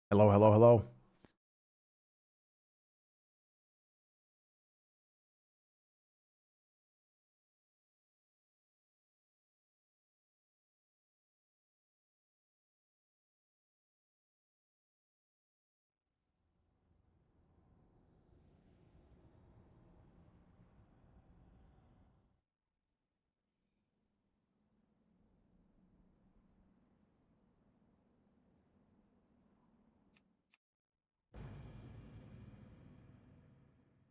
Hello, hello, hello.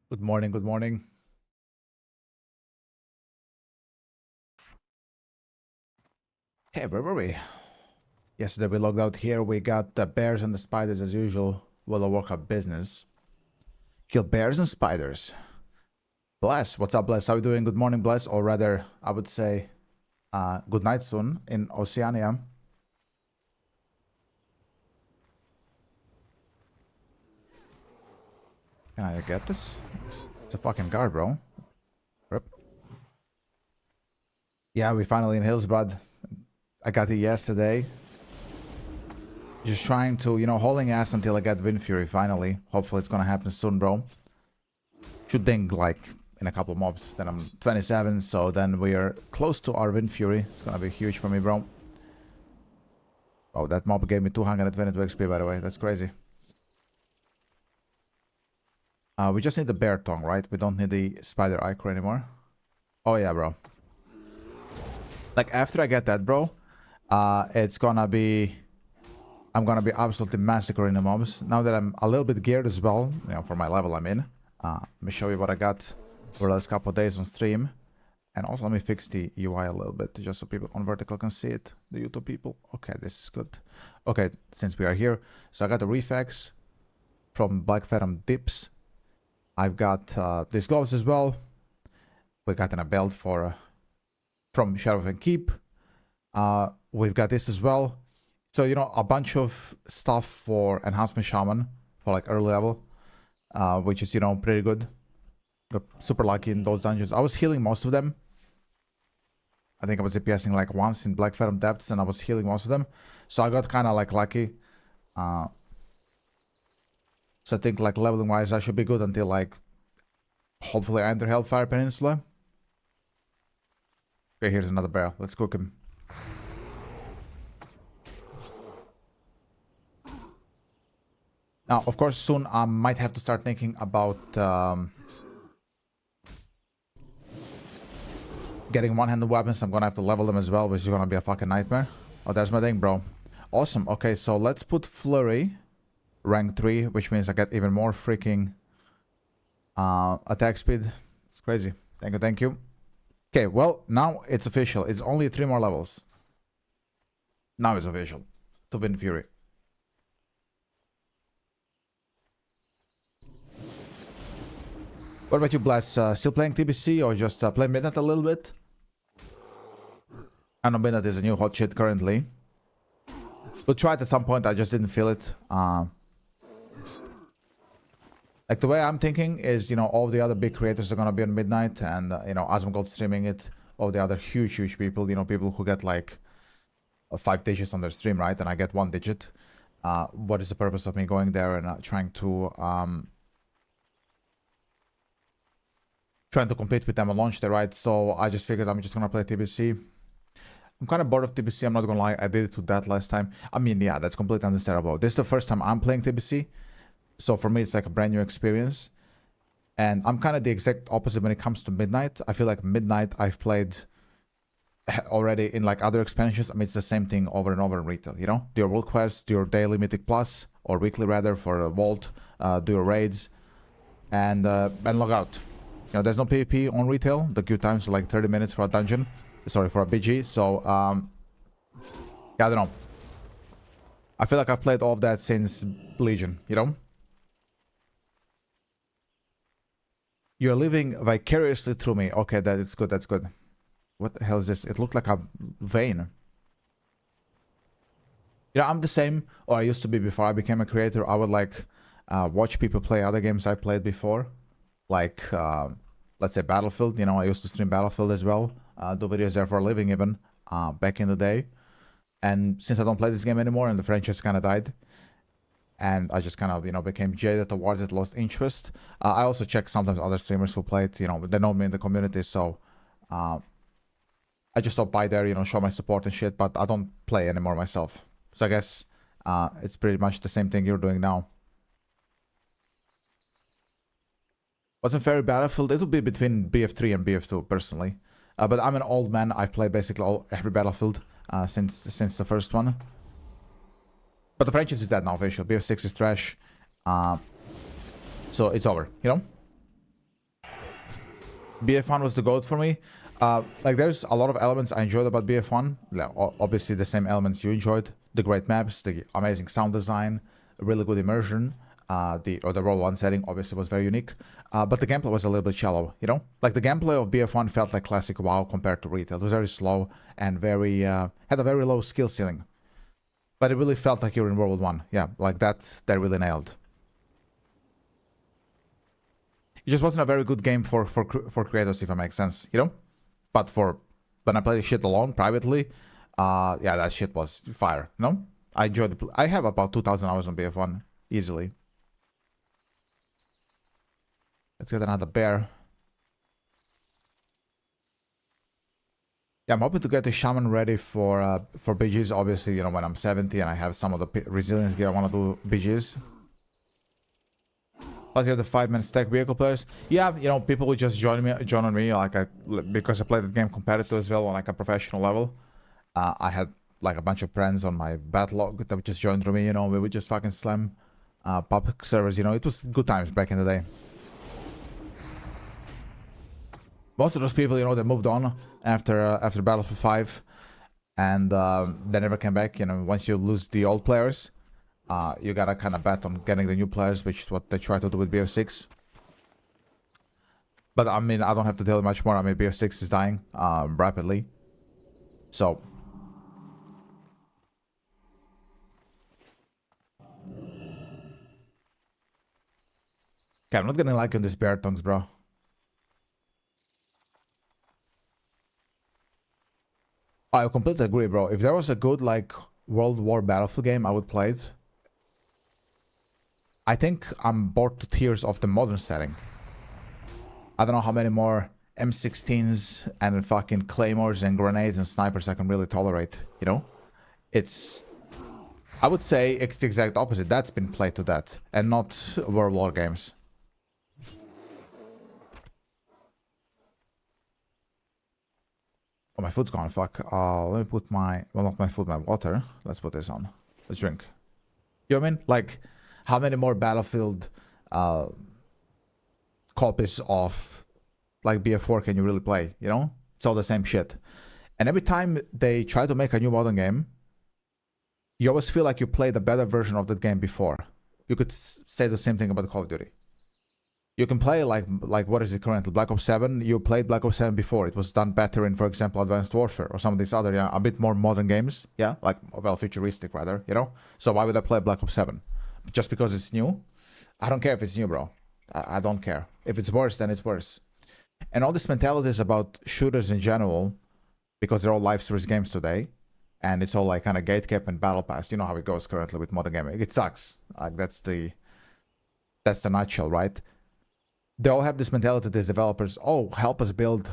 Good morning, good morning. Hey, where were we? Yesterday we logged out here. We got the bears and the spiders as usual. Will a workout business. Kill bears and spiders. Bless, what's up, Bless? How you doing? Good morning, Bless. Or rather, I would say good night soon in Oceania. Can I get this? It's a fucking guard, bro. Rip. Yeah, we finally in Hillsbrad. I got it yesterday. Just trying to, hauling ass until I get Wind Fury finally. Hopefully it's gonna happen soon, bro. Should think like in a couple of mobs. Then I'm 27, so then we are close to our Wind Fury. It's gonna be huge for me, bro. Oh, that mob gave me 222 XP, by the way. That's crazy. We just need the bear tongue, right? We don't need the spider ichor anymore. Oh yeah, bro. Like after I get that, bro, it's gonna be... I'm gonna be absolutely massacring the mobs. Now that I'm a little bit geared as well, for my level I'm in. Let me show you what I got for the last couple of days on stream. And also let me fix the UI a little bit, just so people on vertical can see it. The YouTube people. Okay, this is good. Okay, since we are here. So I got the reflex from Black Phantom Dips. I've got these gloves as well. We got in a belt for from Shadow and Keep. We've got this as well. So, a bunch of stuff for Enhancement Shaman for like early level, which is, pretty good. Got super lucky in those dungeons. I was healing most of them. I think I was DPSing like once in Black Phantom Depths and I was healing most of them. So I got kind of like lucky. So I think like leveling wise I should be good until like hopefully I enter Hellfire Peninsula. Okay, here's another bear. Let's cook him. Now, of course, soon I might have to start thinking about getting one-handed weapons. I'm gonna have to level them as well, which is gonna be a fucking nightmare. Oh, there's my thing, bro. Awesome. Okay, so let's put Flurry, rank 3, which means I get even more freaking attack speed. It's crazy. Thank you, thank you. Okay, well, now it's official. It's only 3 more levels. Now it's official. To Wind Fury. What about you, Blast? Still playing TBC or just playing Midnight a little bit? I know Midnight is a new hot shit currently. We tried at some point, I just didn't feel it. Like the way I'm thinking is, all the other big creators are gonna be on Midnight and, Asmongold streaming it. All the other huge people, people who get like 5 digits on their stream, right? And I get 1 digit. What is the purpose of me going there and trying to compete with them and launch there, right? So I just figured I'm just gonna play TBC. I'm kind of bored of TBC, I'm not gonna lie. I did it to that last time. I mean, yeah, that's completely understandable. This is the first time I'm playing TBC. So for me, it's like a brand new experience. And I'm kind of the exact opposite when it comes to Midnight. I feel like Midnight I've played already in like other expansions. I mean, it's the same thing over and over in retail, Do your world quests, do your daily mythic plus, or weekly rather for a vault, do your raids, and log out. There's no PvP on retail. The queue times are like 30 minutes for a dungeon. Sorry, for a BG. So, yeah, I don't know. I feel like I've played all of that since Legion, You're living vicariously through me. Okay, that is good. That's good. What the hell is this? It looked like a vein. I'm the same, or I used to be before I became a creator. I would like watch people play other games I played before. Like, let's say Battlefield. I used to stream Battlefield as well. Do videos there for a living even, back in the day. And since I don't play this game anymore and the franchise kind of died, and I just kind of, you know, became jaded towards it, lost interest. I also check sometimes other streamers who played, you know, they know me in the community, so I just stop by there, you know, show my support and shit, but I don't play anymore myself. So I guess it's pretty much the same thing you're doing now. What's a fair Battlefield? It'll be between BF3 and BF2, personally. But I'm an old man. I've played basically every Battlefield since the first one. But the franchise is dead now, officially. BF6 is trash. So it's over, you know? BF1 was the GOAT for me. Like, there's a lot of elements I enjoyed about BF1. Obviously, the same elements you enjoyed. The great maps, the amazing sound design, really good immersion. The World 1 setting obviously was very unique. But the gameplay was a little bit shallow, you know? Like, the gameplay of BF1 felt like classic WoW compared to retail. It was very slow and very... had a very low skill ceiling. But it really felt like you're in World 1. Yeah, like that, they really nailed. It just wasn't a very good game for creators, if it makes sense, you know? But for when I played shit alone, privately, yeah, that shit was fire, you know? I enjoyed it. I have about 2,000 hours on BF1, easily. Let's get another bear. Yeah, I'm hoping to get the Shaman ready for BGs. Obviously, you know, when I'm 70 and I have some of the resilience gear, I want to do BGs. Plus, you have the 5-man stack vehicle players. Yeah, you know, people would just join on me, like because I played the game competitive as well on like a professional level. I had like a bunch of friends on my backlog that would just join through me. You know, we would just fucking slam public servers. You know, it was good times back in the day. Most of those people, you know, they moved on after Battlefield 5, and they never came back. You know, once you lose the old players, you gotta kind of bet on getting the new players, which is what they try to do with BF6. But I mean, I don't have to tell you much more. I mean, BF6 is dying rapidly, so. Okay, I'm not getting like on these bear tongues, bro. I completely agree, bro. If there was a good, like, World War Battlefield game, I would play it. I think I'm bored to tears of the modern setting. I don't know how many more M16s and fucking claymores and grenades and snipers I can really tolerate, you know? It's... I would say it's the exact opposite. That's been played to that, and not World War games. Oh, my food's gone, fuck. Let me put my... Well, not my food, my water. Let's put this on. Let's drink. You know what I mean? Like, how many more Battlefield copies of, like, BF4 can you really play, you know? It's all the same shit. And every time they try to make a new modern game, you always feel like you played a better version of that game before. You could say the same thing about Call of Duty. You can play like what is it currently? Black Ops 7. You played Black Ops 7 before. It was done better in, for example, Advanced Warfare or some of these other, yeah, a bit more modern games. Yeah, like, well, futuristic rather, you know? So why would I play Black Ops 7? Just because it's new? I don't care if it's new, bro. I don't care. If it's worse, then it's worse. And all this mentality is about shooters in general, because they're all live service games today. And it's all like kind of gate cap and battle pass. You know how it goes currently with modern gaming. It sucks. Like, that's the nutshell, right? They all have this mentality, these developers, oh, help us build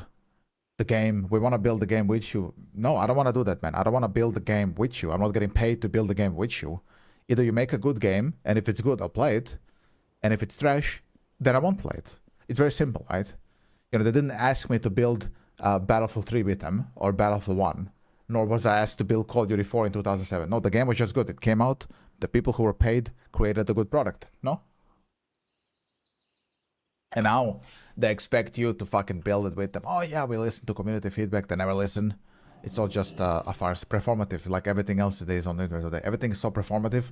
the game. We want to build the game with you. No, I don't want to do that, man. I don't want to build the game with you. I'm not getting paid to build the game with you. Either you make a good game, and if it's good, I'll play it. And if it's trash, then I won't play it. It's very simple, right? You know, they didn't ask me to build Battlefield 3 with them, or Battlefield 1. Nor was I asked to build Call of Duty 4 in 2007. No, the game was just good. It came out. The people who were paid created a good product. No? And now they expect you to fucking build it with them. Oh yeah, we listen to community feedback. They never listen. It's all just a farce. Performative, like everything else today is on the internet today. Everything is so performative.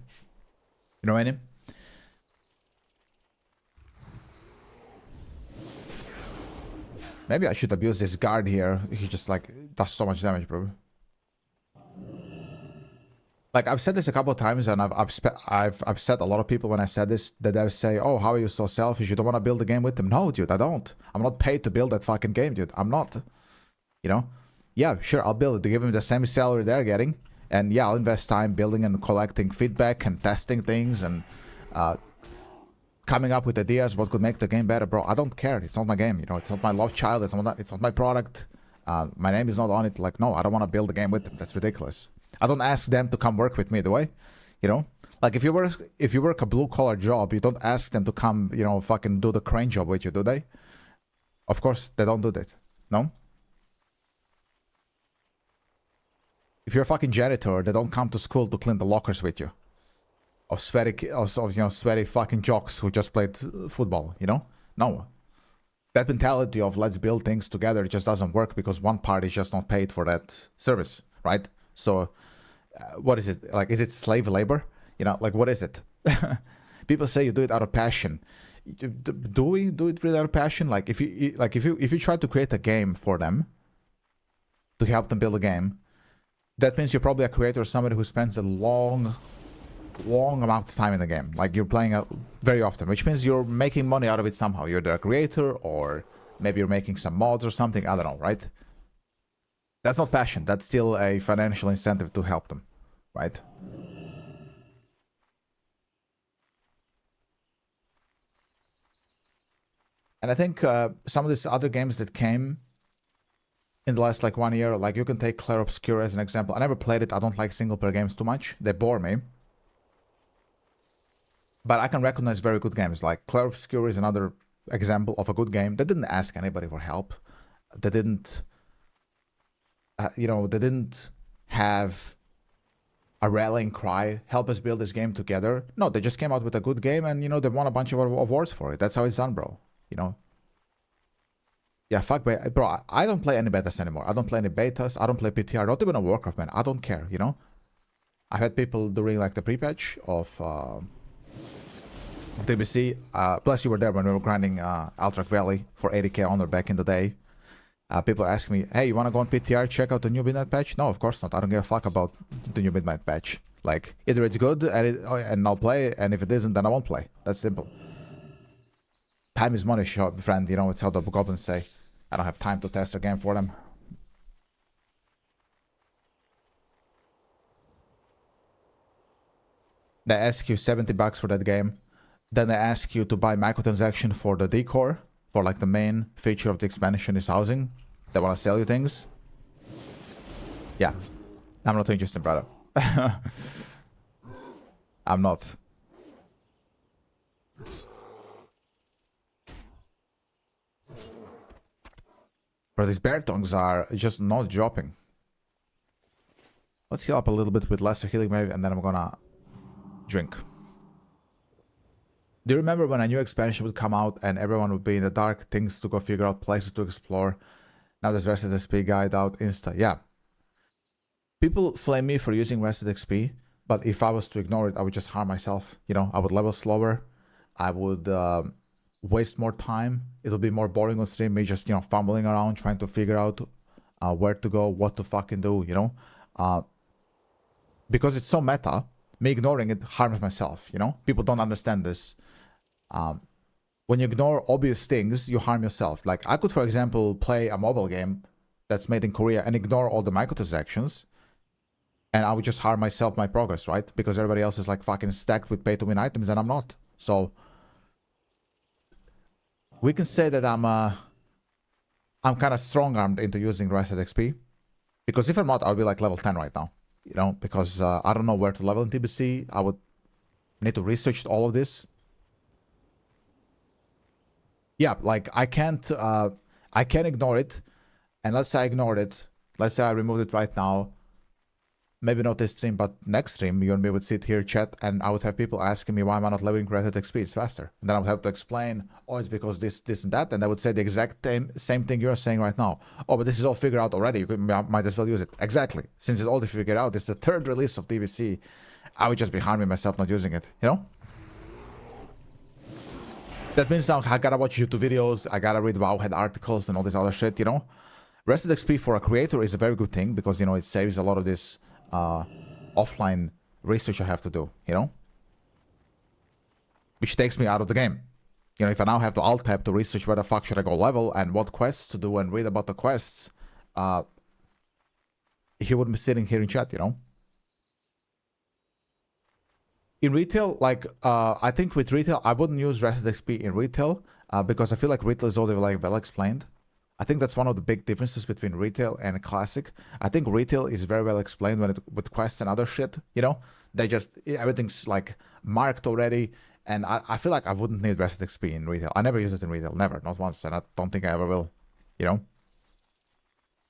You know what I mean? Maybe I should abuse this guard here. He just like does so much damage, bro. Like, I've said this a couple of times, and I've upset a lot of people when I said this, that they say, oh, how are you so selfish? You don't want to build a game with them. No, dude, I don't. I'm not paid to build that fucking game, dude. I'm not. You know? Yeah, sure, I'll build it. They give me the same salary they're getting, And yeah, I'll invest time building and collecting feedback and testing things and coming up with ideas what could make the game better, bro. I don't care. It's not my game, you know. It's not my love child. It's not my product. My name is not on it. Like, no, I don't want to build a game with them. That's ridiculous. I don't ask them to come work with me, do I? You know, like if you work a blue collar job, you don't ask them to come, you know, fucking do the crane job with you, do they? Of course, they don't do that. No. If you're a fucking janitor, they don't come to school to clean the lockers with you. Of sweaty fucking jocks who just played football, you know? No. That mentality of let's build things together just doesn't work because one party is just not paid for that service, right? So, what is it? Like, is it slave labor? You know, like, what is it? People say you do it out of passion. Do we do it really out of passion? Like, if you try to create a game for them, to help them build a game, that means you're probably a creator or somebody who spends a long amount of time in the game. Like you're playing very often, which means you're making money out of it somehow. You're the creator, or maybe you're making some mods or something. I don't know, right? That's not passion. That's still a financial incentive to help them, right? And I think some of these other games that came in the last like 1 year, like you can take Clair Obscur as an example. I never played it. I don't like single player games too much. They bore me. But I can recognize very good games. Like Clair Obscur is another example of a good game. They didn't ask anybody for help. They didn't, they didn't have a rallying cry, help us build this game together. No, they just came out with a good game and, they won a bunch of awards for it. That's how it's done, bro. Yeah, fuck, bro, I don't play any betas anymore. I don't play any betas. I don't play PTR. Not even a Warcraft, man. I don't care, I had people during, like, the pre-patch of TBC. Plus, you were there when we were grinding Alterac Valley for 80k honor back in the day. People are asking me, hey, you want to go on PTR, check out the new midnight patch? No, of course not. I don't give a fuck about the new midnight patch. Like, either it's good and I'll play, and if it isn't, then I won't play. That's simple. Time is money, friend. It's how the goblins say. I don't have time to test a game for them. They ask you 70 bucks for that game. Then they ask you to buy microtransaction for the decor, for like the main feature of the expansion is housing. They want to sell you things. Yeah. I'm not interested, brother. I'm not. Bro, these bear tongues are just not dropping. Let's heal up a little bit with lesser healing maybe, and then I'm gonna drink. Do you remember when a new expansion would come out and everyone would be in the dark, things to go figure out, places to explore? Now there's Rested XP guide out, Insta. Yeah. People flame me for using Rested XP, but if I was to ignore it, I would just harm myself. I would level slower. I would waste more time. It'll be more boring on stream, me just, fumbling around, trying to figure out where to go, what to fucking do, because it's so meta, me ignoring it harms myself, People don't understand this. When you ignore obvious things, you harm yourself. Like, I could, for example, play a mobile game that's made in Korea and ignore all the microtransactions, and I would just harm myself, my progress, right? Because everybody else is like fucking stacked with pay-to-win items and I'm not. So we can say that I'm kind of strong-armed into using Rested XP. Because if I'm not, I'll be like level 10 right now. Because I don't know where to level in TBC. I would need to research all of this. Yeah, like I can't ignore it. And let's say I ignored it. Let's say I removed it right now. Maybe not this stream, but next stream, you and me would sit here, chat, and I would have people asking me why am I not leveling Rested XP? It's faster. And then I would have to explain, oh, it's because this, and that. And I would say the exact same thing you're saying right now. Oh, but this is all figured out already. You might as well use it. Exactly. Since it's all figured out, it's the third release of DBC. I would just be harming myself not using it, That means now I gotta watch YouTube videos, I gotta read Wowhead articles and all this other shit, Rested XP for a creator is a very good thing because, it saves a lot of this offline research I have to do, which takes me out of the game. If I now have to alt tab to research where the fuck should I go level and what quests to do and read about the quests, he wouldn't be sitting here in chat, In retail, like, I think with retail, I wouldn't use Rested XP in retail because I feel like retail is already like well explained. I think that's one of the big differences between retail and classic. I think retail is very well explained when it with quests and other shit, you know? They just, everything's like marked already. And I feel like I wouldn't need Rested XP in retail. I never use it in retail, never, not once. And I don't think I ever will, you know?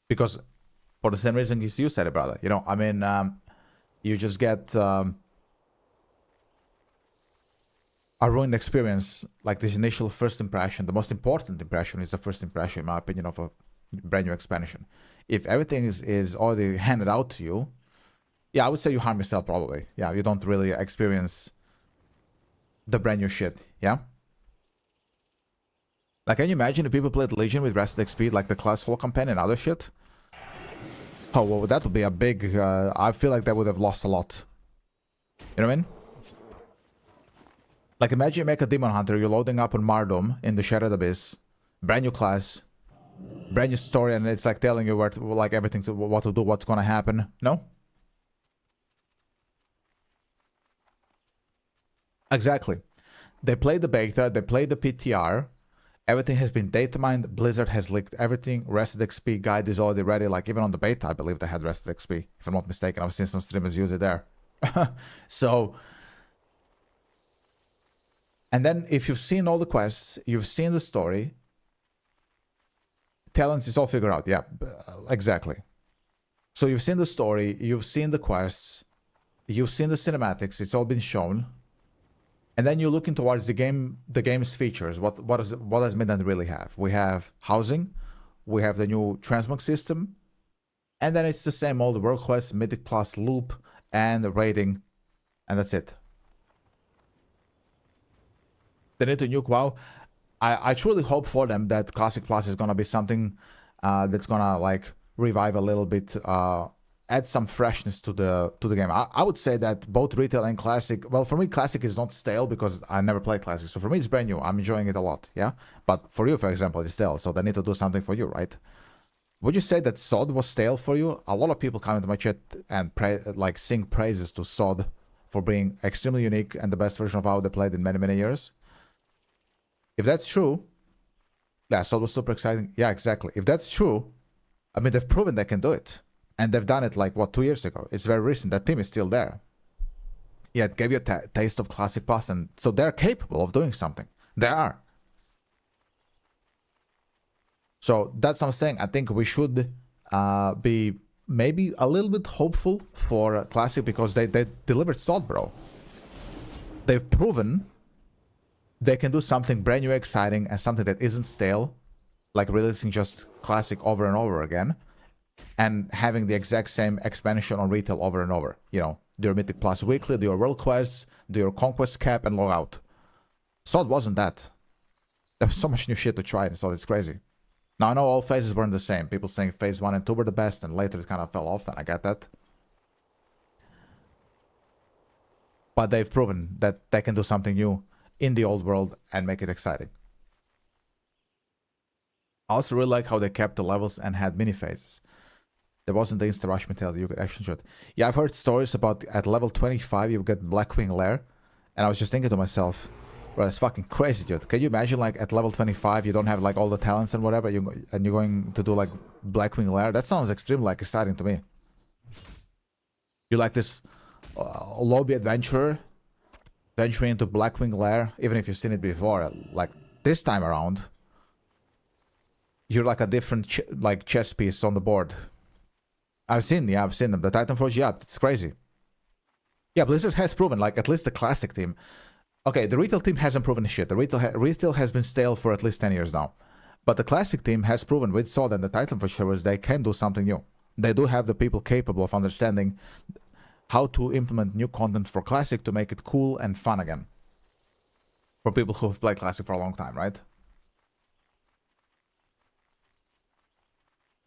Because for the same reason you said it, brother. You know, I mean, you just get a ruined experience, like this initial first impression. The most important impression is the first impression, in my opinion, of a brand new expansion. If everything is already handed out to you, yeah, I would say you harm yourself probably. Yeah, you don't really experience the brand new shit, yeah? Like, can you imagine if people played Legion with Rested XP, like the class whole campaign and other shit? Oh, well, that would be a big... I feel like they would have lost a lot. You know what I mean? Like, imagine you make a Demon Hunter, you're loading up on Mardom in the Shattered Abyss, brand new class, brand new story, and it's like telling you where to, like, everything, to, what to do, what's gonna happen. No? Exactly. They played the beta, they played the PTR, everything has been data mined, Blizzard has leaked everything, Rested XP guide is already ready, like even on the beta I believe they had Rested XP, if I'm not mistaken. I've seen some streamers use it there. So, and then if you've seen all the quests, you've seen the story, talents is all figured out, yeah, exactly. So you've seen the story, you've seen the quests, you've seen the cinematics, it's all been shown. And then you're looking towards the game's features. What does Midnight really have? We have housing, we have the new transmog system, and then it's the same old world quest, Mythic Plus loop, and raiding, and that's it. They need to nuke WoW. I truly hope for them that Classic Plus is gonna be something that's gonna like revive a little bit, add some freshness to the game. I would say that both retail and classic, well, for me classic is not stale because I never played classic, so for me it's brand new. I'm enjoying it a lot, yeah? But for you, for example, it's stale, so they need to do something for you, right? Would you say that SOD was stale for you? A lot of people come into my chat and like sing praises to SOD for being extremely unique and the best version of WoW they played in many years. If that's true, yeah, SOD was super exciting. Yeah, exactly. If that's true, I mean, they've proven they can do it. And they've done it like, what, 2 years ago? It's very recent. That team is still there. Yeah, it gave you a taste of Classic Plus, and so they're capable of doing something. They are. So that's what I'm saying. I think we should be maybe a little bit hopeful for Classic because they delivered SOD, bro. They've proven they can do something brand new, exciting, and something that isn't stale, like releasing just Classic over and over again. And having the exact same expansion on retail over and over. You know, do your Mythic Plus weekly, do your world quests, do your conquest cap, and log out. SOD wasn't that. There was so much new shit to try, and so it's crazy. Now, I know all phases weren't the same. People saying phase 1 and 2 were the best, and later it kind of fell off, and I get that. But they've proven that they can do something new in the old world and make it exciting. I also really like how they kept the levels and had mini phases. There wasn't the insta rush mentality you could actually shoot. Yeah, I've heard stories about at level 25 you get Blackwing Lair, and I was just thinking to myself, bro, it's fucking crazy, dude. Can you imagine like at level 25 you don't have like all the talents and whatever, and you're going to do like Blackwing Lair? That sounds extremely like exciting to me. You're like this lobby adventurer venturing into Blackwing Lair, even if you've seen it before. Like this time around, you're like a different like chess piece on the board. I've seen them. The Titanforge, yeah, it's crazy. Yeah, Blizzard has proven, like, at least the classic team. Okay, the retail team hasn't proven shit. The retail has been stale for at least 10 years now. But the classic team has proven with SOD and the Titanforge servers they can do something new. They do have the people capable of understanding how to implement new content for classic to make it cool and fun again. For people who have played classic for a long time, right?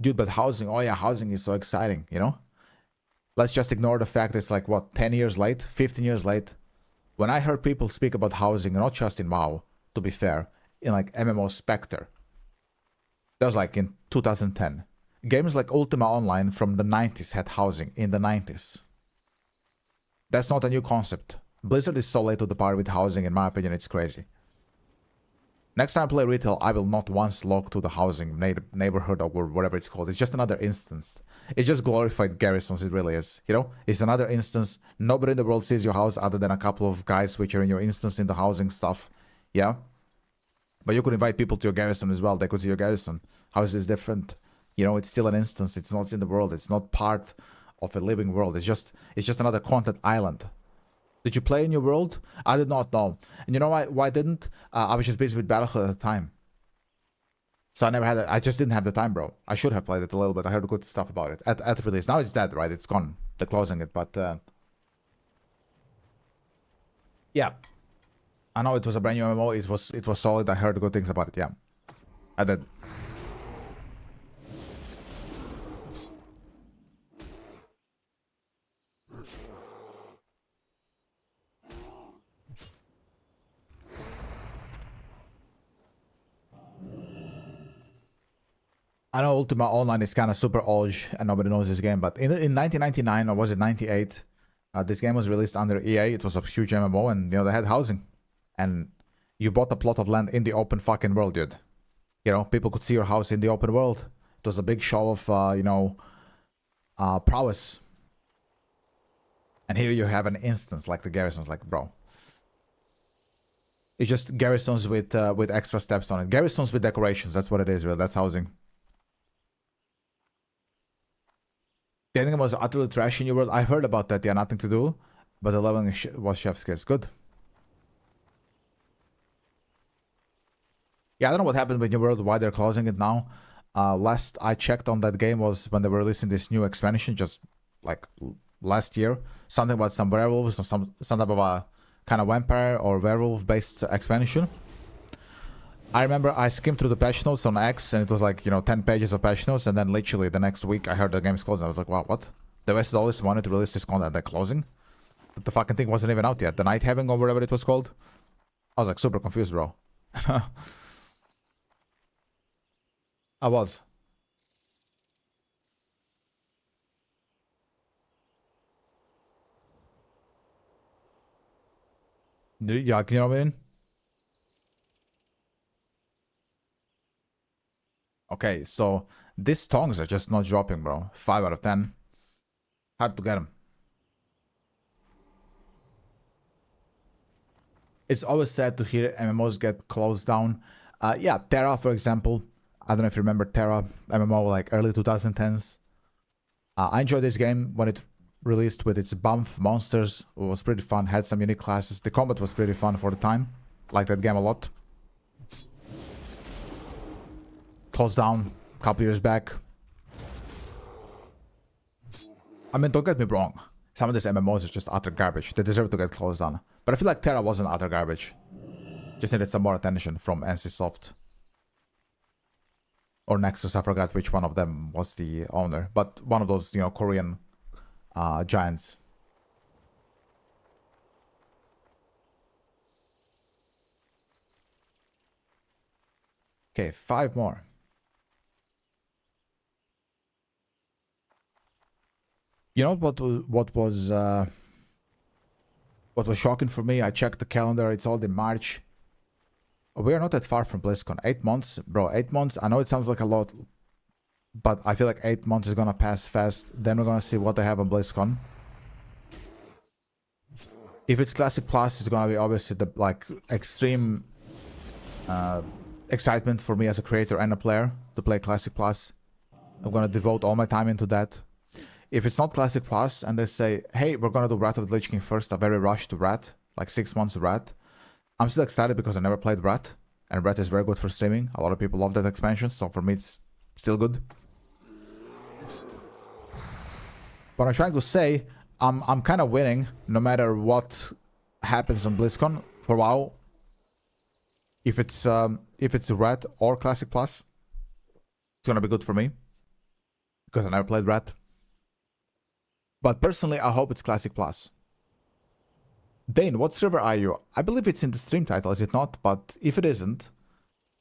Dude, but housing, oh yeah, housing is so exciting, you know? Let's just ignore the fact it's like, what, 10 years late, 15 years late? When I heard people speak about housing, not just in WoW, to be fair, in like MMO Spectre, that was like in 2010. Games like Ultima Online from the 90s had housing in the 90s. That's not a new concept. Blizzard is so late to the party with housing, in my opinion, it's crazy. Next time I play retail, I will not once log to the housing neighborhood or whatever it's called. It's just another instance. It's just glorified garrisons, it really is. You know, it's another instance. Nobody in the world sees your house other than a couple of guys which are in your instance in the housing stuff. Yeah? But you could invite people to your garrison as well. They could see your garrison. How is this different? You know, it's still an instance. It's not in the world. It's not part of a living world. It's just another content island. Did you play in your world? I did not know. And you know why I didn't? I was just busy with Battlefield at the time. So I never had it. I just didn't have the time, bro. I should have played it a little bit. I heard good stuff about it at the release. Now it's dead, right? It's gone. They're closing it, but yeah. I know it was a brand new MMO. It was solid. I heard good things about it. Yeah, I did. I know Ultima Online is kind of super old and nobody knows this game, but in 1999 or was it 98, this game was released under EA. It was a huge MMO, and you know they had housing, and you bought a plot of land in the open fucking world, dude. You know, people could see your house in the open world. It was a big show of you know, prowess. And here you have an instance like the garrisons, like bro. It's just garrisons with extra steps on it. Garrisons with decorations. That's what it is, really. That's housing. The ending was utterly trash in your world. I heard about that. Yeah, nothing to do. But the leveling was chef's kiss. Good. Yeah, I don't know what happened with New World, why they're closing it now. Last I checked on that game was when they were releasing this new expansion, just like last year. Something about some werewolves or some type of a kind of vampire or werewolf-based expansion. I remember I skimmed through the patch notes on X, and it was like, you know, 10 pages of patch notes, and then literally the next week I heard the game's closing. I was like, wow, what? They wasted all this money to release this content, they're closing? But the fucking thing wasn't even out yet. The Night Having or whatever it was called. I was like super confused, bro. I was. Yeah, you know what I mean? Okay, so these tongs are just not dropping, bro. 5 out of 10. Hard to get them. It's always sad to hear MMOs get closed down. Yeah, Terra, for example. I don't know if you remember Terra MMO, like early 2010s. I enjoyed this game when it released with its bump monsters. It was pretty fun, had some unique classes. The combat was pretty fun for the time. Liked that game a lot. Closed down a couple years back. I mean, don't get me wrong. Some of these MMOs are just utter garbage. They deserve to get closed down. But I feel like Terra wasn't utter garbage. Just needed some more attention from NCSoft. Or Nexus, I forgot which one of them was the owner. But one of those, you know, Korean giants. Okay, 5 more. You know what was shocking for me? I checked the calendar. It's all in March. We are not that far from BlizzCon. 8 months, bro. 8 months. I know it sounds like a lot, but I feel like 8 months is gonna pass fast. Then we're gonna see what they have on BlizzCon. If it's Classic Plus, it's gonna be obviously the like extreme excitement for me as a creator and a player to play Classic Plus. I'm gonna devote all my time into that. If it's not Classic Plus and they say, hey, we're gonna do Wrath of the Lich King first, a very rushed Wrath, like 6 months of Wrath, I'm still excited because I never played Wrath, and Wrath is very good for streaming. A lot of people love that expansion, so for me it's still good. But I'm trying to say, I'm kind of winning no matter what happens on BlizzCon for WoW. If it's Wrath or Classic Plus, it's gonna be good for me because I never played Wrath. But personally, I hope it's Classic Plus. Dane, what server are you? I believe it's in the stream title, is it not? But if it isn't,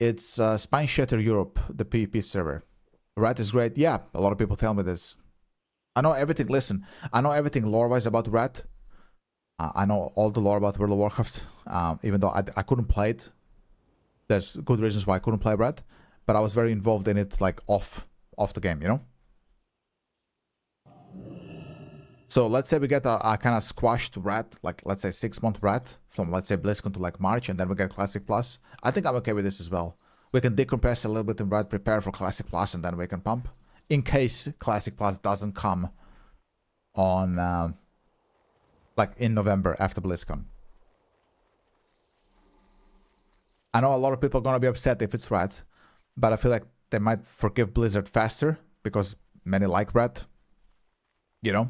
it's Spineshatter Europe, the PvP server. Wrath is great. Yeah, a lot of people tell me this. I know everything, listen, I know everything lore-wise about Wrath. I know all the lore about World of Warcraft, even though I couldn't play it. There's good reasons why I couldn't play Red, but I was very involved in it, like off the game, you know. So let's say we get a kind of squashed rat, like let's say 6-month rat from let's say BlizzCon to like March, and then we get Classic Plus. I think I'm okay with this as well. We can decompress a little bit in rat, prepare for Classic Plus, and then we can pump in case Classic Plus doesn't come on like in November after BlizzCon. I know a lot of people are gonna be upset if it's rat, but I feel like they might forgive Blizzard faster because many like rat, you know.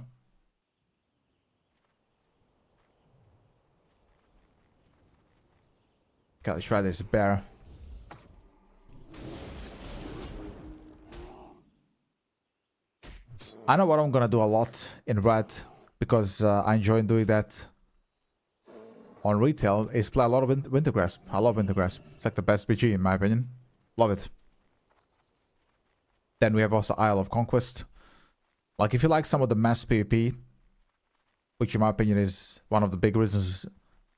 Okay, let's try this bear. I know what I'm gonna do a lot in red because I enjoy doing that on retail is play a lot of Wintergrasp. I love Wintergrasp. It's like the best BG in my opinion. Love it. Then we have also Isle of Conquest. Like if you like some of the mass PvP, which in my opinion is one of the big reasons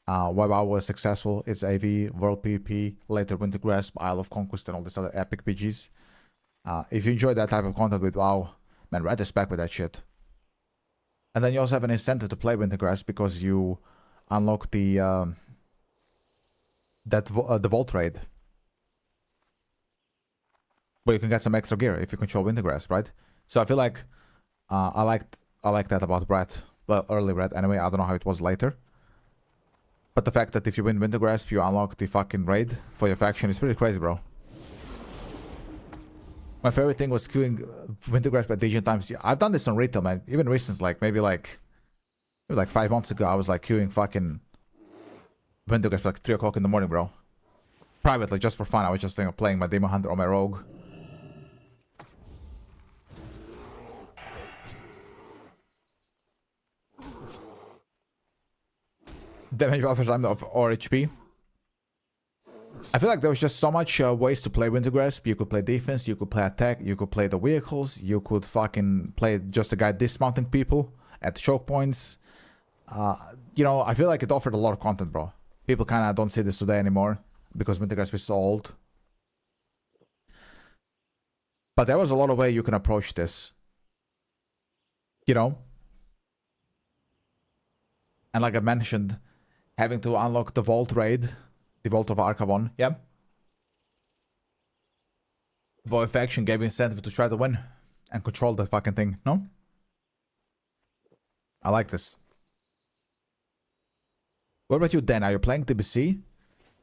why WoW was successful, it's AV, World PvP, later Wintergrasp, Isle of Conquest, and all these other epic PGs. If you enjoy that type of content with WoW, man, Red is back with that shit. And then you also have an incentive to play Wintergrasp because you unlock the the Vault Raid, where you can get some extra gear if you control Wintergrasp, right? So I feel like I like that about Red. Well, early Red anyway. I don't know how it was later. But the fact that if you win Wintergrasp, you unlock the fucking raid for your faction is pretty crazy, bro. My favorite thing was queuing Wintergrasp at Legion times. I've done this on retail, man. Even recent, like maybe like 5 months ago, I was like queuing fucking Wintergrasp like 3 o'clock in the morning, bro. Privately, just for fun. I was just playing my Demon Hunter or my Rogue. Damage buffers or HP. I feel like there was just so much ways to play Wintergrasp. You could play defense, you could play attack, you could play the vehicles, you could fucking play just a guy dismounting people at choke points. You know, I feel like it offered a lot of content, bro. People kind of don't see this today anymore because Wintergrasp is so old. But there was a lot of way you can approach this. You know? And like I mentioned, having to unlock the Vault Raid, the Vault of Arcavon, yeah. Boy faction gave incentive to try to win and control the fucking thing, no? I like this. What about you, Dan? Are you playing TBC?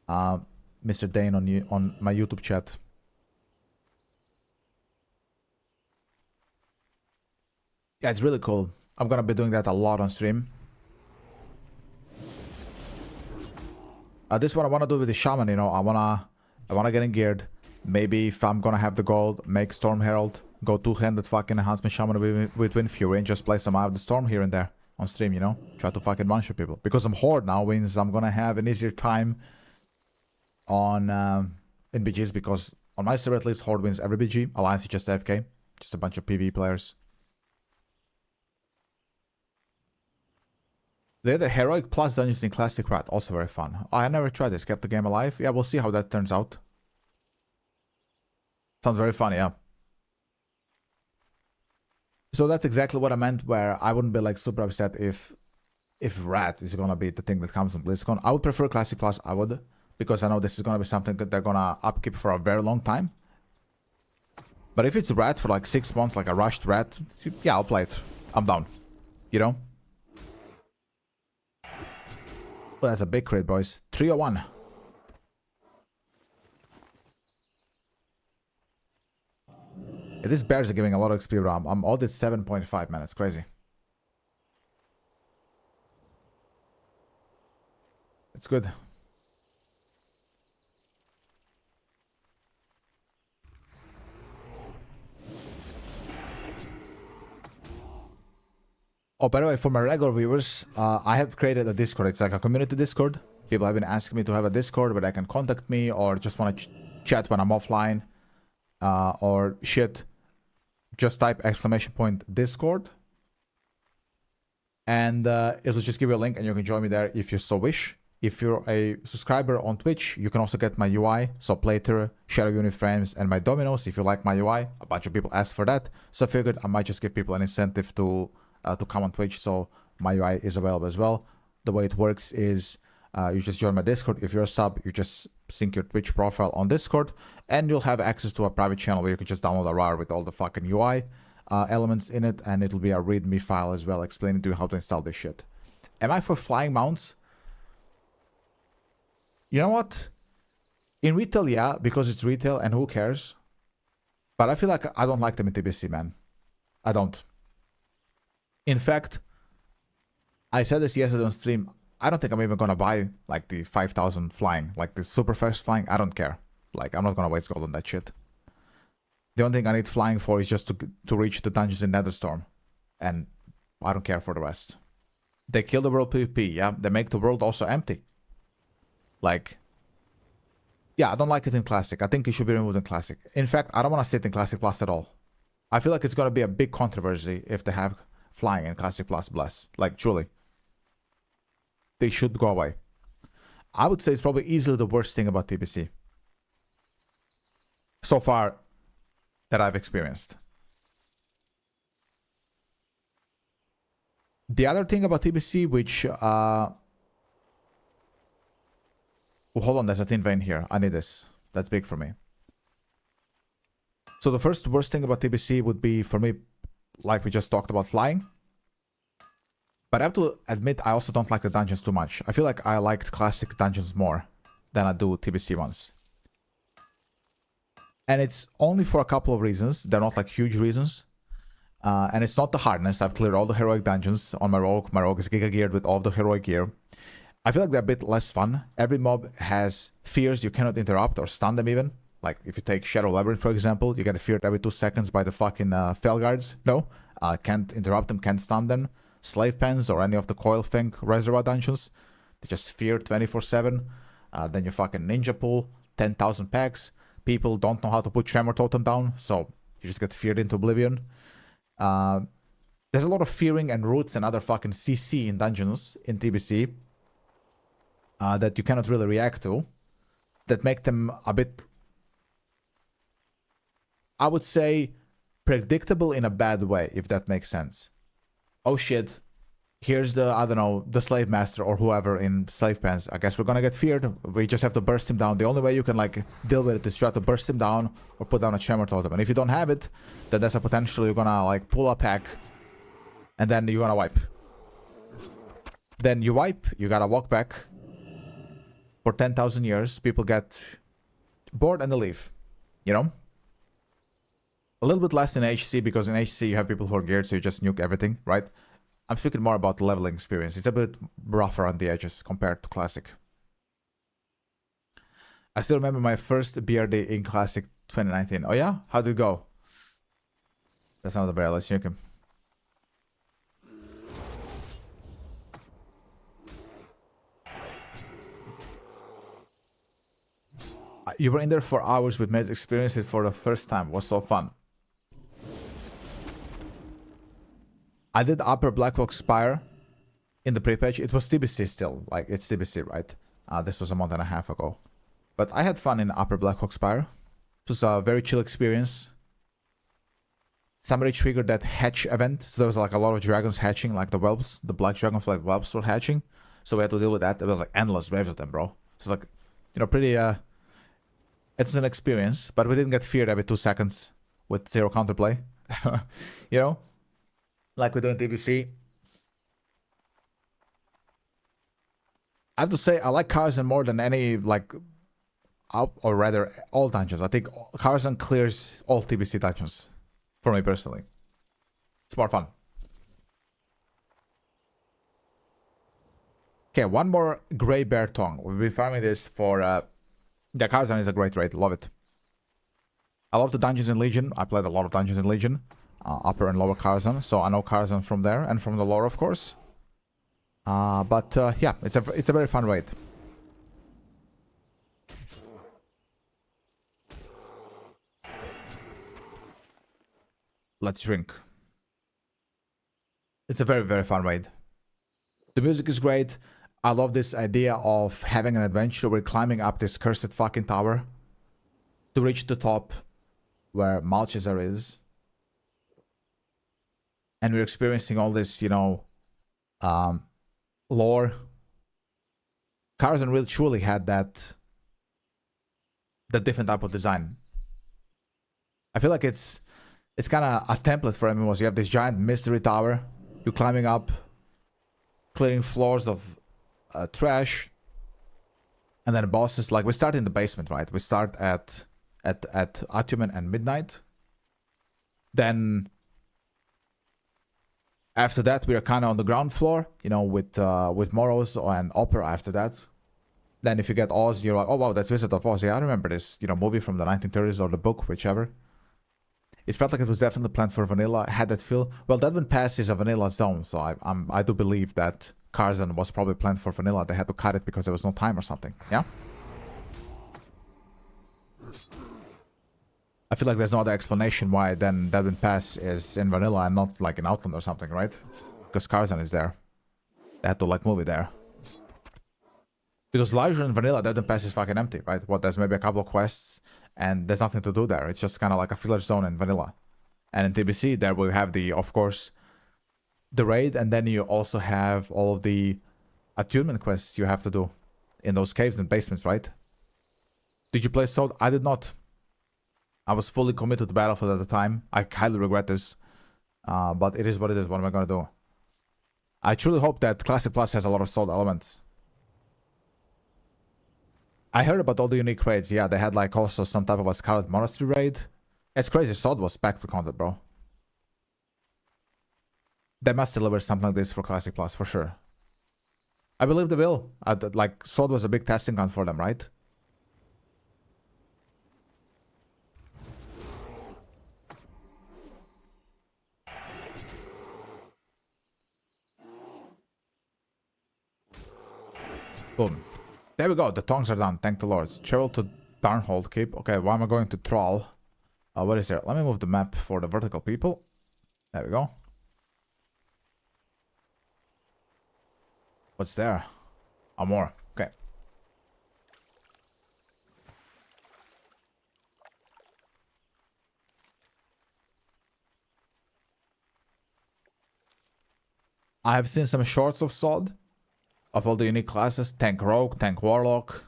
Mr. Dane on my YouTube chat. Yeah, it's really cool. I'm gonna be doing that a lot on stream. This is what I wanna do with the Shaman, you know. I wanna get in geared. Maybe if I'm gonna have the gold, make Storm Herald, go 2-handed fucking Enhancement Shaman with Wind Fury and just play some Eye of the Storm here and there on stream, you know? Try to fucking one-shot people. Because I'm Horde now, means I'm gonna have an easier time on in BGs, because on my server at least, Horde wins every BG. Alliance is just AFK. Just a bunch of PvE players. The other Heroic Plus Dungeons in Classic Rat, also very fun. I never tried this, kept the game alive. Yeah, we'll see how that turns out. Sounds very fun, yeah. So that's exactly what I meant, where I wouldn't be like super upset if Rat is gonna be the thing that comes on BlizzCon. I would prefer Classic Plus, I would, because I know this is gonna be something that they're gonna upkeep for a very long time. But if it's Rat for like 6 months, like a rushed Rat, yeah, I'll play it. I'm down. You know? Well, that's a big crit, boys. 301. Yeah, these bears are giving a lot of XP, bro. I'm all at 7.5, man. It's crazy. It's good. Oh, by the way, for my regular viewers, I have created a Discord. It's like a community Discord. People have been asking me to have a Discord where they can contact me or just want to chat when I'm offline or shit. Just type !Discord And it will just give you a link and you can join me there if you so wish. If you're a subscriber on Twitch, you can also get my UI, so Plater, Shadow Uniframes, and my Dominoes. If you like my UI, a bunch of people asked for that, so I figured I might just give people an incentive to come on Twitch, so my UI is available as well. The way it works is you just join my Discord. If you're a sub, you just sync your Twitch profile on Discord, and you'll have access to a private channel where you can just download a RAR with all the fucking UI elements in it, and it'll be a README file as well explaining to you how to install this shit. Am I for flying mounts? You know what? In retail, yeah, because it's retail and who cares? But I feel like I don't like them in TBC, man. I don't. In fact, I said this yesterday on stream. I don't think I'm even gonna buy like the 5,000 flying, like the super fast flying. I don't care. Like, I'm not gonna waste gold on that shit. The only thing I need flying for is just to reach the dungeons in Netherstorm. And I don't care for the rest. They kill the world PvP, yeah? They make the world also empty. Like, yeah, I don't like it in Classic. I think it should be removed in Classic. In fact, I don't want to sit in Classic Plus at all. I feel like it's going to be a big controversy if they have flying in Classic Plus Bless. Like, truly. They should go away. I would say it's probably easily the worst thing about TBC. So far, that I've experienced. The other thing about TBC, which... Oh, hold on, there's a tin vein here. I need this. That's big for me. So the first worst thing about TBC would be, for me, like we just talked about, flying. But I have to admit, I also don't like the dungeons too much. I feel like I liked classic dungeons more than I do TBC ones. And it's only for a couple of reasons. They're not like huge reasons. And it's not the hardness. I've cleared all the heroic dungeons on my rogue. My rogue is giga geared with all the heroic gear. I feel like they're a bit less fun. Every mob has fears you cannot interrupt or stun them even. Like if you take Shadow Labyrinth, for example, you get feared every 2 seconds by the fucking Fel Guards. No, can't interrupt them, can't stun them. Slave Pens or any of the Coil Fink Reservoir dungeons, they just fear 24/7. Then you fucking Ninja Pool, 10,000 packs. People don't know how to put Tremor Totem down, so you just get feared into oblivion. There's a lot of fearing and roots and other fucking CC in dungeons in TBC. That you cannot really react to, that make them a bit, I would say, predictable in a bad way, if that makes sense. Oh shit, here's the, I don't know, the Slave Master or whoever in Slave Pens. I guess we're gonna get feared. We just have to burst him down. The only way you can like deal with it is try to burst him down or put down a Tremor Totem. And if you don't have it, then there's a potential you're gonna like pull a pack and then you're gonna wipe. Then you wipe, you gotta walk back. For 10,000 years, people get bored and they leave, you know? A little bit less in HC, because in HC you have people who are geared, so you just nuke everything, right? I'm speaking more about the leveling experience. It's a bit rougher on the edges compared to Classic. I still remember my first BRD in Classic 2019. Oh yeah? How did it go? That's another bear, let's nuke him. You were in there for hours with mates, experienced it for the first time. It was so fun. I did Upper Blackhawk Spire in the pre-patch. It was TBC still. Like, it's TBC, right? This was a month and a half ago. But I had fun in Upper Blackhawk Spire. It was a very chill experience. Somebody triggered that hatch event. So there was like a lot of dragons hatching, like the whelps, the black dragonfly whelps were hatching. So we had to deal with that. It was like endless waves of them, bro. So it was like, you know, pretty... It was an experience, but we didn't get feared every 2 seconds with 0 counterplay. You know? Like we do in TBC. I have to say, I like Karazhan more than any, like, or rather, all dungeons. I think Karazhan clears all TBC dungeons, for me personally. It's more fun. Okay, one more Grey Bear Tongue. We've been farming this for... Yeah, Karazhan is a great raid. Love it. I love the dungeons in Legion. I played a lot of dungeons in Legion. Upper and lower Karazhan. So I know Karazhan from there and from the lore, of course. But yeah, it's a very fun raid. Let's drink. It's a very, very fun raid. The music is great. I love this idea of having an adventure. We're climbing up this cursed fucking tower to reach the top where Malcheser is. And we're experiencing all this, you know, lore. Tarzan really truly had that different type of design. I feel like it's kind of a template for MMOs. You have this giant mystery tower. You're climbing up, clearing floors of trash, and then bosses. Like we start in the basement, right? We start at Atumen and Midnight. Then after that, we are kind of on the ground floor, you know, with Moros and Opera after that. Then if you get Oz, you're like, oh wow, that's Visit of Oz. Yeah, I remember this, you know, movie from the 1930s or the book, whichever. It felt like it was definitely planned for vanilla. Had that feel. Well, Deadwind Pass is a vanilla zone, so I do believe that Karzan was probably planned for vanilla. They had to cut it because there was no time or something. Yeah. I feel like there's no other explanation why then Deadwind Pass is in vanilla and not like in Outland or something, right? Because Karzan is there. They had to like move it there. Because larger in vanilla, Deadwind Pass is fucking empty, right? What, there's maybe a couple of quests and there's nothing to do there. It's just kind of like a filler zone in vanilla. And in TBC, there we have the, of course, the raid, and then you also have all of the attunement quests you have to do in those caves and basements, right? Did you play Sword? I did not. I was fully committed to Battlefield at the time. I highly regret this. But it is what it is. What am I going to do? I truly hope that Classic Plus has a lot of Sword elements. I heard about all the unique raids. Yeah, they had like also some type of a Scarlet Monastery raid. It's crazy. Sword was packed for content, bro. They must deliver something like this for Classic Plus, for sure. I believe they will. Like, Sword was a big testing ground for them, right? Boom. There we go. The tongues are done. Thank the lords. Travel to Darnhold Keep. Okay, why am I going to Thrall? What is there? Let me move the map for the vertical people. There we go. What's there? Oh, more. Okay. I have seen some shorts of Sod. Of all the unique classes. Tank Rogue, Tank Warlock.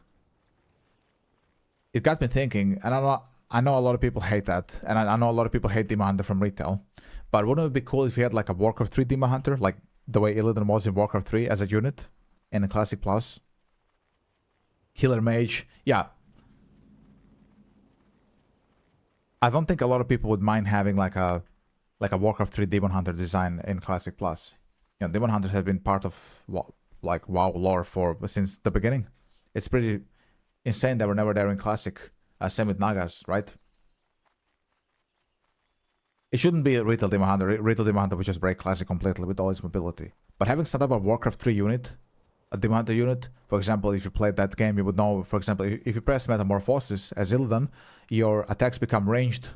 It got me thinking, and I know a lot of people hate that. And I know a lot of people hate Demon Hunter from retail. But wouldn't it be cool if you had like a Warcraft 3 Demon Hunter? Like the way Illidan was in Warcraft 3 as a unit. In a Classic Plus. Healer Mage. Yeah. I don't think a lot of people would mind having like a Warcraft 3 Demon Hunter design in Classic Plus. You know, Demon Hunters have been part of like WoW lore since the beginning. It's pretty insane that we're never there in Classic. Same with Nagas, right? It shouldn't be a Retail Demon Hunter. Retail Demon Hunter would just break Classic completely with all its mobility. But having set up a Warcraft 3 unit, a Demon Hunter unit, for example, if you played that game, you would know, for example, if you press Metamorphosis as Illidan, your attacks become ranged.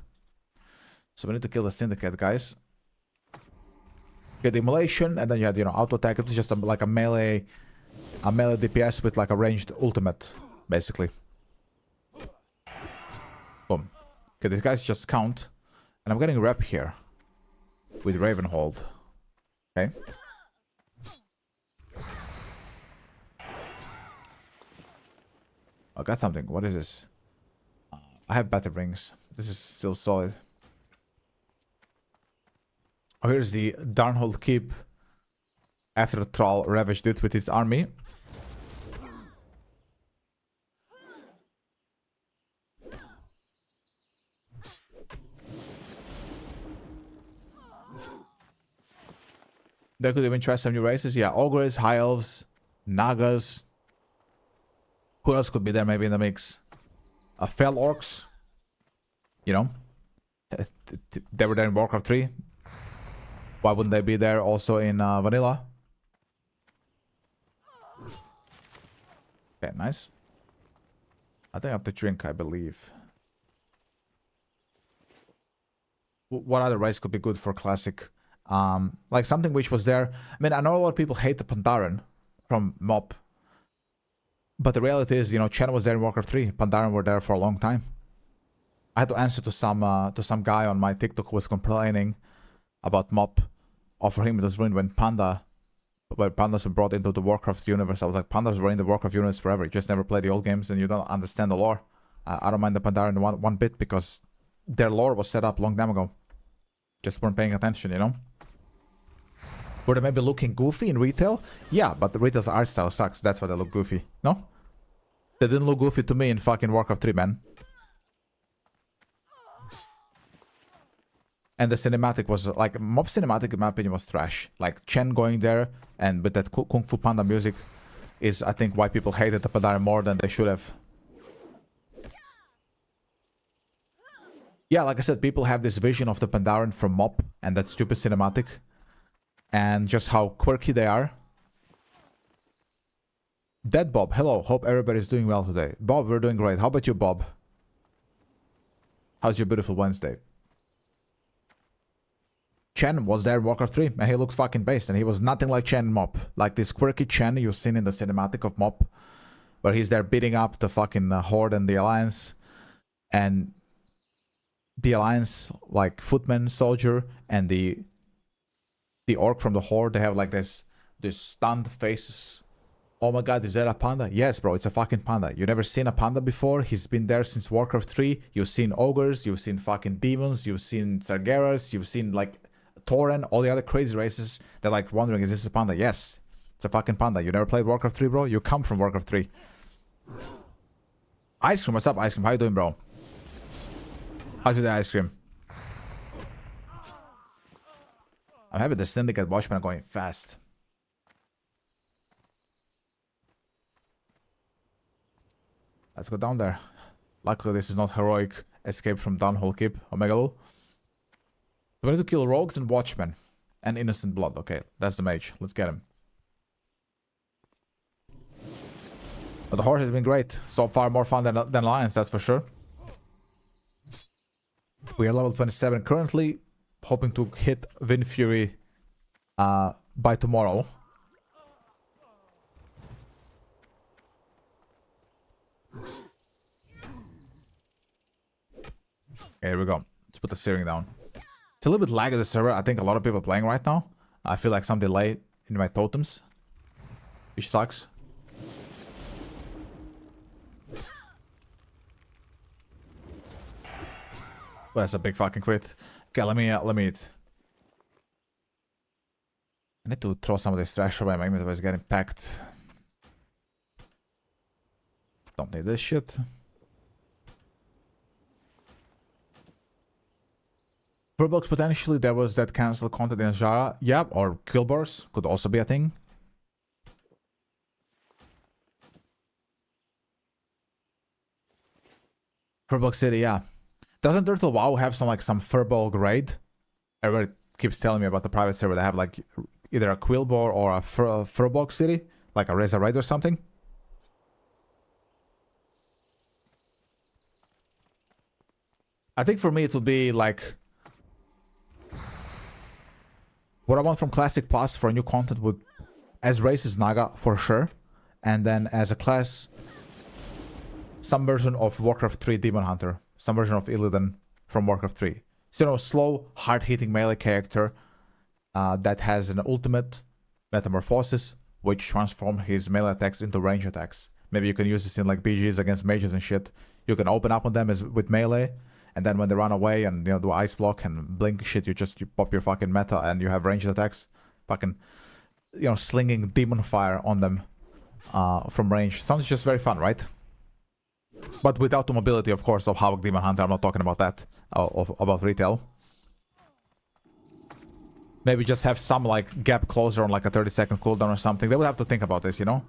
So we need to kill the Syndicate, guys. Get Immolation, and then you had, you know, auto attack. It's just like a melee DPS with like a ranged ultimate, basically. Boom. Okay, these guys just count, and I'm getting rep here with Ravenhold. Okay. I got something. What is this? I have battle rings. This is still solid. Oh, here's the Darnhold Keep after Thrall ravaged it with his army. They could even try some new races. Yeah, Ogres, High Elves, Nagas. Who else could be there maybe in the mix? Fell Orcs. You know? They were there in Warcraft 3. Why wouldn't they be there also in Vanilla? Okay, nice. I think I have to drink, I believe. What other race could be good for Classic? Like something which was there. I mean, I know a lot of people hate the Pandaren from MOP, but the reality is, you know, Chen was there in Warcraft 3. Pandaren were there for a long time. I had to answer to some guy on my TikTok who was complaining about MOP. For him, it was ruined when pandas were brought into the Warcraft universe. I was like, pandas were in the Warcraft universe forever. You just never play the old games and you don't understand the lore. I don't mind the Pandaren one bit because their lore was set up long time ago. Just weren't paying attention, you know? Were they maybe looking goofy in retail? Yeah, but the retail's art style sucks. That's why they look goofy. No? They didn't look goofy to me in fucking Warcraft 3, man. And the cinematic was like, Mob cinematic in my opinion was trash. Like Chen going there and with that Kung Fu Panda music is, I think, why people hated the Pandaren more than they should have. Yeah, like I said, people have this vision of the Pandaren from Mob and that stupid cinematic. And just how quirky they are. Dead Bob, hello, hope everybody's doing well today. Bob, we're doing great. How about you, Bob? How's your beautiful Wednesday? Chen was there in Warcraft 3 and he looked fucking based and he was nothing like Chen in MOP. Like this quirky Chen you've seen in the cinematic of MOP, where he's there beating up the fucking Horde and the Alliance. And the Alliance, like Footman Soldier and the Orc from the Horde, they have like this stunned faces. Oh my god, is that a panda? Yes, bro, it's a fucking panda. You never seen a panda before? He's been there since Warcraft 3. You've seen ogres, you've seen fucking demons, you've seen Sargeras, you've seen like Tauren, all the other crazy races. They're like wondering, is this a panda? Yes, it's a fucking panda. You never played Warcraft 3, bro? You come from Warcraft 3. Ice Cream, what's up, Ice Cream? How you doing, bro? How's your day, Ice Cream? I'm having the Syndicate Watchmen going fast. Let's go down there. Luckily, this is not heroic escape from Downhole Keep, Omega. We need to kill rogues and watchmen. And innocent blood. Okay, that's the mage. Let's get him. But the Horde has been great. So far more fun than Alliance, that's for sure. We are level 27 currently. Hoping to hit Wind Fury by tomorrow. Okay, here we go. Let's put the steering down. It's a little bit lag at the server. I think a lot of people playing right now. I feel like some delay in my totems, which sucks. Well, that's a big fucking crit. Okay, let me eat. I need to throw some of this trash away. My inventory is getting packed. Don't need this shit. Furbolgs potentially, there was that cancel content in Jara. Yep, or Killbars could also be a thing. Furbolg City, yeah. Doesn't Turtle WoW have some Furbolg raid? Everybody keeps telling me about the private server. They have like either a Quillbor or a Furbolg City, like a Reza raid or something. I think for me it would be like what I want from Classic Plus for new content would, as race is Naga for sure, and then as a class, some version of Warcraft 3 Demon Hunter, some version of Illidan from Warcraft 3. So, you know, slow, hard-hitting melee character that has an ultimate metamorphosis, which transforms his melee attacks into range attacks. Maybe you can use this in like BGs against mages and shit. You can open up on them with melee, and then when they run away and, you know, do ice block and blink shit, you pop your fucking meta and you have ranged attacks. Fucking, you know, slinging demon fire on them from range. Sounds just very fun, right? But without the mobility, of course, of Havoc Demon Hunter. I'm not talking about that, about retail. Maybe just have some like gap closer on like a 30-second cooldown or something. They would have to think about this, you know?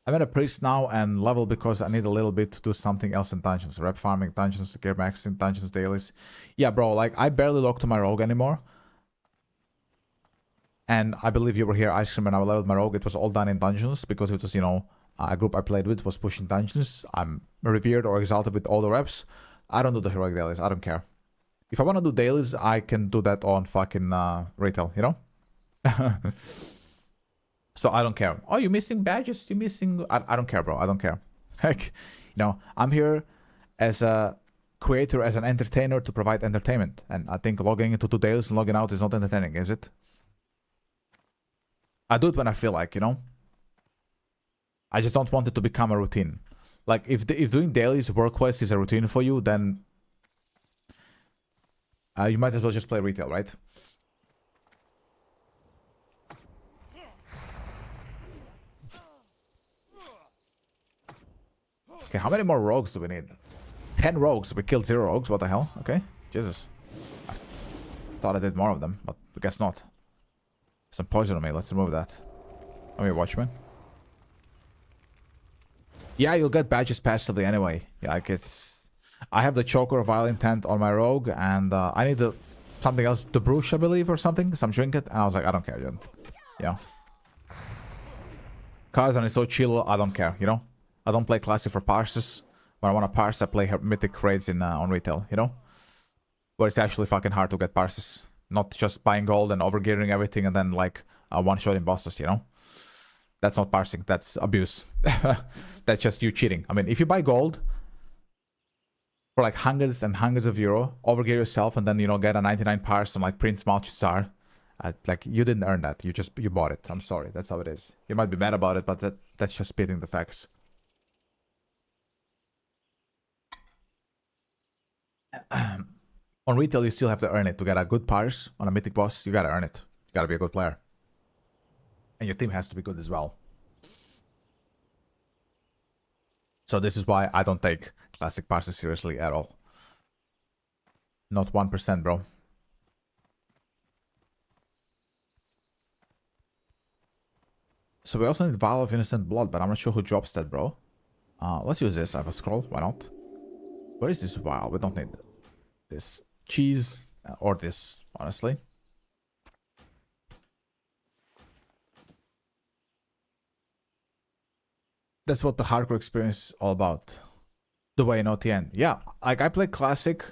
I'm at a priest now and level because I need a little bit to do something else in dungeons. Rep farming dungeons, gear maxing dungeons, dailies. Yeah, bro, like I barely log to my rogue anymore. And I believe you were here, Ice Cream, when I leveled my rogue. It was all done in dungeons because it was, you know, a group I played with was pushing dungeons. I'm revered or exalted with all the reps. I don't do the heroic dailies. I don't care. If I want to do dailies, I can do that on fucking retail, you know? So I don't care. Oh, you missing badges? You missing... I don't care, bro. I don't care. Like, you know, I'm here as a creator, as an entertainer to provide entertainment. And I think logging into 2 dailies and logging out is not entertaining, is it? I do it when I feel like, you know? I just don't want it to become a routine. Like, if doing dailies, work quests is a routine for you, then you might as well just play retail, right? Okay, how many more rogues do we need? 10 rogues. We killed 0 rogues. What the hell? Okay. Jesus. I thought I did more of them, but I guess not. Some poison on me. Let's remove that. Let me watchman. Yeah, you'll get badges passively anyway. Yeah, like it's... I have the choker of vile intent on my rogue, and I need something else. The brush, I believe, or something. Some trinket. And I was like, I don't care, dude. Yeah. Kazan is so chill, I don't care, you know? I don't play classic for parses. When I want to parse, I play mythic raids on retail, you know? Where it's actually fucking hard to get parses. Not just buying gold and overgearing everything and then like one-shotting bosses, you know? That's not parsing, that's abuse. That's just you cheating. I mean, if you buy gold for like hundreds and hundreds of euro, overgear yourself and then, you know, get a 99 parse on like Prince Malchusar, like you didn't earn that. You bought it. I'm sorry, that's how it is. You might be mad about it, but that's just spitting the facts. On retail, you still have to earn it. To get a good parse on a mythic boss, you gotta earn it. You gotta be a good player. And your team has to be good as well. So this is why I don't take classic parses seriously at all. Not 1%, bro. So we also need Vial of Innocent Blood, but I'm not sure who drops that, bro. Let's use this. I have a scroll. Why not? Where is this vial? We don't need this. Cheese. Or this, honestly. That's what the hardcore experience is all about. The way in OTN. Yeah, like I play classic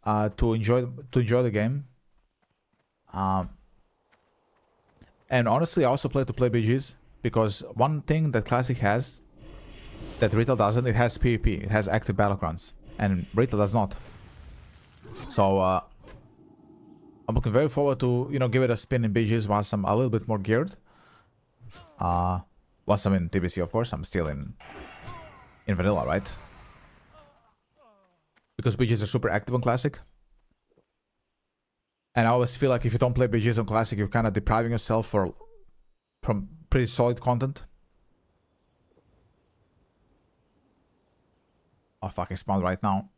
to enjoy the game. And honestly, I also play to play BGs. Because one thing that classic has that retail doesn't, it has PvP. It has active battlegrounds. And retail does not. So I'm looking very forward to, you know, give it a spin in BGs once I'm a little bit more geared. Once I'm in TBC, of course. I'm still in vanilla, right? Because BGs are super active on classic. And I always feel like if you don't play BGs on classic, you're kind of depriving yourself from pretty solid content. Oh fuck, he spawned right now.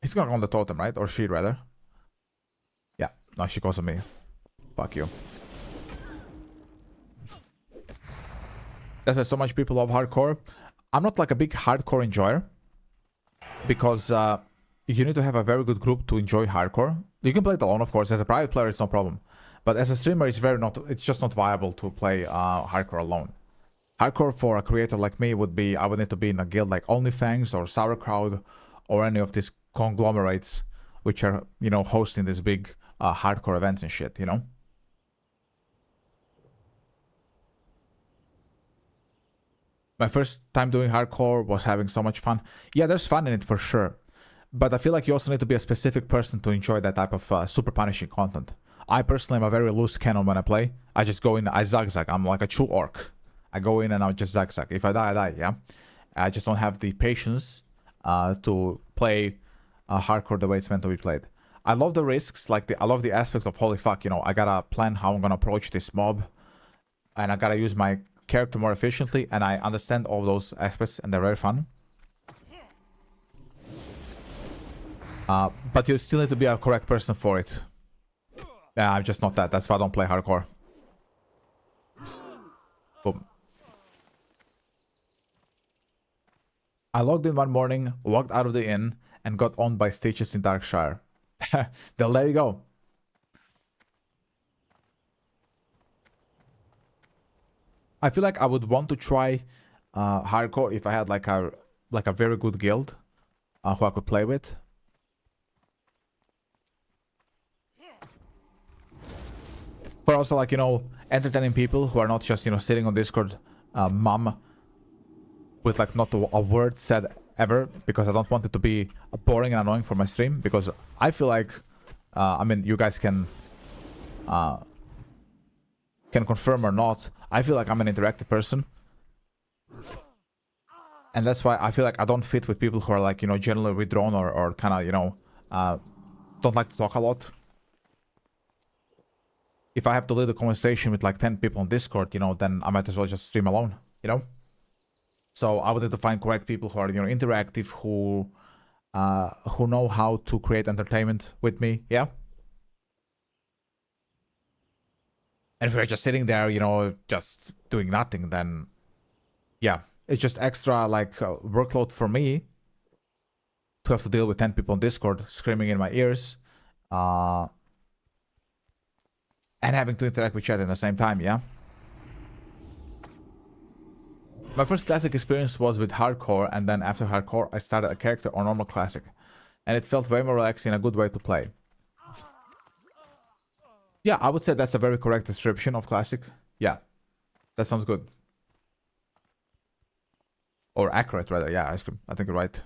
He's gonna go on the totem, right? Or she, rather. Yeah, no, she goes on me. Fuck you. That's why so much people love hardcore. I'm not like a big hardcore enjoyer. Because you need to have a very good group to enjoy hardcore. You can play it alone, of course. As a private player, it's no problem. But as a streamer, it's just not viable to play hardcore alone. Hardcore for a creator like me would be, I would need to be in a guild like OnlyFangs or Sauerkraut or any of these conglomerates which are, you know, hosting these big hardcore events and shit, you know? My first time doing hardcore was having so much fun. Yeah, there's fun in it for sure. But I feel like you also need to be a specific person to enjoy that type of super punishing content. I personally am a very loose cannon when I play. I just go in, I zigzag. I'm like a true orc. I go in and I just zigzag. If I die, I die, yeah? I just don't have the patience to play hardcore the way it's meant to be played. I love the risks, like I love the aspect of holy fuck, you know, I gotta plan how I'm gonna approach this mob. And I gotta use my character more efficiently, and I understand all those aspects and they're very fun. But you still need to be a correct person for it. Yeah, I'm just not that. That's why I don't play hardcore. Boom. I logged in one morning, walked out of the inn, and got owned by Stitches in Darkshire. Well, there you go. I feel like I would want to try hardcore if I had like a very good guild who I could play with. for also, like, you know, entertaining people who are not just, you know, sitting on Discord mum with like not a word said ever, because I don't want it to be boring and annoying for my stream, because I feel like I mean, you guys can confirm or not, I feel like I'm an interactive person, and that's why I feel like I don't fit with people who are like, you know, generally withdrawn or kind of, you know, don't like to talk a lot. If I have to lead a conversation with like 10 people on Discord, you know, then I might as well just stream alone, you know? So I would have to find correct people who are, you know, interactive, who know how to create entertainment with me, yeah? And if we're just sitting there, you know, just doing nothing, then yeah, it's just extra like workload for me to have to deal with 10 people on Discord screaming in my ears, and having to interact with chat at the same time, yeah? My first classic experience was with hardcore, and then after hardcore I started a character on normal classic, and it felt way more relaxing and a good way to play. Yeah, I would say that's a very correct description of classic. Yeah, that sounds good. Or accurate, rather. Yeah, Ice Cream. I think you're right.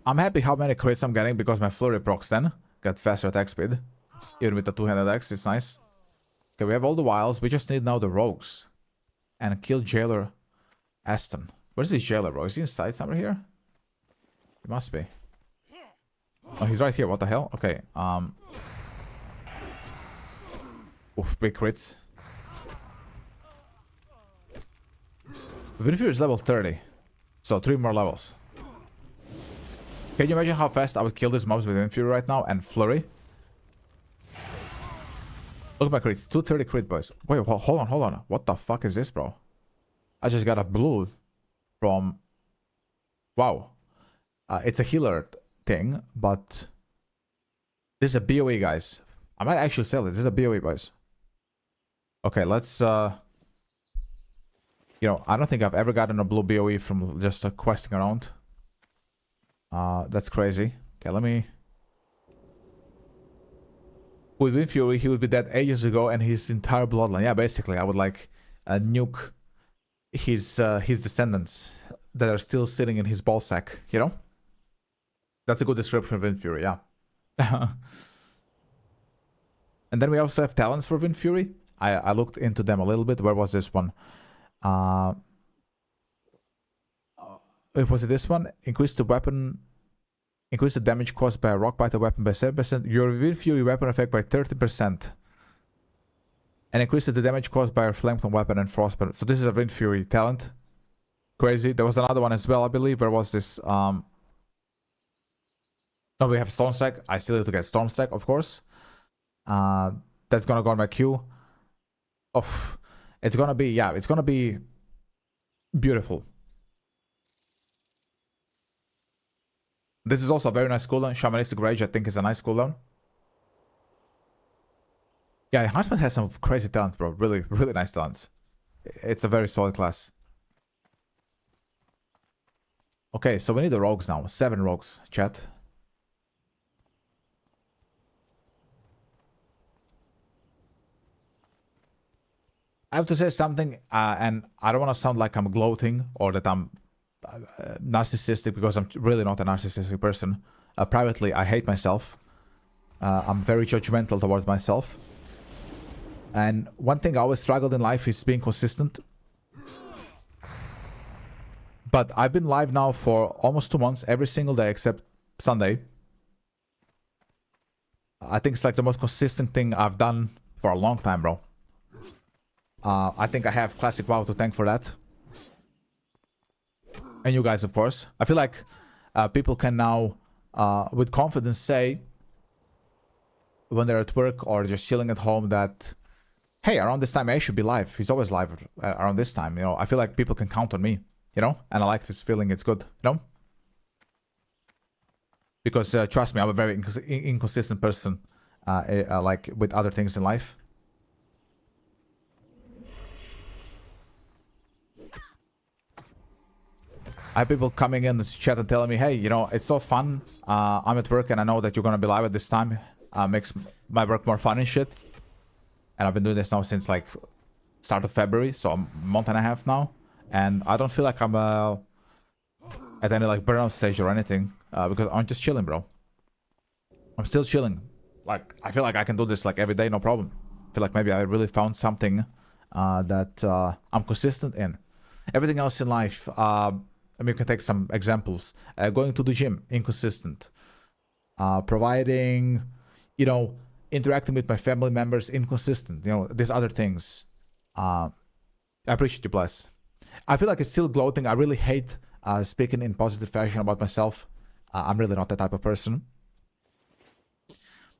I'm happy how many crits I'm getting because my flurry procs then get faster attack speed. Even with the two-handed axe, it's nice. Okay, we have all the wiles. We just need now the rogues. And kill Jailer Aston. Where's this Jailer, bro? Is he inside somewhere here? He must be. Oh, he's right here. What the hell? Okay, oof, big crits. Winfear is level 30. So 3 more levels. Can you imagine how fast I would kill these mobs with Winfear right now and Flurry? Look at my crits. 230 crit, boys. Wait, hold on. What the fuck is this, bro? I just got a blue from... Wow. It's a healer thing, but... This is a BOE, guys. I might actually sell this. This is a BOE, boys. Okay, let's... You know, I don't think I've ever gotten a blue BOE from just questing around. That's crazy. Okay, let me... With Winfury, he would be dead ages ago, and his entire bloodline. Yeah, basically, I would like nuke his descendants that are still sitting in his ballsack. You know, that's a good description of Winfury. Yeah. And then we also have talents for Winfury. I looked into them a little bit. Where was this one? Was it this one? Increase the weapon. Increase the damage caused by a rock bite weapon by 7%. Your Winfury weapon effect by 30%. And increase the damage caused by a flametongue weapon and frostbite. So this is a Winfury talent. Crazy. There was another one as well, I believe. Where was this? No, we have Stormstrike. I still need to get Stormstrike, of course. That's gonna go on my queue. Oh, it's gonna be, yeah, it's gonna be beautiful. This is also a very nice cooldown. Shamanistic Rage, I think, is a nice cooldown. Yeah, Enhancement has some crazy talents, bro. Really, really nice talents. It's a very solid class. Okay, so we need the rogues now. 7 rogues, chat. I have to say something, and I don't want to sound like I'm gloating or that I'm narcissistic, because I'm really not a narcissistic person. Privately, I hate myself. I'm very judgmental towards myself. And one thing I always struggled in life is being consistent. But I've been live now for almost 2 months, every single day except Sunday. I think it's like the most consistent thing I've done for a long time, bro. I think I have Classic WoW to thank for that. And you guys, of course. I feel like people can now, with confidence, say when they're at work or just chilling at home that, hey, around this time I should be live. He's always live around this time, you know. I feel like people can count on me, you know. And I like this feeling. It's good, you know. Because trust me, I'm a very inconsistent person, like with other things in life. I have people coming in the chat and telling me, hey, you know, it's so fun. I'm at work and I know that you're gonna be live at this time. Makes my work more fun and shit. And I've been doing this now since like start of February, so a month and a half now. And I don't feel like I'm at any like burnout stage or anything, because I'm just chilling, bro. I'm still chilling. Like, I feel like I can do this like every day, no problem. I feel like maybe I really found something that I'm consistent in. Everything else in life, I mean, you can take some examples. Going to the gym, inconsistent. Providing, you know, interacting with my family members, inconsistent. You know, these other things. I appreciate you, bless. I feel like it's still gloating. I really hate speaking in positive fashion about myself. I'm really not that type of person.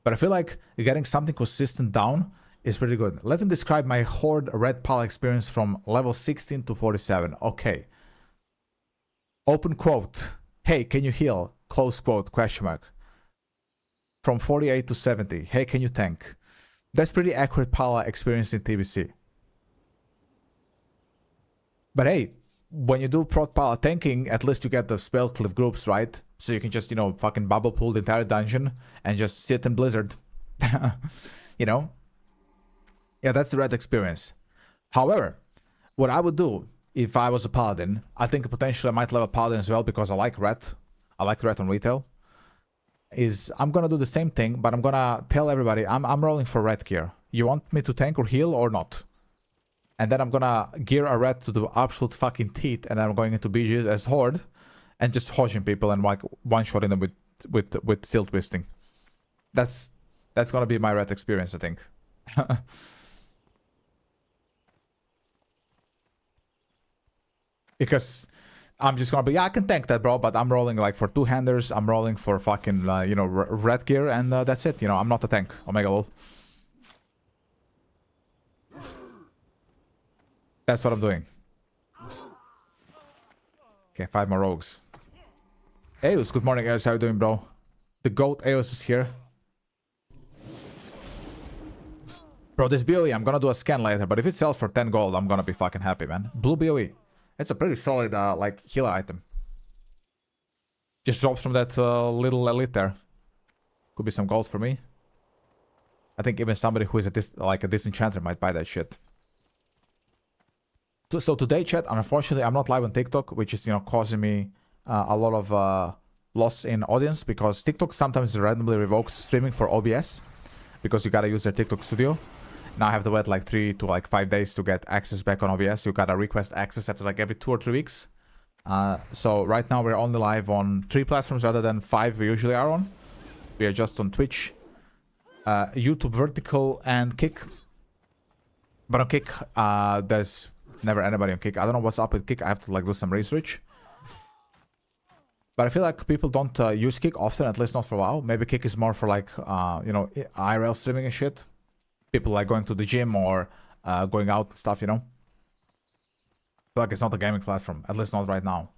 But I feel like getting something consistent down is pretty good. Let me describe my Horde Red Pal experience from level 16 to 47. Okay. Open quote. Hey, can you heal? Close quote, question mark. From 48 to 70. Hey, can you tank? That's pretty accurate Pala experience in TBC. But hey, when you do prot Pala tanking, at least you get the spell cliff groups, right? So you can just, you know, fucking bubble pull the entire dungeon and just sit in Blizzard. You know? Yeah, that's the red experience. However, what I would do if I was a paladin, I think potentially I might level paladin as well because I like red. I like red on retail. Is I'm gonna do the same thing, but I'm gonna tell everybody I'm rolling for red gear. You want me to tank or heal or not? And then I'm gonna gear a red to the absolute fucking teeth, and then I'm going into BGs as Horde and just hodging people and like one-shotting them with seal twisting. That's gonna be my red experience, I think. Because I'm just gonna be, yeah, I can tank that, bro, but I'm rolling like for two-handers, I'm rolling for fucking, you know, red gear, and that's it. You know, I'm not a tank. Omega lol. That's what I'm doing. Okay, 5 more rogues. Eos, good morning, Eos. How you doing, bro? The GOAT Eos is here. Bro, this BOE, I'm gonna do a scan later, but if it sells for 10 gold, I'm gonna be fucking happy, man. Blue BOE. It's a pretty solid, like, healer item. Just drops from that little elite there. Could be some gold for me. I think even somebody who is like a disenchanter might buy that shit. So today, chat, unfortunately, I'm not live on TikTok, which is, you know, causing me a lot of loss in audience because TikTok sometimes randomly revokes streaming for OBS because you gotta use their TikTok studio. Now I have to wait like 3 to like 5 days to get access back on OBS. You gotta request access after like every 2 or 3 weeks. So right now we're only live on 3 platforms rather than 5 we usually are on. We are just on Twitch, YouTube Vertical, and Kick. But on Kick, there's never anybody on Kick. I don't know what's up with Kick. I have to like do some research. But I feel like people don't use Kick often, at least not for a while. Maybe Kick is more for like, you know, IRL streaming and shit. People like going to the gym or going out and stuff, you know. I feel like it's not a gaming platform, at least not right now.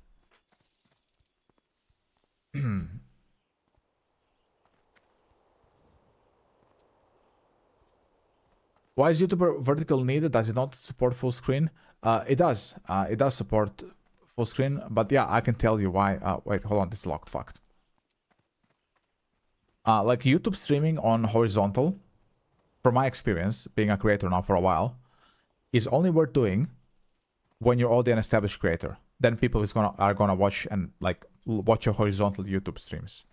Why is YouTuber Vertical needed? Does it not support full screen? It does. It does support full screen, but yeah, I can tell you why. Wait, hold on, this is locked. Fucked. Like YouTube streaming on horizontal, from my experience, being a creator now for a while, is only worth doing when you're already an established creator. Then people are gonna watch and like watch your horizontal YouTube streams.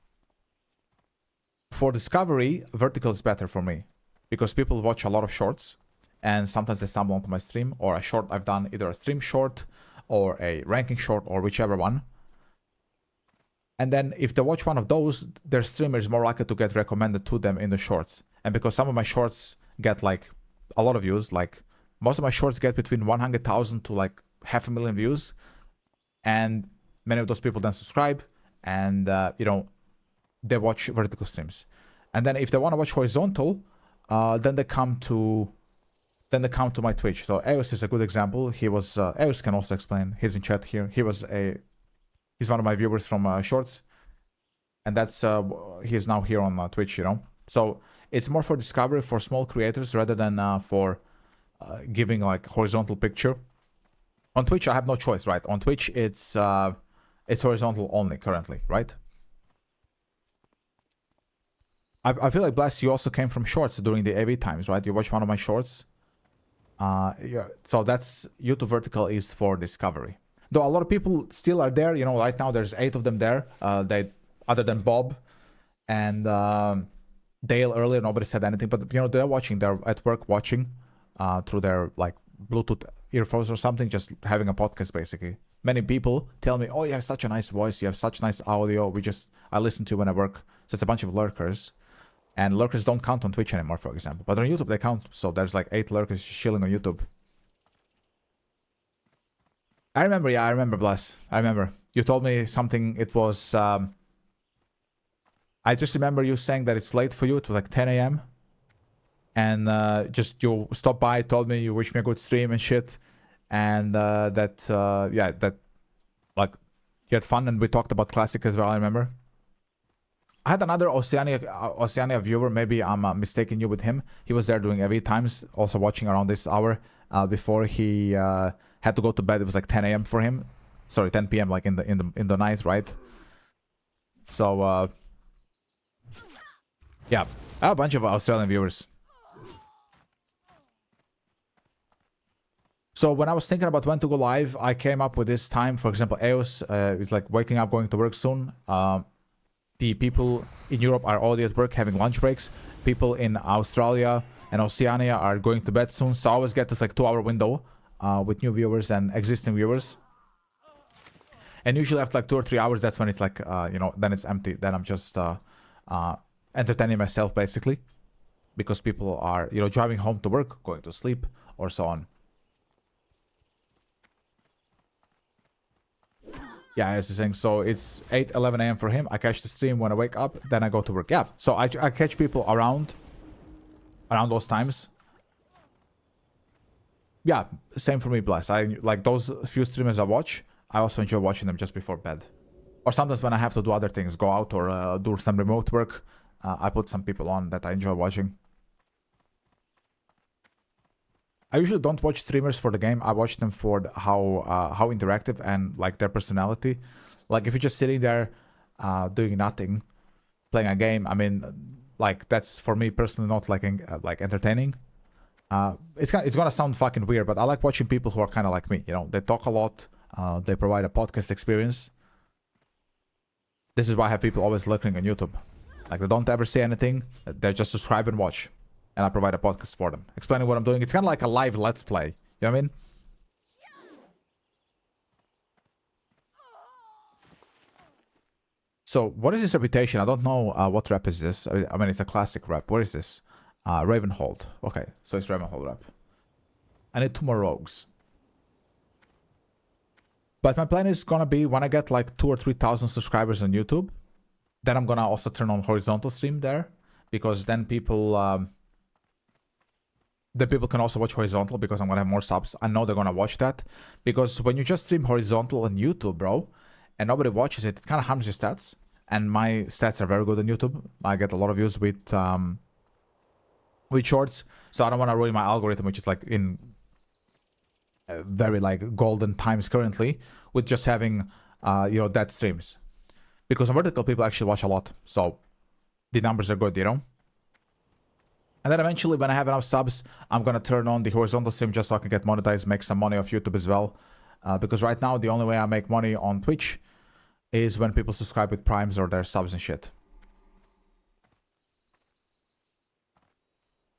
For discovery, vertical is better for me because people watch a lot of shorts, and sometimes they stumble onto my stream or a short I've done, either a stream short or a ranking short or whichever one. And then if they watch one of those, their streamer is more likely to get recommended to them in the shorts. And because some of my shorts get like a lot of views, like most of my shorts get between 100,000 to like 500,000 views, and many of those people then subscribe and you know, they watch vertical streams. And then if they want to watch horizontal, then they come to my Twitch. So Eos is a good example. He was Eos can also explain. He's in chat here. He's one of my viewers from shorts, and that's he's now here on Twitch, you know. So it's more for discovery for small creators rather than for giving like horizontal picture. On Twitch, I have no choice, right? On Twitch, it's It's horizontal only currently, right? I feel like, Bless, you also came from shorts during the AV times, right? You watched one of my shorts. Yeah. So that's YouTube vertical is for discovery. Though a lot of people still are there. You know, right now there's 8 of them there. They, other than Bob and Dale earlier, nobody said anything. But you know, they're watching. They're at work watching through their like Bluetooth earphones or something, just having a podcast basically. Many people tell me, "Oh, you have such a nice voice. You have such nice audio. I listen to you when I work." So it's a bunch of lurkers. And lurkers don't count on Twitch anymore, for example. But on YouTube, they count. So there's like 8 lurkers chilling on YouTube. I remember, yeah, I remember, Bless. I remember. You told me something, it was... I just remember you saying that it's late for you. It was like 10 a.m. And just you stopped by, told me you wish me a good stream and shit. And yeah, that, like, you had fun and we talked about Classic as well, I remember. I had another Oceania viewer. Maybe I'm mistaking you with him. He was there doing AV times, also watching around this hour before he had to go to bed. It was like 10 a.m. for him. Sorry, 10 p.m. like in the night, right? So yeah, I have a bunch of Australian viewers. So when I was thinking about when to go live, I came up with this time. For example, EOS is like waking up, going to work soon. The people in Europe are already at work having lunch breaks. People in Australia and Oceania are going to bed soon. So I always get this like 2-hour window with new viewers and existing viewers. And usually after like 2 or 3 hours, that's when it's like, you know, then it's empty. Then I'm just entertaining myself basically. Because people are, you know, driving home to work, going to sleep or so on. Yeah, as you're saying, so it's 8-11 a.m. for him. I catch the stream when I wake up, then I go to work. Yeah, so I catch people around those times. Yeah, same for me, Bless. I like those few streamers I watch. I also enjoy watching them just before bed. Or sometimes when I have to do other things, go out or do some remote work, I put some people on that I enjoy watching. I usually don't watch streamers for the game. I watch them for how interactive and like their personality. Like if you're just sitting there doing nothing, playing a game, I mean, like that's for me personally not like entertaining. It's gonna sound fucking weird, but I like watching people who are kind of like me. You know, they talk a lot. They provide a podcast experience. This is why I have people always lurking on YouTube. Like they don't ever say anything. They just subscribe and watch. And I provide a podcast for them, explaining what I'm doing. It's kind of like a live Let's Play. You know what I mean? So, what is this reputation? I don't know what rep is this. I mean, it's a classic rep. Where is this? Ravenhold. Okay, so it's Ravenhold rep. I need 2 more rogues. But my plan is gonna be when I get like 2,000 or 3,000 subscribers on YouTube, then I'm gonna also turn on horizontal stream there, because then people... the people can also watch horizontal because I'm gonna have more subs. I know they're gonna watch that, because when you just stream horizontal on YouTube, bro, and nobody watches it, it kind of harms your stats. And my stats are very good on YouTube. I get a lot of views with shorts, so I don't want to ruin my algorithm, which is like in very like golden times currently, with just having you know, dead streams. Because on vertical, people actually watch a lot, so the numbers are good, you know. And then eventually, when I have enough subs, I'm going to turn on the horizontal stream just so I can get monetized, make some money off YouTube as well. Because right now, the only way I make money on Twitch is when people subscribe with primes or their subs and shit.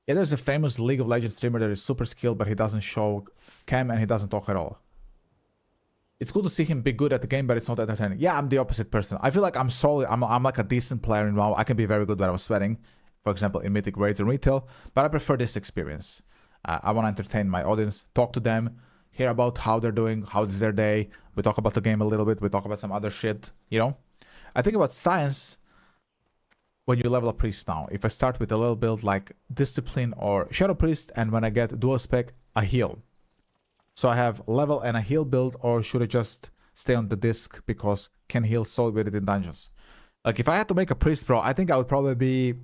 Yeah, there's a famous League of Legends streamer that is super skilled, but he doesn't show cam and he doesn't talk at all. It's cool to see him be good at the game, but it's not entertaining. Yeah, I'm the opposite person. I feel like I'm solid. I'm like a decent player in WoW. I can be very good when I'm sweating. For example, in Mythic Raids and Retail, but I prefer this experience. I want to entertain my audience, talk to them, hear about how they're doing, how is their day. We talk about the game a little bit, we talk about some other shit, you know? I think about science when you level a priest now. If I start with a little build like Discipline or Shadow Priest, and when I get dual spec, a heal. So I have level and a heal build, or should I just stay on the disc because can heal soul with it in dungeons? Like if I had to make a priest, bro, I think I would probably be...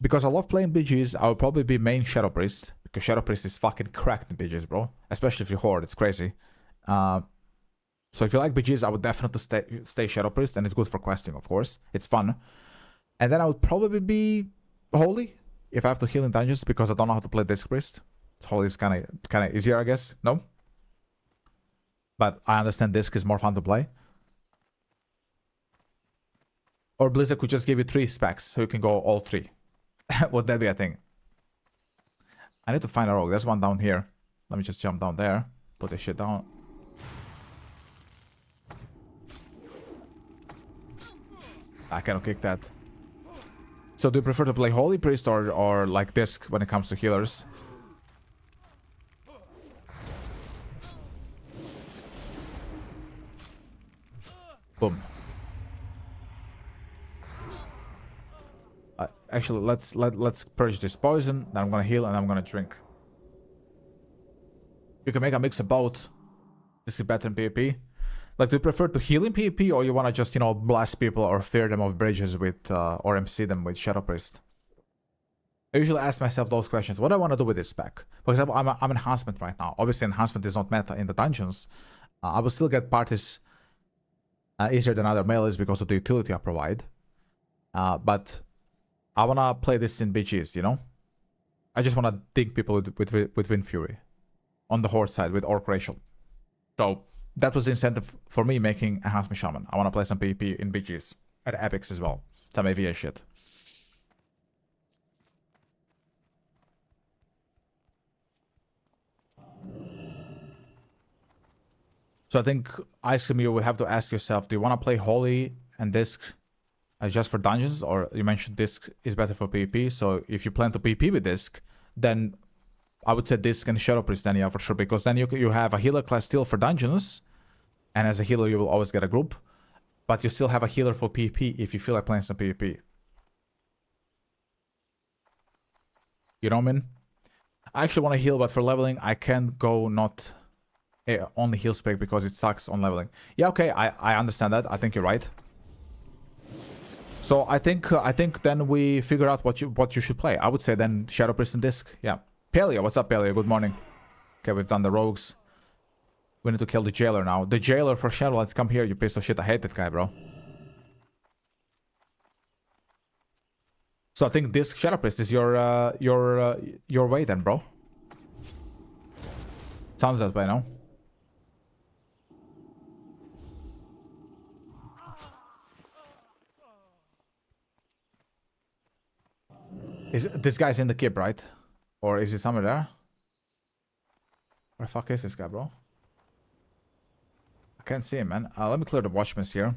Because I love playing BGs, I would probably be main Shadow Priest. Because Shadow Priest is fucking cracked in BGs, bro. Especially if you Horde, it's crazy. So if you like BGs, I would definitely stay Shadow Priest, and it's good for questing, of course. It's fun. And then I would probably be Holy if I have to heal in dungeons, because I don't know how to play Disc Priest. Holy is kind of easier, I guess. No? But I understand Disc is more fun to play. Or Blizzard could just give you 3 specs, so you can go all 3. Would that be a thing? I need to find a rogue. There's one down here. Let me just jump down there. Put this shit down. I cannot kick that. So do you prefer to play Holy Priest or like Disc when it comes to healers? Boom. Actually, let's purge this poison. Then I'm gonna heal and I'm gonna drink. You can make a mix of both. This is better in PvP. Like, do you prefer to heal in PvP, or you wanna just, you know, blast people or fear them off bridges with or MC them with Shadow Priest? I usually ask myself those questions. What do I want to do with this spec? For example, I'm enhancement right now. Obviously, enhancement is not meta in the dungeons. I will still get parties easier than other melees because of the utility I provide. But I want to play this in BGs, you know? I just want to dink people with Wind Fury. On the Horde side with Orc Racial. So that was the incentive for me making Enhancement Shaman. I want to play some PvP in BGs. And Epics as well. Some AVA shit. So I think, Ice Cream, you will have to ask yourself, do you want to play Holy and Disc just for dungeons? Or you mentioned Disc is better for PvP. So if you plan to PvP with Disc, then I would say Disc and Shadow Priest then, yeah, for sure. Because then you have a healer class still for dungeons. And as a healer, you will always get a group. But you still have a healer for PvP if you feel like playing some PvP. You know what I mean? I actually want to heal, but for leveling, I can't go not only heal spec because it sucks on leveling. Yeah, okay, I understand that. I think you're right. So I think then we figure out what you should play. I would say then Shadow Priest and Disc. Yeah. Paleo, what's up, Paleo? Good morning. Okay, we've done the rogues. We need to kill the jailer now. The jailer for Shadowlands, come here, you piece of shit. I hate that guy, bro. So I think Disc Shadow Priest is your way then, bro. Sounds that way, no? This guy's in the keep, right? Or is he somewhere there? Where the fuck is this guy, bro? I can't see him, man. Let me clear the watchmen here.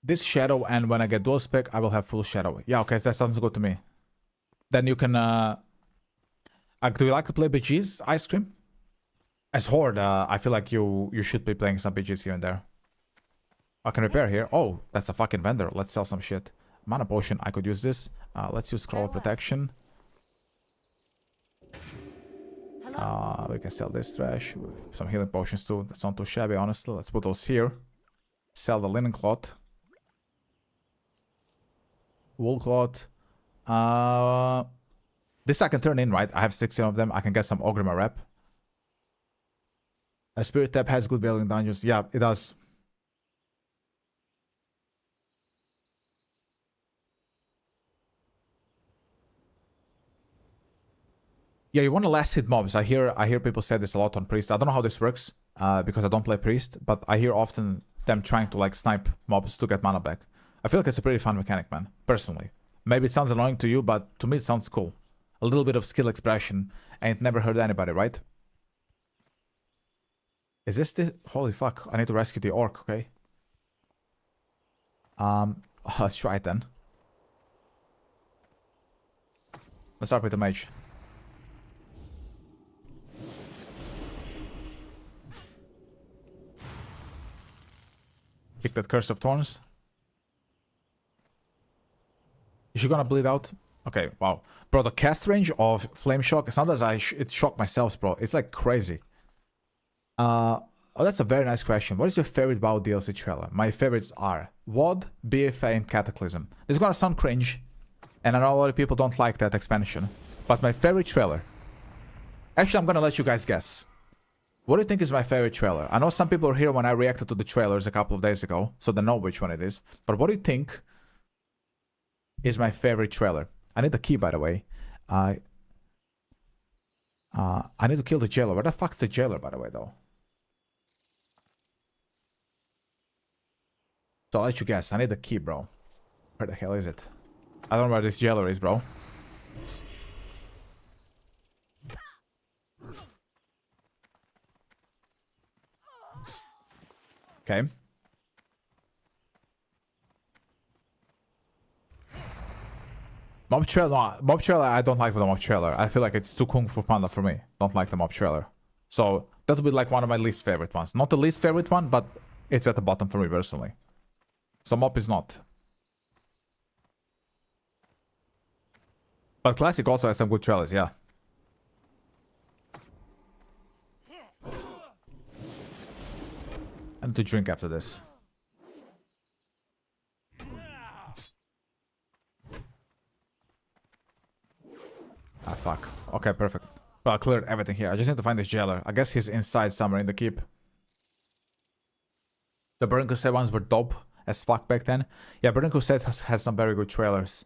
This shadow, and when I get dual spec, I will have full shadow. Yeah, okay, that sounds good to me. Then you can... do you like to play BGs, Ice Cream? As Horde, I feel like you should be playing some BGs here and there. I can repair here. Oh, that's a fucking vendor. Let's sell some shit. Mana potion, I could use this. Let's use scroll protection. We can sell this trash. Some healing potions too. That's not too shabby, honestly. Let's put those here. Sell the linen cloth. Wool cloth. This I can turn in, right? I have 16 of them. I can get some Ogrimmar rep. A Spirit Tab has good value in dungeons. Yeah, it does. Yeah, you want to last hit mobs. I hear people say this a lot on Priest. I don't know how this works because I don't play Priest, but I hear often them trying to like snipe mobs to get mana back. I feel like it's a pretty fun mechanic, man, personally. Maybe it sounds annoying to you, but to me it sounds cool. A little bit of skill expression, and it never hurt anybody, right? Is this the... Holy fuck, I need to rescue the orc, okay? Let's try it then. Let's start with the mage. Pick that Curse of Thorns. Is she gonna bleed out? Okay, wow. Bro, the cast range of Flame Shock, sometimes it shock myself, bro. It's like crazy. Oh, that's a very nice question. What is your favorite WoW DLC trailer? My favorites are WoD, BFA, and Cataclysm. This is gonna sound cringe, and I know a lot of people don't like that expansion. But my favorite trailer... Actually, I'm gonna let you guys guess. What do you think is my favorite trailer? I know some people are here when I reacted to the trailers a couple of days ago, so they know which one it is. But what do you think is my favorite trailer? I need the key, by the way. I need to kill the jailer. Where the fuck's the jailer, by the way, though? So I'll let you guess. I need the key, bro. Where the hell is it? I don't know where this jailer is, bro. Okay. Mob trailer, no, mob trailer, I don't like the mob trailer. I feel like it's too Kung Fu Panda for me. Don't like the mob trailer. So that would be like one of my least favorite ones. Not the least favorite one, but it's at the bottom for me personally. So mob is not. But classic also has some good trailers, yeah. I need to drink after this. Ah, fuck. Okay, perfect. Well, I cleared everything here. I just need to find this jailer. I guess he's inside somewhere in the keep. The Burning Crusade ones were dope as fuck back then. Yeah, Burning Crusade has some very good trailers.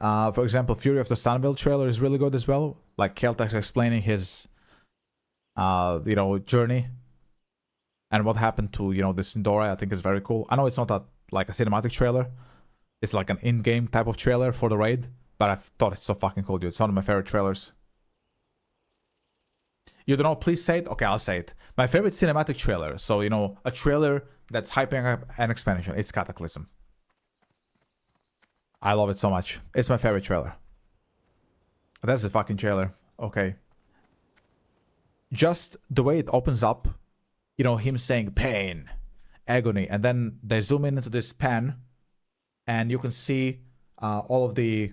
For example, Fury of the Sunville trailer is really good as well. Like Keltex explaining his, you know, journey. And what happened to, you know, this Sindora, I think is very cool. I know it's not like a cinematic trailer. It's like an in-game type of trailer for the raid. But I thought it's so fucking cool, dude. It's one of my favorite trailers. You don't know? Please say it? Okay, I'll say it. My favorite cinematic trailer. So, you know, a trailer that's hyping up an expansion. It's Cataclysm. I love it so much. It's my favorite trailer. That's the fucking trailer. Okay. Just the way it opens up. You know, him saying pain, agony, and then they zoom in into this pen, and you can see all of the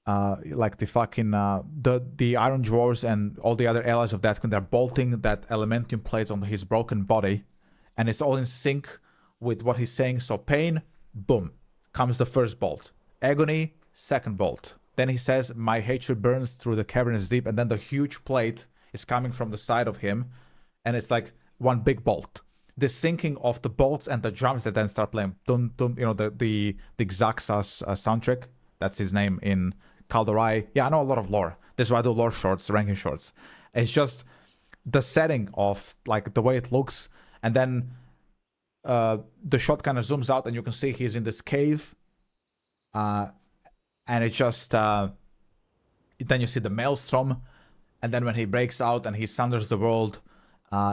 like the fucking the iron drawers and all the other allies of that when they're bolting that elementum plates on his broken body, and it's all in sync with what he's saying. So pain, boom, comes the first bolt. Agony, second bolt. Then he says, "My hatred burns through the cavernous deep," and then the huge plate is coming from the side of him, and it's like one big bolt. The syncing of the bolts and the drums that then start playing. Dun, dun, you know, the Xaxas soundtrack. That's his name in Calderai. Yeah, I know a lot of lore. This is why I do lore shorts, ranking shorts. It's just the setting of like the way it looks. And then the shot kind of zooms out and you can see he's in this cave. And it just... then you see the maelstrom. And then when he breaks out and he sunders the world...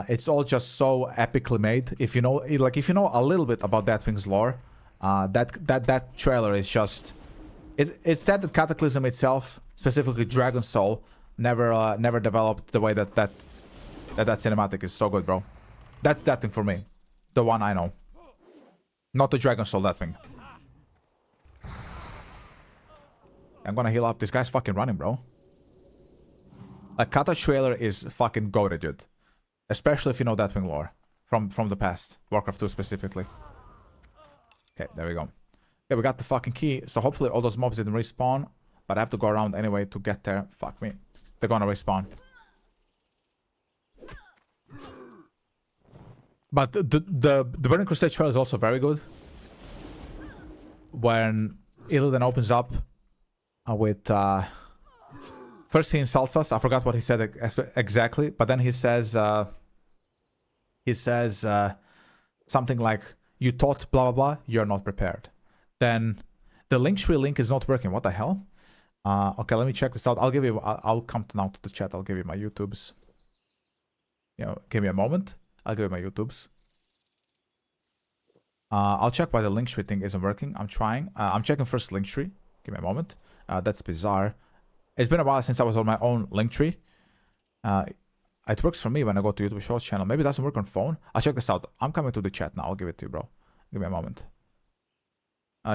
it's all just so epically made. If you know, like, if you know a little bit about Deathwing's lore, that trailer is just. It's said that Cataclysm itself, specifically Dragon Soul, never developed the way that cinematic is so good, bro. That's Deathwing for me, the one I know, not the Dragon Soul Deathwing. I'm gonna heal up. This guy's fucking running, bro. Like, Kata trailer is fucking goated, dude. Especially if you know Deathwing lore from the past. Warcraft 2 specifically. Okay, there we go. Okay, we got the fucking key. So hopefully all those mobs didn't respawn. But I have to go around anyway to get there. Fuck me. They're gonna respawn. But the Burning Crusade trail is also very good. When Illidan opens up with... First he insults us. I forgot what he said exactly. But then he says something like, "You thought blah blah blah, you're not prepared." Then the Linktree link is not working. What the hell? Okay, let me check this out. I'll come now to the chat. I'll give you my YouTubes. You know, give me a moment. I'll give you my YouTubes. I'll check why the Linktree thing isn't working. I'm trying. I'm checking first Linktree. Give me a moment. That's bizarre. It's been a while since I was on my own Linktree. It works for me when I go to YouTube Shorts channel. Maybe it doesn't work on phone. I'll check this out. I'm coming to the chat now. I'll give it to you, bro. Give me a moment.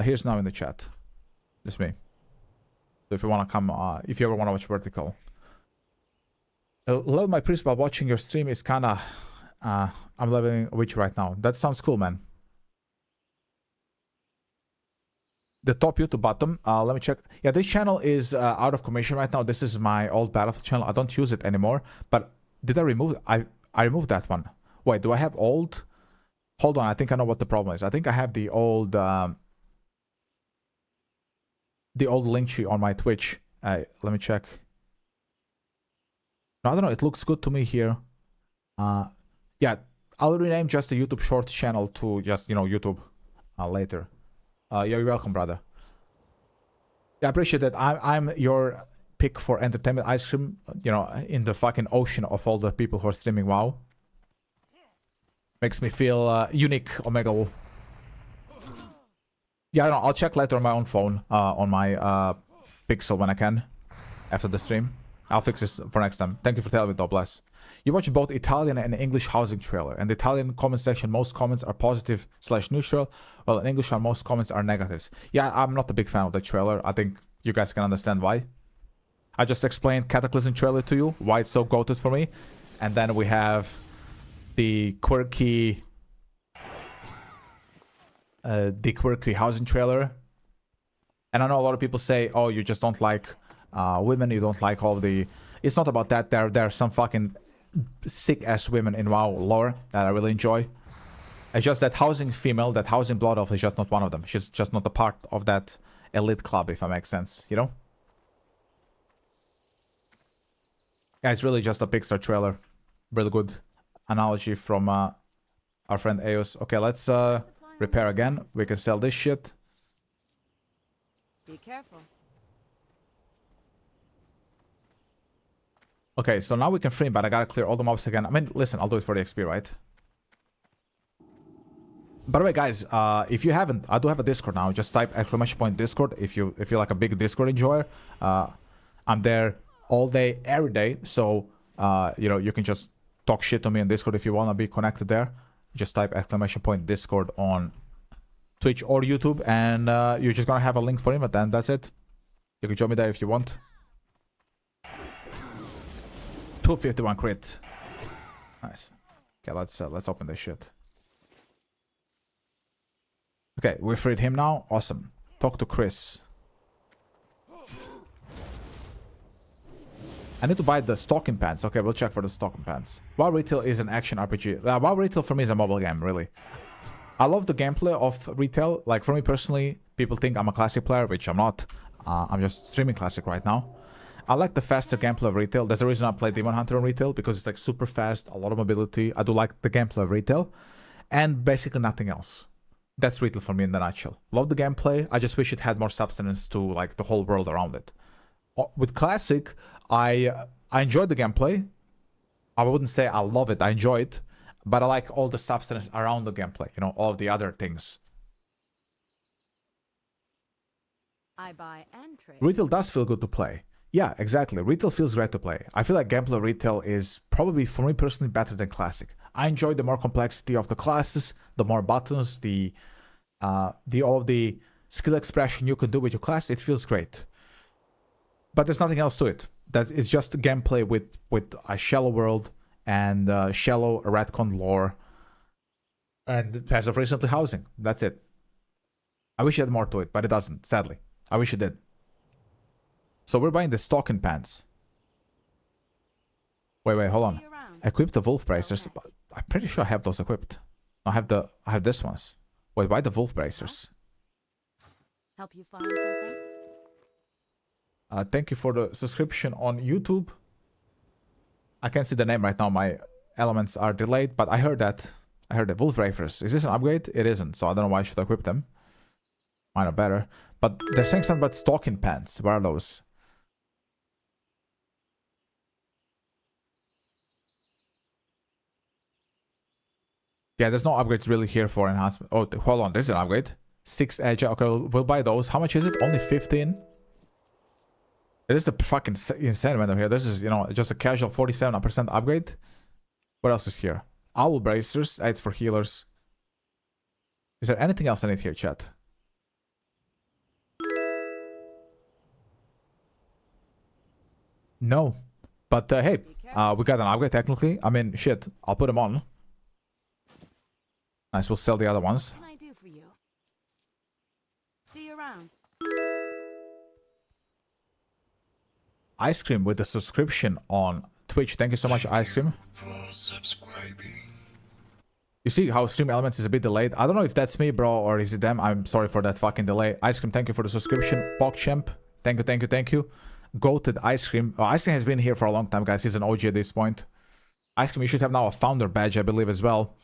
Here's now in the chat. This is me. So if you want to come, if you ever want to watch Vertical. Love my priest while watching your stream is kind of I'm leveling Witch right now. That sounds cool, man. The top YouTube bottom. Let me check. Yeah, this channel is out of commission right now. This is my old Battlefield channel. I don't use it anymore. But did I remove? I removed that one. Wait, do I have old? Hold on. I think I know what the problem is. I think I have the old link tree on my Twitch. Let me check. No, I don't know. It looks good to me here. Yeah, I'll rename just the YouTube Shorts channel to just YouTube later. Yeah, you're welcome, brother. Yeah, I appreciate that. I'm your pick for entertainment ice cream, in the fucking ocean of all the people who are streaming WoW. Makes me feel unique, Omega. Yeah, I don't know. I'll check later on my own phone, on my Pixel when I can, after the stream. I'll fix this for next time. Thank you for telling me, though, bless. You watch both Italian and English housing trailer. And the Italian comment section, most comments are positive/neutral, while in English most comments are negatives. Yeah, I'm not a big fan of the trailer. I think you guys can understand why. I just explained Cataclysm trailer to you, why it's so goated for me. And then we have the quirky housing trailer. And I know a lot of people say, oh, you just don't like women, you don't like all the... It's not about that. There are some fucking sick-ass women in WoW lore that I really enjoy. It's just that housing female, that housing blood elf is just not one of them. She's just not a part of that elite club, if that makes sense, Yeah, it's really just a Pixar trailer. Really good analogy from our friend Eos. Okay, let's repair again. We can sell this shit. Be careful. Okay, so now we can free, but I gotta clear all the mobs again. I mean, listen, I'll do it for the XP, right? By the way, guys, if you haven't, I do have a Discord now. Just type !Discord if you're like a big Discord enjoyer. I'm there all day, every day. So you can just talk shit to me on Discord if you wanna be connected there. Just type !Discord on Twitch or YouTube, and you're just gonna have a link for him, and then that's it. You can join me there if you want. 251 crit. Nice. Okay, let's open this shit. Okay, we freed him now. Awesome. Talk to Chris. I need to buy the stocking pants. Okay, we'll check for the stocking pants. WoW Retail is an action RPG. WoW Retail for me is a mobile game, really. I love the gameplay of Retail. Like, for me personally, people think I'm a classic player, which I'm not. I'm just streaming classic right now. I like the faster gameplay of Retail. There's a reason I play Demon Hunter on Retail, because it's like super fast, a lot of mobility. I do like the gameplay of Retail, and basically nothing else. That's Retail for me in the nutshell. Love the gameplay. I just wish it had more substance to like the whole world around it. With Classic, I enjoyed the gameplay. I wouldn't say I love it. I enjoy it, but I like all the substance around the gameplay. All of the other things. I buy and trade. Retail does feel good to play. Yeah, exactly. Retail feels great to play. I feel like gameplay Retail is probably, for me personally, better than Classic. I enjoy the more complexity of the classes, the more buttons, all of the skill expression you can do with your class. It feels great. But there's nothing else to it. That it's just gameplay with a shallow world and shallow retcon lore. And as of recently, housing. That's it. I wish it had more to it, but it doesn't, sadly. I wish it did. So we're buying the stocking pants. Wait, hold on. Equip the wolf bracers. I'm pretty sure I have those equipped. I have this ones. Wait, why the wolf bracers? Help you find something? Thank you for the subscription on YouTube. I can't see the name right now. My elements are delayed, but I heard that. I heard the wolf bracers. Is this an upgrade? It isn't, so I don't know why I should equip them. Mine are better. But they're saying something about stocking pants. Where are those? Yeah, there's no upgrades really here for enhancement. Oh, hold on. This is an upgrade. 6 edge. Okay, we'll buy those. How much is it? Only 15? It is a fucking insane vendor here. This is, just a casual 47% upgrade. What else is here? Owl bracers. It's for healers. Is there anything else I need here, chat? No. But hey, we got an upgrade technically. I mean, shit. I'll put them on. Nice, we'll sell the other ones. What can I do for you? See you around. Ice Cream with the subscription on Twitch. Thank you so much, Ice Cream. You see how Stream Elements is a bit delayed? I don't know if that's me, bro, or is it them. I'm sorry for that fucking delay. Ice Cream, thank you for the subscription. PogChamp, thank you, thank you, thank you. Goated Ice Cream. Oh, Ice Cream has been here for a long time, guys. He's an OG at this point. Ice Cream, you should have now a founder badge, I believe, as well.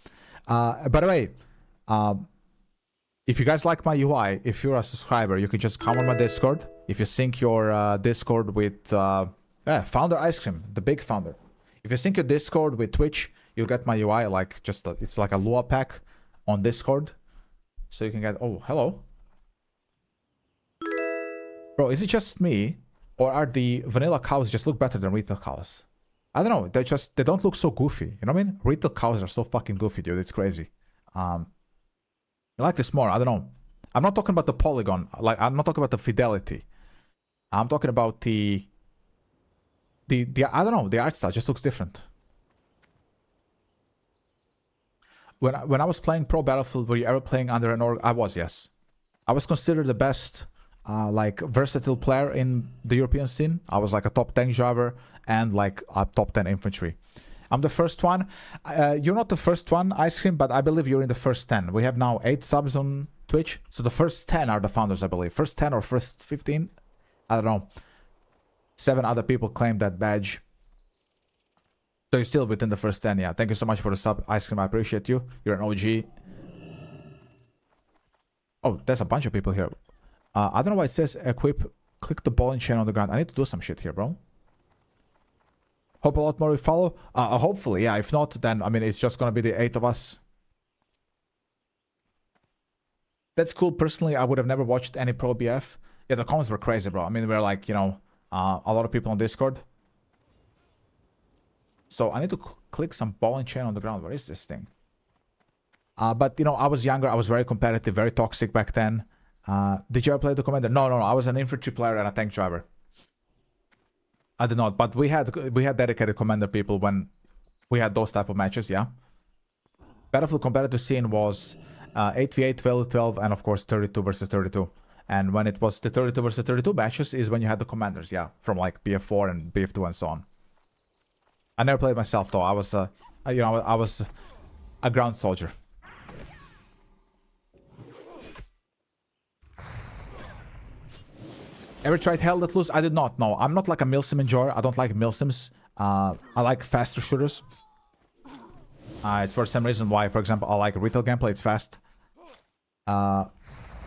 By the way, if you guys like my UI, if you're a subscriber, you can just come on my Discord. If you sync your Discord with Founder Ice Cream, the big founder. If you sync your Discord with Twitch, you'll get my UI like just it's like a Lua pack on Discord, so you can get. Oh, hello, bro. Is it just me, or are the vanilla cows just look better than retail cows? I don't know. They don't look so goofy. You know what I mean? Retail cows are so fucking goofy, dude. It's crazy. I like this more. I don't know. I'm not talking about the polygon. Like I'm not talking about the fidelity. I'm talking about the I don't know. The art style just looks different. When I was playing Pro Battlefield, were you ever playing under an org? I was, yes. I was considered the best, like, versatile player in the European scene. I was like a top 10 driver and like a top 10 infantry. I'm the first one. You're not the first one, Ice Cream, but I believe you're in the first 10. We have now 8 subs on Twitch. So the first 10 are the founders, I believe. First 10 or first 15? I don't know. 7 other people claimed that badge. So you're still within the first 10, yeah. Thank you so much for the sub, Ice Cream. I appreciate you. You're an OG. Oh, there's a bunch of people here. I don't know why it says equip. Click the ball and chain on the ground. I need to do some shit here, bro. Hope a lot more will follow. Hopefully, yeah. If not, then, I mean, it's just going to be the 8 of us. That's cool. Personally, I would have never watched any Pro BF. Yeah, the comments were crazy, bro. I mean, we're like, you know, a lot of people on Discord. So I need to click some ball and chain on the ground. What is this thing? But, you know, I was younger. I was very competitive, very toxic back then. Did you ever play the commander? No. I was an infantry player and a tank driver. I did not. But we had dedicated commander people when we had those type of matches, yeah. Battlefield competitive scene was 8v8, 12v12, and of course 32 versus 32. And when it was the 32 versus 32 matches is when you had the commanders, yeah. From like BF4 and BF2 and so on. I never played myself though. I was, you know, I was a ground soldier. Ever tried Hell Let Loose? I did not. No, I'm not like a milsim enjoyer. I don't like milsims. I like faster shooters. It's for some reason why, for example, I like retail gameplay. It's fast. I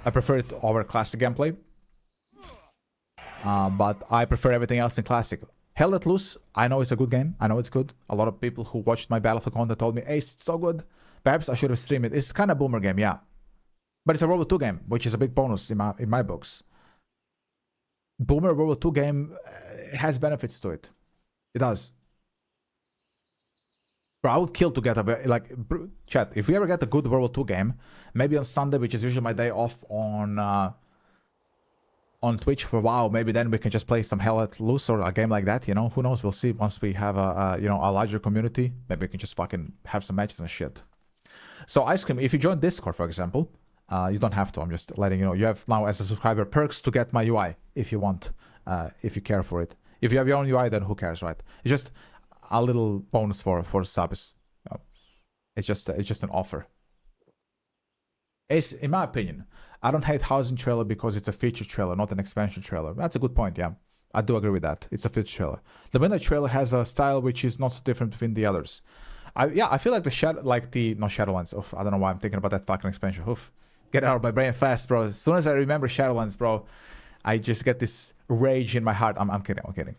prefer it over classic gameplay. But I prefer everything else in classic. Hell Let Loose, I know it's a good game. I know it's good. A lot of people who watched my Battlefield content told me, Ace, it's so good. Perhaps I should have streamed it. It's kind of a boomer game, yeah. But it's a World War II game, which is a big bonus in my books. Boomer World War II game has benefits to it. It does. Bro, I would kill to get a, like, chat, if we ever get a good World War II game, maybe on Sunday, which is usually my day off on Twitch for a while, maybe then we can just play some Hell Let Loose or a game like that, you know? Who knows? We'll see once we have a you know, a larger community. Maybe we can just fucking have some matches and shit. So, Ice Cream, if you join Discord, for example, you don't have to. I'm just letting you know. You have now, as a subscriber, perks to get my UI if you want, if you care for it. If you have your own UI, then who cares, right? It's just a little bonus for subs. You know, it's just an offer. Ace, in my opinion, I don't hate Housing Trailer because it's a feature trailer, not an expansion trailer. That's a good point, yeah. I do agree with that. It's a feature trailer. The Midnight Trailer has a style which is not so different between the others. I feel like Shadowlands. Oof, I don't know why I'm thinking about that fucking expansion. Oof. Get out of my brain fast, bro. As soon as I remember Shadowlands, bro, I just get this rage in my heart. I'm kidding. I'm kidding.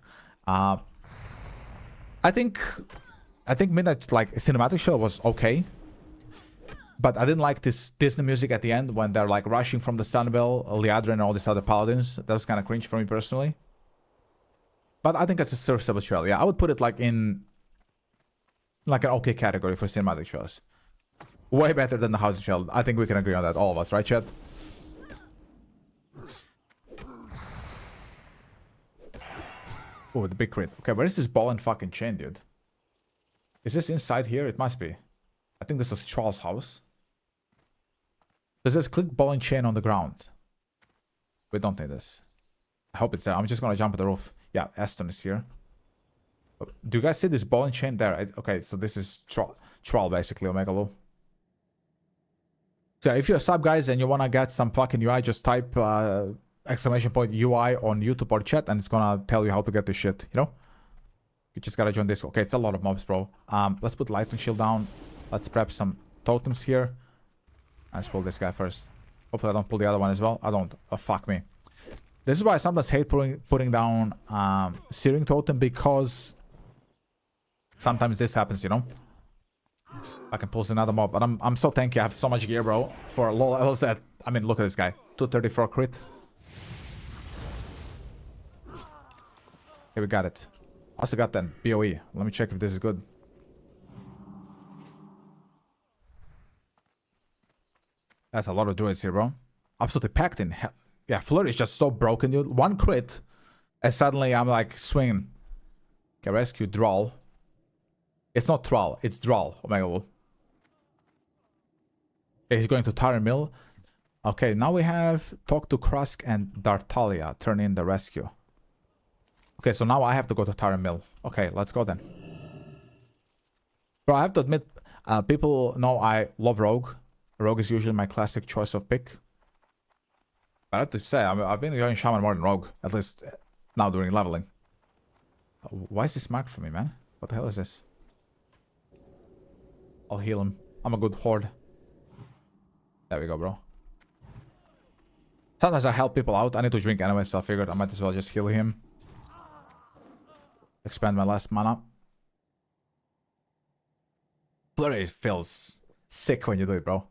I think Midnight, like, cinematic show was okay. But I didn't like this Disney music at the end when they're like rushing from the Sunwell, Liadrin, and all these other paladins. That was kind of cringe for me personally. But I think that's a serviceable trailer. Yeah, I would put it like in like an okay category for cinematic trailers. Way better than the Housing trailer. I think we can agree on that, all of us, right, chat? Oh, the big crit. Okay, where is this ball and fucking chain, dude? Is this inside here? It must be. I think this was Charles' house. Does this click ball and chain on the ground? We don't need this. I hope it's there. I'm just gonna jump at the roof. Yeah, Aston is here. Do you guys see this ball and chain there? Okay, so this is troll basically, Omega Lu. So if you're a sub guys and you wanna get some fucking UI, just type exclamation point UI on YouTube or chat and it's gonna tell you how to get this shit, you know? You just gotta join this. Okay, it's a lot of mobs, bro. Let's put lightning shield down. Let's prep some totems here. Let's pull this guy first. Hopefully I don't pull the other one as well. I don't. Oh, fuck me. This is why I sometimes hate putting down searing totem, because sometimes this happens, you know? I can pull another mob, but I'm so tanky. I have so much gear, bro, for low levels that, I mean, look at this guy. 234 crit. Okay, we got it. Also got that BOE. Let me check if this is good. That's a lot of druids here, bro. Absolutely packed in. Yeah, Flurry is just so broken, dude. One crit, and suddenly I'm like swinging. Okay, rescue Drawl. It's not Thrall, it's Drawl. Omega Lu. Okay, he's going to Tara Mill. Okay, now we have Talk to Krusk and Dartalia. Turn in the rescue. Okay, so now I have to go to Tara Mill. Okay, let's go then. Bro, I have to admit, people know I love Rogue. Rogue is usually my classic choice of pick. But I have to say, I've been enjoying Shaman more than Rogue. At least now during leveling. Why is this marked for me, man? What the hell is this? I'll heal him. I'm a good horde. There we go, bro. Sometimes I help people out. I need to drink anyway, so I figured I might as well just heal him. Expand my last mana. Flurry feels sick when you do it, bro.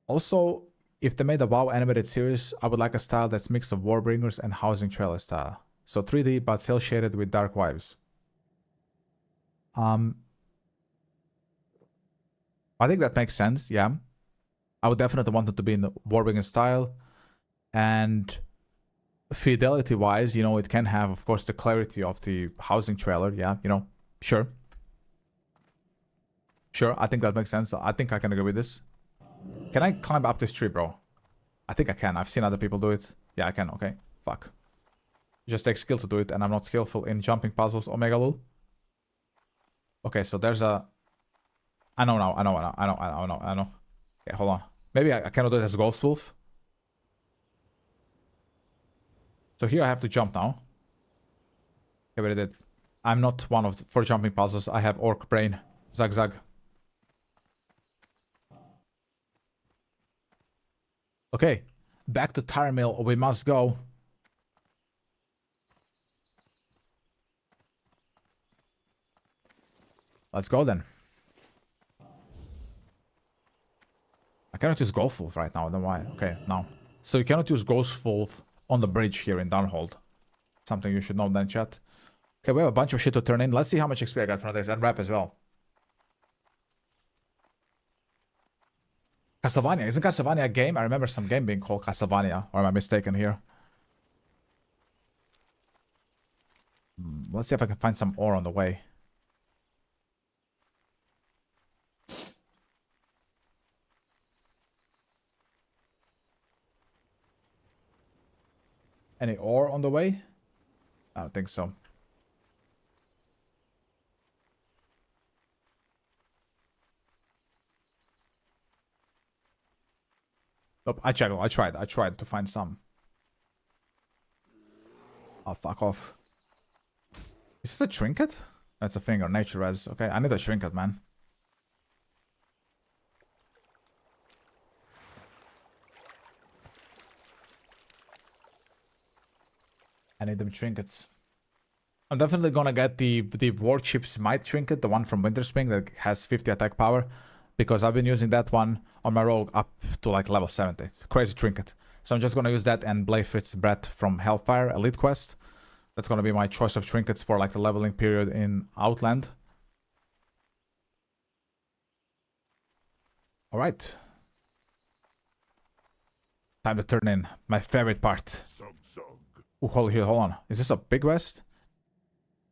Also, if they made a WoW animated series, I would like a style that's mix of Warbringers and Housing Trailer style. So 3D, but cel shaded with dark vibes. I think that makes sense, yeah. I would definitely want it to be in the Warbringer style. And fidelity-wise, you know, it can have, of course, the clarity of the Housing Trailer, yeah, you know, sure. Sure, I think that makes sense. I think I can agree with this. Can I climb up this tree, bro? I think I can. I've seen other people do it. Yeah, I can. Okay. Fuck. It just takes skill to do it, and I'm not skillful in jumping puzzles, Omega Lu. Okay, so there's a... I know now. I know. Okay, hold on. Maybe I cannot do it as a Ghost Wolf. So here I have to jump now. Okay, but I did. I'm not one of for jumping puzzles. I have Orc Brain. Zag zag. Okay, back to Tara Mill. We must go. Let's go then. I cannot use Ghost Wolf right now. Then why? Okay, now. So you cannot use Ghost Wolf on the bridge here in Downhold. Something you should know then, chat. Okay, we have a bunch of shit to turn in. Let's see how much XP I got from this. And rep as well. Castlevania. Isn't Castlevania a game? I remember some game being called Castlevania. Or am I mistaken here? Let's see if I can find some ore on the way. Any ore on the way? I don't think so. Nope, I tried to find some. Oh, fuck off. Is this a trinket? That's a finger, nature res. Okay, I need a trinket, man. I need them trinkets. I'm definitely gonna get the Warship's Might trinket, the one from Winterspring that has 50 attack power. Because I've been using that one on my rogue up to like level 70. It's a crazy trinket. So I'm just gonna use that and Blayfrit's Breath from Hellfire Elite Quest. That's gonna be my choice of trinkets for like the leveling period in Outland. Alright. Time to turn in my favorite part. Ooh, hold on. Is this a big rest?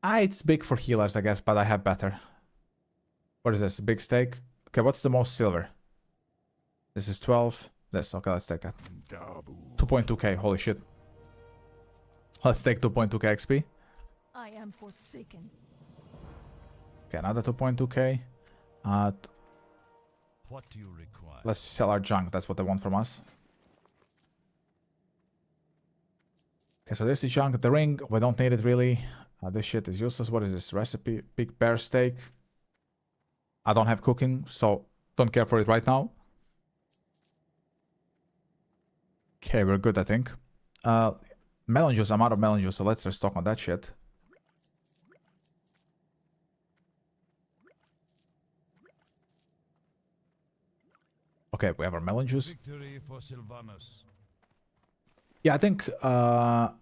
It's big for healers, I guess, but I have better. What is this? Big steak? Okay, what's the most silver? This is 12. This, okay, let's take it. 2.2k, holy shit. Let's take 2.2k XP. I am forsaken. Okay, another 2.2k. What do you require? Let's sell our junk, that's what they want from us. Okay, so this is junk. The ring, we don't need it really. This shit is useless. What is this? Recipe, big bear steak. I don't have cooking, so don't care for it right now. Okay, we're good, I think. Melon juice, I'm out of melon juice, so let's restock on that shit. Okay, we have our melon juice. Victory for Sylvanas. Yeah, I think VOD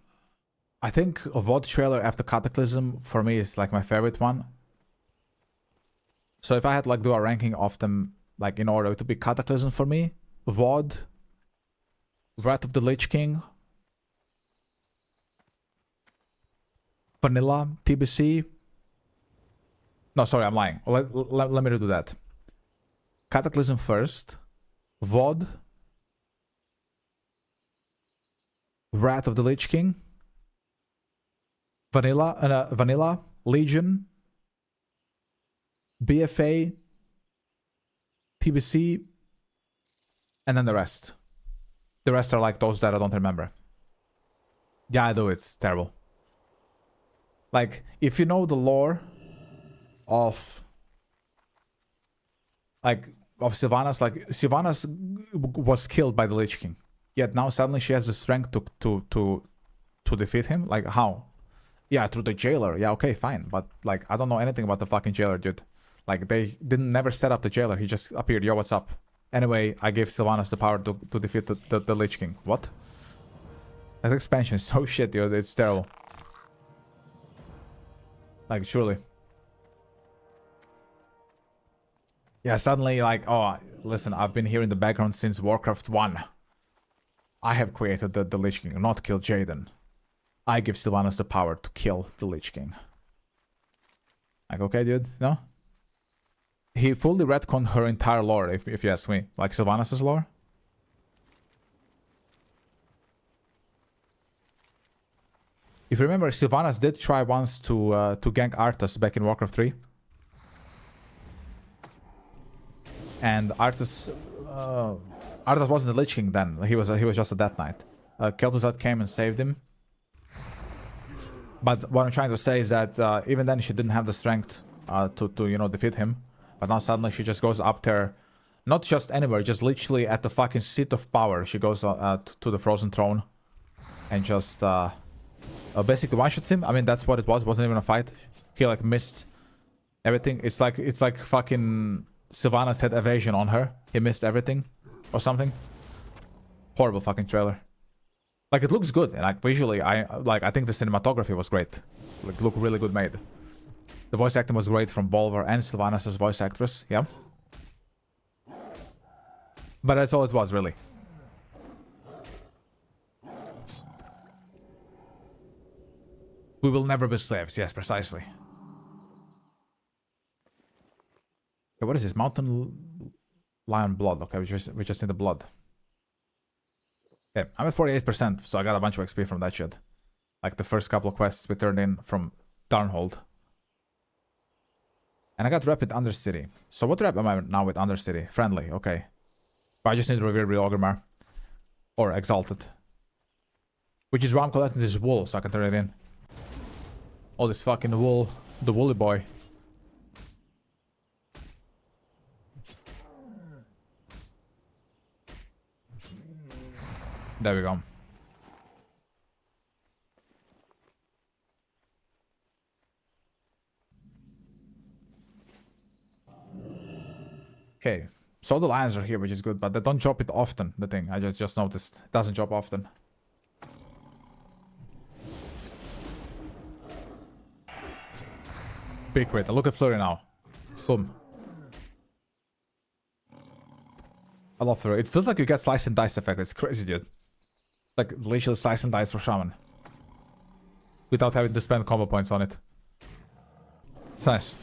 trailer after Cataclysm for me is like my favorite one. So if I had like do a ranking of them, like in order, to be Cataclysm for me, VOD, Wrath of the Lich King, Vanilla, TBC. No, sorry, I'm lying. Let me redo that. Cataclysm first, VOD, Wrath of the Lich King, Vanilla, Legion, BFA, TBC, and then the rest. The rest are like those that I don't remember. Yeah, I do. It's terrible. Like, if you know the lore of Sylvanas, like Sylvanas was killed by the Lich King. Yet now suddenly she has the strength to defeat him. Like, how? Yeah, through the jailer. Yeah, okay, fine. But like, I don't know anything about the fucking jailer, dude. Like, they didn't never set up the jailer. He just appeared. Yo, what's up? Anyway, I gave Sylvanas the power to defeat the Lich King. What? That expansion is so shit, dude. It's terrible. Like, surely. Yeah, suddenly, like, oh, listen, I've been here in the background since Warcraft 1. I have created the Lich King, not kill Jaden. I give Sylvanas the power to kill the Lich King. Like, okay, dude, no? He fully retconned her entire lore, if you ask me. Like Sylvanas' lore. If you remember, Sylvanas did try once to gank Arthas back in Warcraft 3. And Arthas wasn't the Lich King then. He was just a Death Knight. Kel'Thuzad came and saved him. But what I'm trying to say is that even then she didn't have the strength to you know, defeat him. But now suddenly she just goes up there, not just anywhere, just literally at the fucking seat of power. She goes to the Frozen Throne and just basically one-shots him. I mean, that's what it was. It wasn't even a fight. He like missed everything. It's like fucking Sylvanas had evasion on her. He missed everything or something. Horrible fucking trailer. Like, it looks good, and like visually, I think the cinematography was great. Like, look really good made. The voice acting was great from Bolvar and Sylvanas' voice actress, yeah. But that's all it was, really. We will never be slaves, yes, precisely. Okay, what is this? Mountain Lion blood. Okay, we just need the blood. Okay, I'm at 48%, so I got a bunch of XP from that shit. Like the first couple of quests we turned in from Darnhold. And I got rep with Undercity. So what rep am I now with Undercity? Friendly, okay. But I just need to revere Reogrimar. Or Exalted. Which is why I'm collecting this wool, so I can turn it in. All this fucking wool. The woolly boy. There we go. Okay, so the lions are here, which is good, but they don't drop it often, the thing. I just noticed. It doesn't drop often. Big crit. Look at Flurry now. Boom. I love Flurry. It feels like you get slice and dice effect. It's crazy, dude. Like, literally slice and dice for Shaman. Without having to spend combo points on it. It's nice.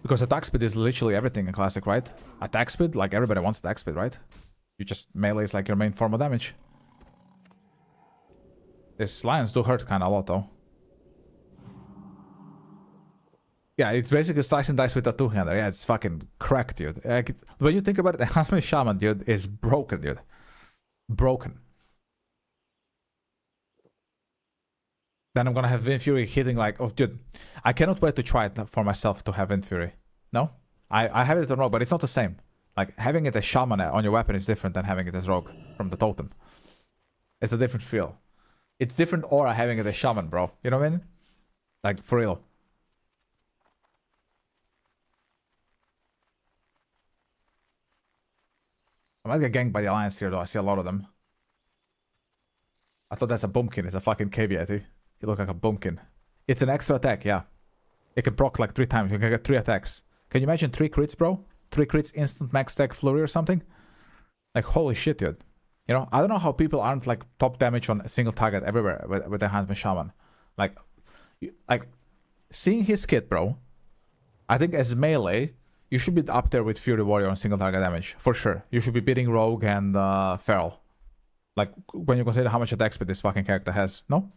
Because attack speed is literally everything in Classic, right? Attack speed, like everybody wants attack speed, right? You just melee is like your main form of damage. These lions do hurt kind of a lot, though. Yeah, it's basically slice and dice with a two-hander. Yeah, it's fucking cracked, dude. Like, when you think about it, the Huntsman Shaman, dude, is broken, dude. Broken. Then I'm gonna have Wind Fury hitting like... Oh, dude. I cannot wait to try it for myself to have Wind Fury. No? I have it on Rogue, but it's not the same. Like, having it as Shaman on your weapon is different than having it as Rogue from the totem. It's a different feel. It's different aura having it as Shaman, bro. You know what I mean? Like, for real. I might get ganked by the Alliance here, though. I see a lot of them. I thought that's a bumpkin. It's a fucking caveat. You look like a bumpkin. It's an extra attack, yeah. It can proc like 3 times. You can get 3 attacks. Can you imagine 3 crits, bro? 3 crits, instant max stack flurry or something? Like, holy shit, dude. You know, I don't know how people aren't like top damage on a single target everywhere with the Huntsman Shaman. Like, seeing his kit, bro. I think as melee, you should be up there with Fury Warrior on single target damage. For sure. You should be beating Rogue and Feral. Like, when you consider how much attack speed this fucking character has. No?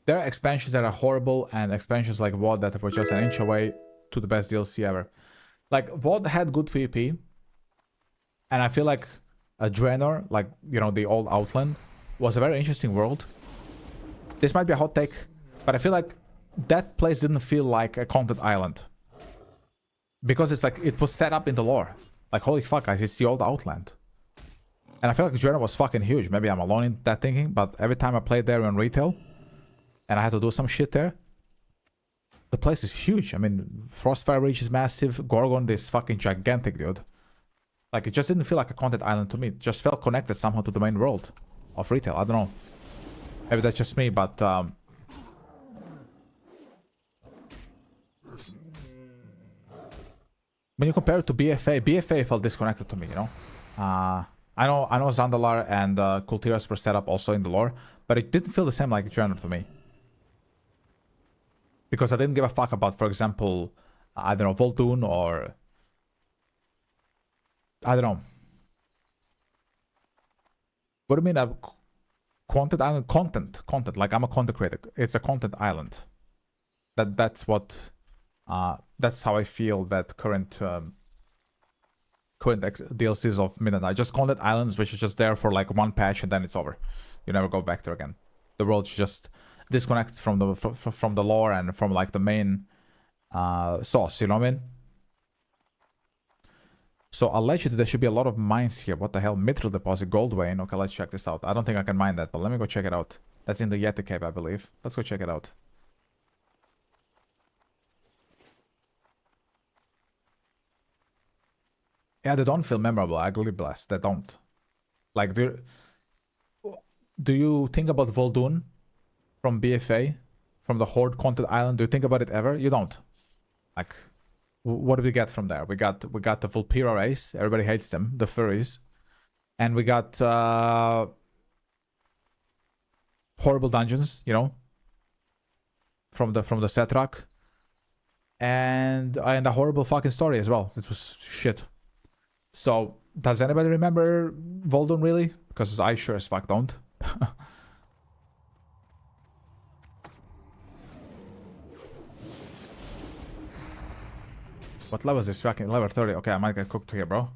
There are expansions that are horrible and expansions like VOD that were just an inch away to the best DLC ever. Like, VOD had good PvP. And I feel like a Draenor, like, you know, the old Outland, was a very interesting world. This might be a hot take, but I feel like that place didn't feel like a content island. Because it's like, it was set up in the lore. Like, holy fuck, guys, it's the old Outland. And I feel like Draenor was fucking huge. Maybe I'm alone in that thinking, but every time I played there on retail, and I had to do some shit there, the place is huge. I mean, Frostfire Reach is massive. Gorgon is fucking gigantic, dude. Like, it just didn't feel like a content island to me. It just felt connected somehow to the main world of retail. I don't know. Maybe that's just me, but... when you compare it to BFA felt disconnected to me, you know? I know Zandalar and Kultiras were set up also in the lore, but it didn't feel the same like Draenor to me. Because I didn't give a fuck about, for example, I don't know, Voltun or... I don't know. What do you mean? Content island? Content. Like, I'm a content creator. It's a content island. That's what... that's how I feel that current DLCs of Midnight. Just content islands, which is just there for like one patch and then it's over. You never go back there again. The world's just disconnected from the lore and from like the main source. You know what I mean? So allegedly there should be a lot of mines here. What the hell? Mithril deposit, gold vein. Okay, let's check this out. I don't think I can mine that, but let me go check it out. That's in the Yeti cave, I believe. Let's go check it out. Yeah, they don't feel memorable. I agree, blessed. They don't. Like, do you think about Vol'dun from BFA, from the Horde content island? Do you think about it ever? You don't. Like, what do we get from there? We got the Vulpera race. Everybody hates them, the furries, and we got horrible dungeons, you know, from the Setrak, and a horrible fucking story as well. It was shit. So, does anybody remember Vol'dun really? Because I sure as fuck don't. What level is this? Fucking level 30. Okay, I might get cooked here, bro.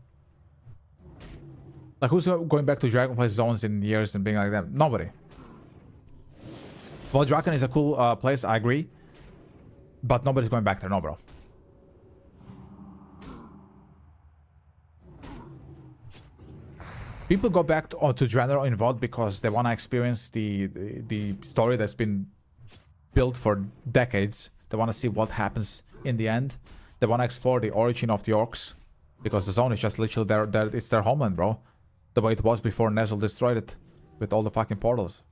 Like, who's going back to Dragonfly zones in years and being like that? Nobody. Well, Draken is a cool place, I agree. But nobody's going back there, no, bro. People go back to Draenor in VOD because they want to experience the story that's been built for decades. They want to see what happens in the end. They want to explore the origin of the orcs. Because the zone is just literally it's their homeland, bro. The way it was before Nezzel destroyed it. With all the fucking portals.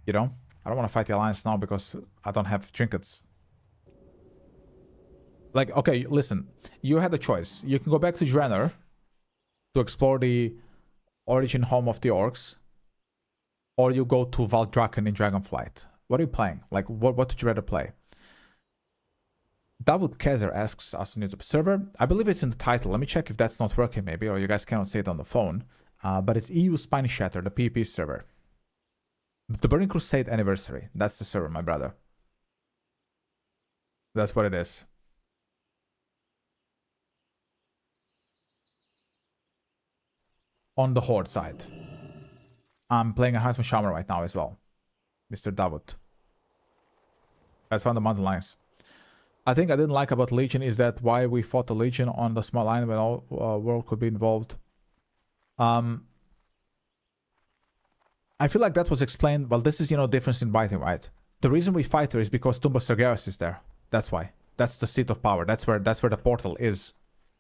You know? I don't want to fight the Alliance now because I don't have trinkets. Like, okay, listen. You had a choice. You can go back to Draenor to explore the Origin, home of the orcs, or you go to Valdraken in Dragonflight. What are you playing? Like, what would you rather play? Davut Kezer asks us on YouTube server. I believe it's in the title. Let me check if that's not working maybe, or you guys cannot see it on the phone. But it's EU Spineshatter, the PvP server. The Burning Crusade Anniversary. That's the server, my brother. That's what it is. On the Horde side. I'm playing a Huntsman Shaman right now as well. Mr. Davut. That's found the mountain lions. I think I didn't like about Legion is that why we fought the Legion on the small island when all world could be involved. I feel like that was explained. Well, this is, you know, difference in writing, right? The reason we fight her is because Tumba Sargeras is there. That's why. That's the seat of power. That's where the portal is.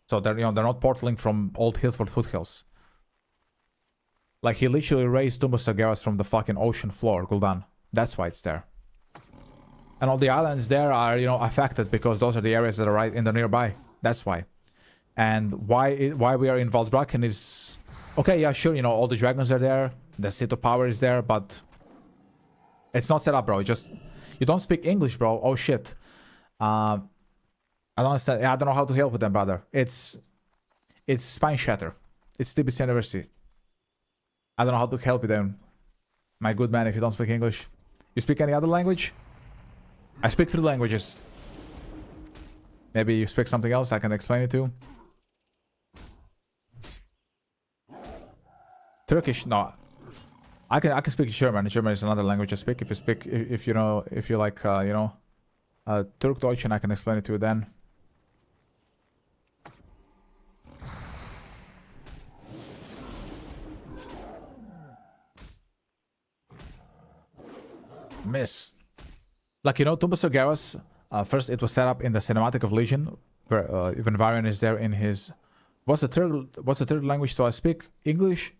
So they're, you know, they're not portaling from Old Hillford foothills. Like, he literally raised Tumba Sargeras from the fucking ocean floor, Gul'dan. That's why it's there. And all the islands there are, you know, affected because those are the areas that are right in the nearby. That's why. And why we are in Valdraken is... Okay, yeah, sure, you know, all the dragons are there. The seat of power is there, but... It's not set up, bro. Just... You don't speak English, bro. Oh, shit. I don't understand. I don't know how to help with them, brother. It's Spineshatter. It's TBC University. I don't know how to help you then. My good man, if you don't speak English. You speak any other language? I speak 3 languages. Maybe you speak something else I can explain it to. Turkish? No. I can speak German. German is another language I speak. If you know, if you like, you know, Turk Deutsch, and I can explain it to you then. Miss. Like, you know, Tumba Sargeras, first it was set up in the cinematic of Legion, where even Varian is there in his... What's the third language? So I speak English,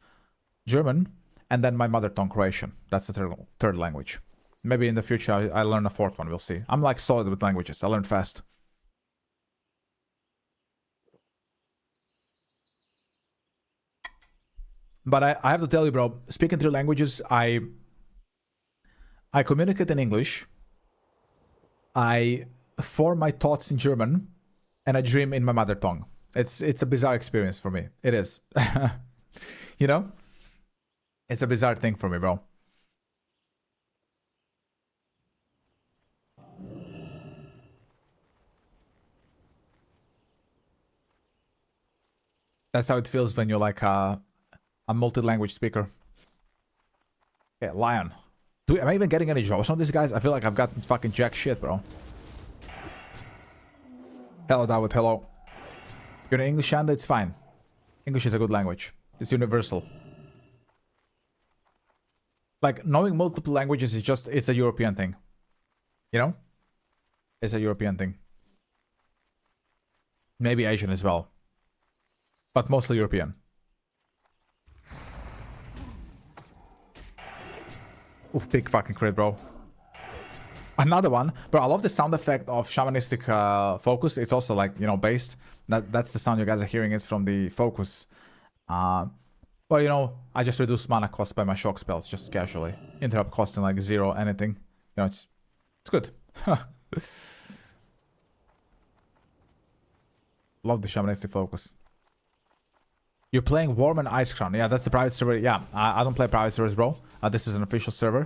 German, and then my mother tongue, Croatian. That's the third language. Maybe in the future I learn a 4th one, we'll see. I'm like solid with languages, I learn fast. But I have to tell you, bro, speaking 3 languages, I communicate in English, I form my thoughts in German, and I dream in my mother tongue. It's a bizarre experience for me. It is. You know? It's a bizarre thing for me, bro. That's how it feels when you're like a multi-language speaker. Okay, Lion. Am I even getting any jobs on these guys? I feel like I've gotten fucking jack shit, bro. Hello, Dawood. Hello. You're an English, and it's fine. English is a good language. It's universal. Like, knowing multiple languages is just... It's a European thing. You know? It's a European thing. Maybe Asian as well. But mostly European. Oof, big fucking crit, bro. Another one. Bro, I love the sound effect of shamanistic focus. It's also like, you know, based. That's the sound you guys are hearing. It's from the focus. Well, you know, I just reduce mana cost by my shock spells, just casually. Interrupt costing like 0, anything. You know, it's good. Love the shamanistic focus. You're playing Worm and Ice Crown. Yeah, that's the private server. Yeah, I don't play private servers, bro. This is an official server.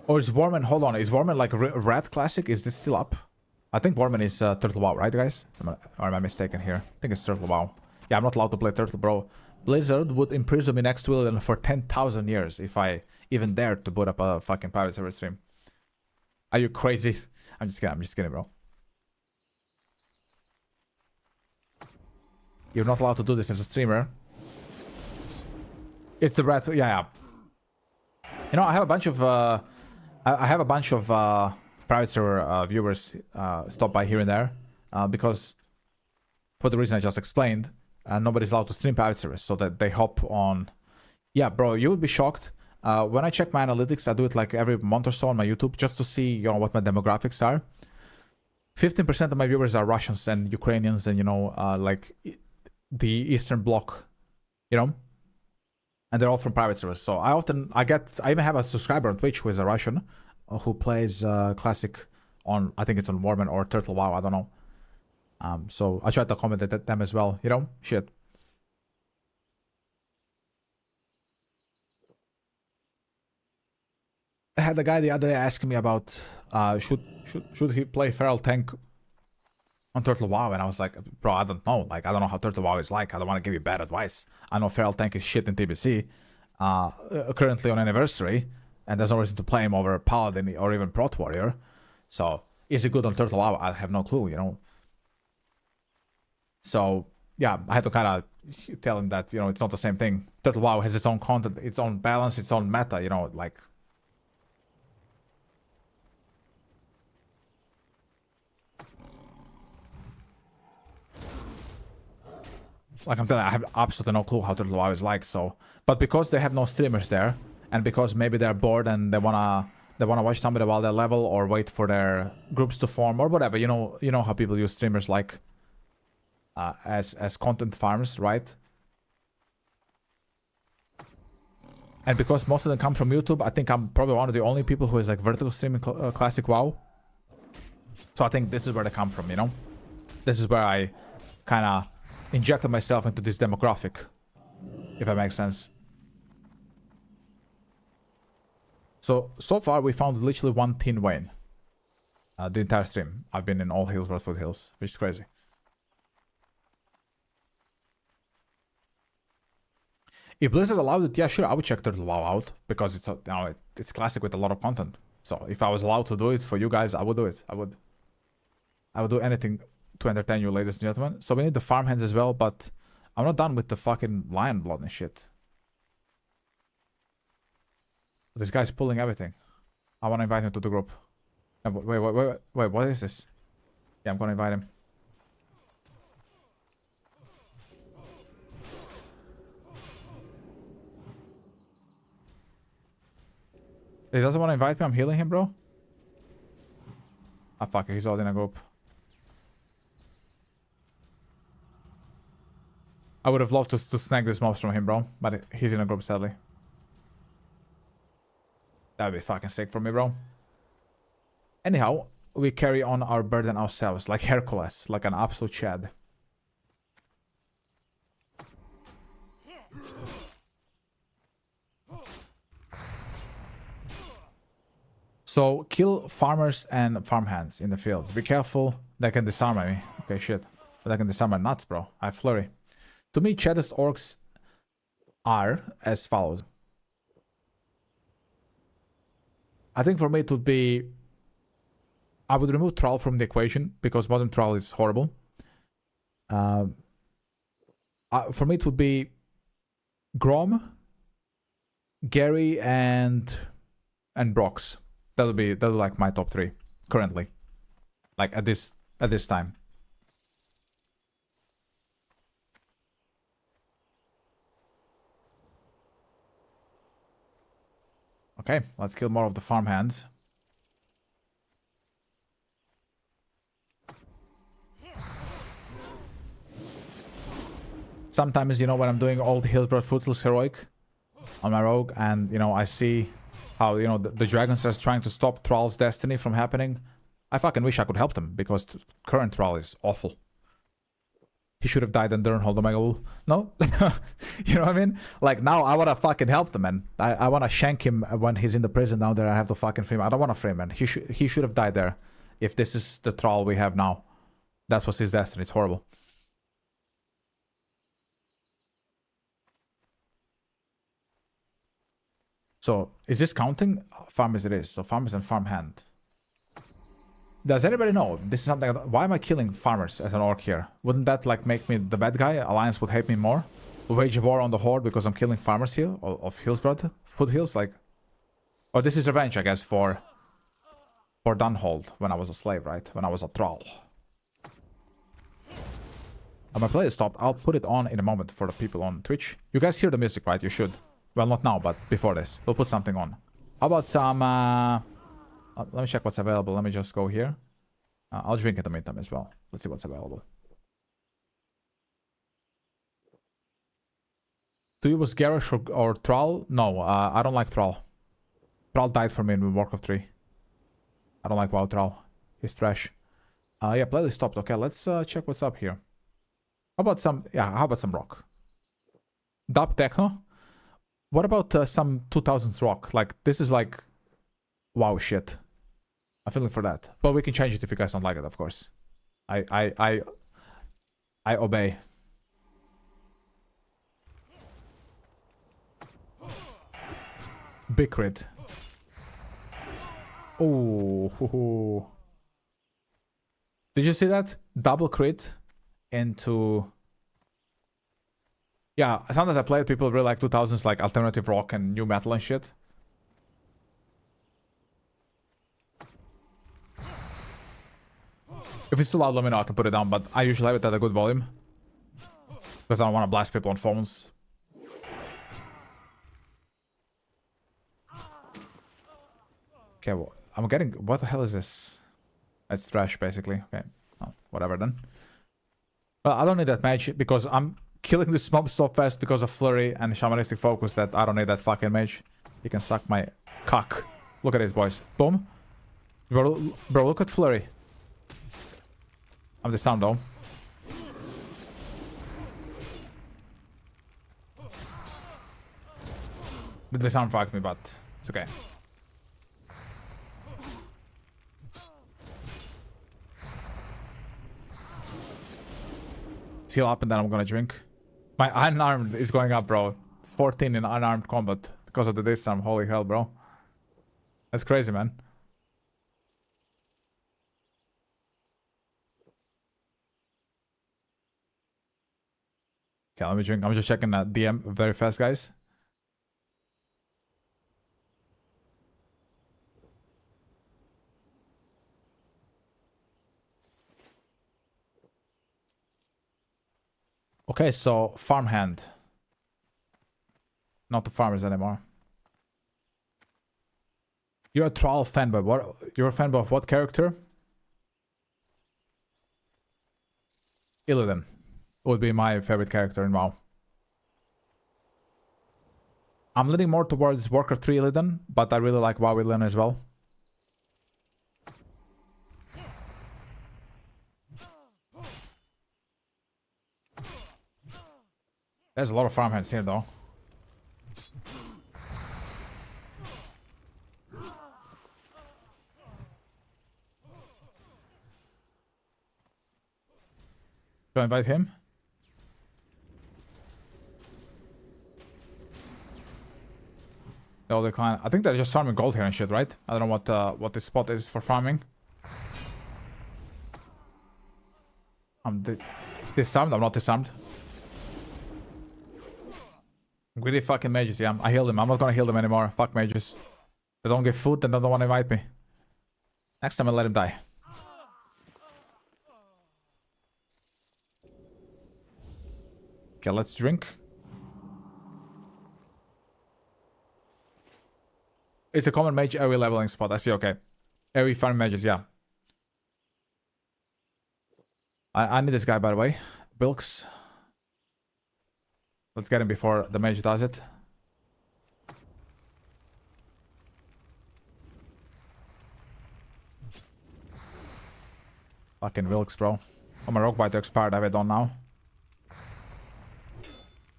Or is Warman... Hold on. Is Warman like Red Classic? Is this still up? I think Warman is Turtle WoW, right, guys? Or am I mistaken here? I think it's Turtle WoW. Yeah, I'm not allowed to play Turtle, bro. Blizzard would imprison me next to Willian for 10,000 years if I even dared to put up a fucking private server stream. Are you crazy? I'm just kidding, bro. You're not allowed to do this as a streamer. It's the rat. Yeah. You know, I have a bunch of private server viewers stop by here and there because, for the reason I just explained, nobody's allowed to stream private servers, so that they hop on. Yeah, bro, you would be shocked. When I check my analytics, I do it like every month or so on my YouTube just to see, you know, what my demographics are. 15% of my viewers are Russians and Ukrainians, and, you know, like the Eastern Bloc, you know, and they're all from private servers. So I even have a subscriber on Twitch who is a Russian, who plays Classic on, I think it's on Warman or Turtle WoW, I don't know. So I tried to commentate at them as well, you know, shit. I had a guy the other day asking me about should he play Feral Tank on Turtle WoW, and I was like, bro, I don't know. Like, I don't know how Turtle WoW is like. I don't want to give you bad advice. I know Feral Tank is shit in TBC, currently on Anniversary, and there's no reason to play him over Paladin or even Prot Warrior. So, is he good on Turtle WoW? I have no clue, you know. So, yeah, I had to kind of tell him that, you know, it's not the same thing. Turtle WoW has its own content, its own balance, its own meta, you know, like... Like I'm telling you, I have absolutely no clue how Turtle WoW is like, so... But because they have no streamers there, and because maybe they're bored and they wanna watch somebody while they level or wait for their groups to form or whatever, you know how people use streamers like as content farms, right? And because most of them come from YouTube, I think I'm probably one of the only people who is like vertical streaming Classic WoW. So I think this is where they come from, you know? This is where I kind of injected myself into this demographic, if that makes sense. So far we found literally one Tin Wayne. The entire stream. I've been in all Hillsborough foothills, which is crazy. If Blizzard allowed it, yeah, sure, I would check Turtle WoW out, because it's, you know, it's Classic with a lot of content. So if I was allowed to do it for you guys, I would do it. I would do anything to entertain you, ladies and gentlemen. So we need the farmhands as well, but I'm not done with the fucking lion blood and shit. This guy's pulling everything. I want to invite him to the group. Wait, what is this? Yeah, I'm gonna invite him. He doesn't want to invite me, I'm healing him, bro. Ah, fuck it, he's all in a group. I would have loved to snag this mobs from him, bro, but he's in a group, sadly. That would be fucking sick for me, bro. Anyhow, we carry on our burden ourselves, like Hercules, like an absolute Chad. So, kill farmers and farmhands in the fields. Be careful, they can disarm me. Okay, shit. But they can disarm my nuts, bro. I have flurry. To me, chattest orcs are as follows. I think for me it would be... I would remove Troll from the equation, because modern Troll is horrible. For me it would be Grom, Gary, and Brox. That'll be like my top 3 currently. Like at this time. Okay, let's kill more of the farmhands. Sometimes, you know, when I'm doing old Hillsborough Foothills Heroic on my rogue, and, you know, I see how, you know, the dragons are trying to stop Thrall's destiny from happening, I fucking wish I could help them, because current Thrall is awful. He should have died in Durnhold, Omega. No? You know what I mean? Like, now I want to fucking help the man. I want to shank him when he's in the prison down there. I have to fucking free him. I don't want to free him, man. He should have died there. If this is the Thrall we have now. That was his destiny. It's horrible. So, is this counting? Farmers it is. So, farmers and farmhand. Does anybody know? This is something... Why am I killing farmers as an orc here? Wouldn't that, like, make me the bad guy? Alliance would hate me more? Wage war on the Horde because I'm killing farmers here? Of Hillsborough? Foothills? Like... Or this is revenge, I guess, for Dunhold, when I was a slave, right? When I was a thrall. My play stopped. I'll put it on in a moment for the people on Twitch. You guys hear the music, right? You should. Well, not now, but before this. We'll put something on. How about some... let me check what's available. Let me just go here. I'll drink in the meantime as well. Let's see what's available. Do you use Garish or Thrall? No, I don't like Thrall. Thrall died for me in Warcraft 3. I don't like WoW Thrall. He's trash. Yeah, playlist stopped. Okay, let's check what's up here. How about some... Yeah, how about some rock? Dub techno? What about some 2000s rock? Like, this is like... WoW shit. I'm feeling for that. But we can change it if you guys don't like it, of course. I obey. Big crit. Oh. Did you see that? Double crit into... Yeah, sometimes I play it, people really like 2000s, like alternative rock and new metal and shit. If it's too loud, let me know, I can put it down, but I usually have it at a good volume. Because I don't want to blast people on phones. Okay, well, I'm getting... What the hell is this? It's trash, basically. Okay, oh, whatever then. Well, I don't need that mage because I'm killing this mob so fast because of flurry and shamanistic focus that I don't need that fucking mage. He can suck my cock. Look at this, boys. Boom. Bro, look at flurry. I'm the sound though. The sound fucked me, but it's okay. Heal up and then I'm gonna drink. My unarmed is going up, bro. 14 in unarmed combat because of the disarm. Holy hell, bro. That's crazy, man. Okay, let me drink. I'm just checking that DM very fast, guys. Okay, so farmhand. Not the farmers anymore. You're a Thrall fanboy. What? You're a fanboy of what character? Illidan would be my favorite character in WoW. I'm leaning more towards Warcraft 3 Illidan, but I really like WoW Illidan as well. There's a lot of farmhands here, though. Should I invite him? They'll decline. I think they're just farming gold here and shit, right? I don't know what this spot is for farming. I'm disarmed. I'm not disarmed. Greedy fucking mages, yeah. I healed them. I'm not gonna heal them anymore. Fuck mages. They don't give food and they don't want to invite me. Next time I'll let him die. Okay, let's drink. It's a common mage AoE leveling spot. I see, okay. AoE farm mages, yeah. I need this guy, by the way. Bilks. Let's get him before the mage does it. Fucking Wilkes, bro. Oh, my rock biter expired. I have it on now.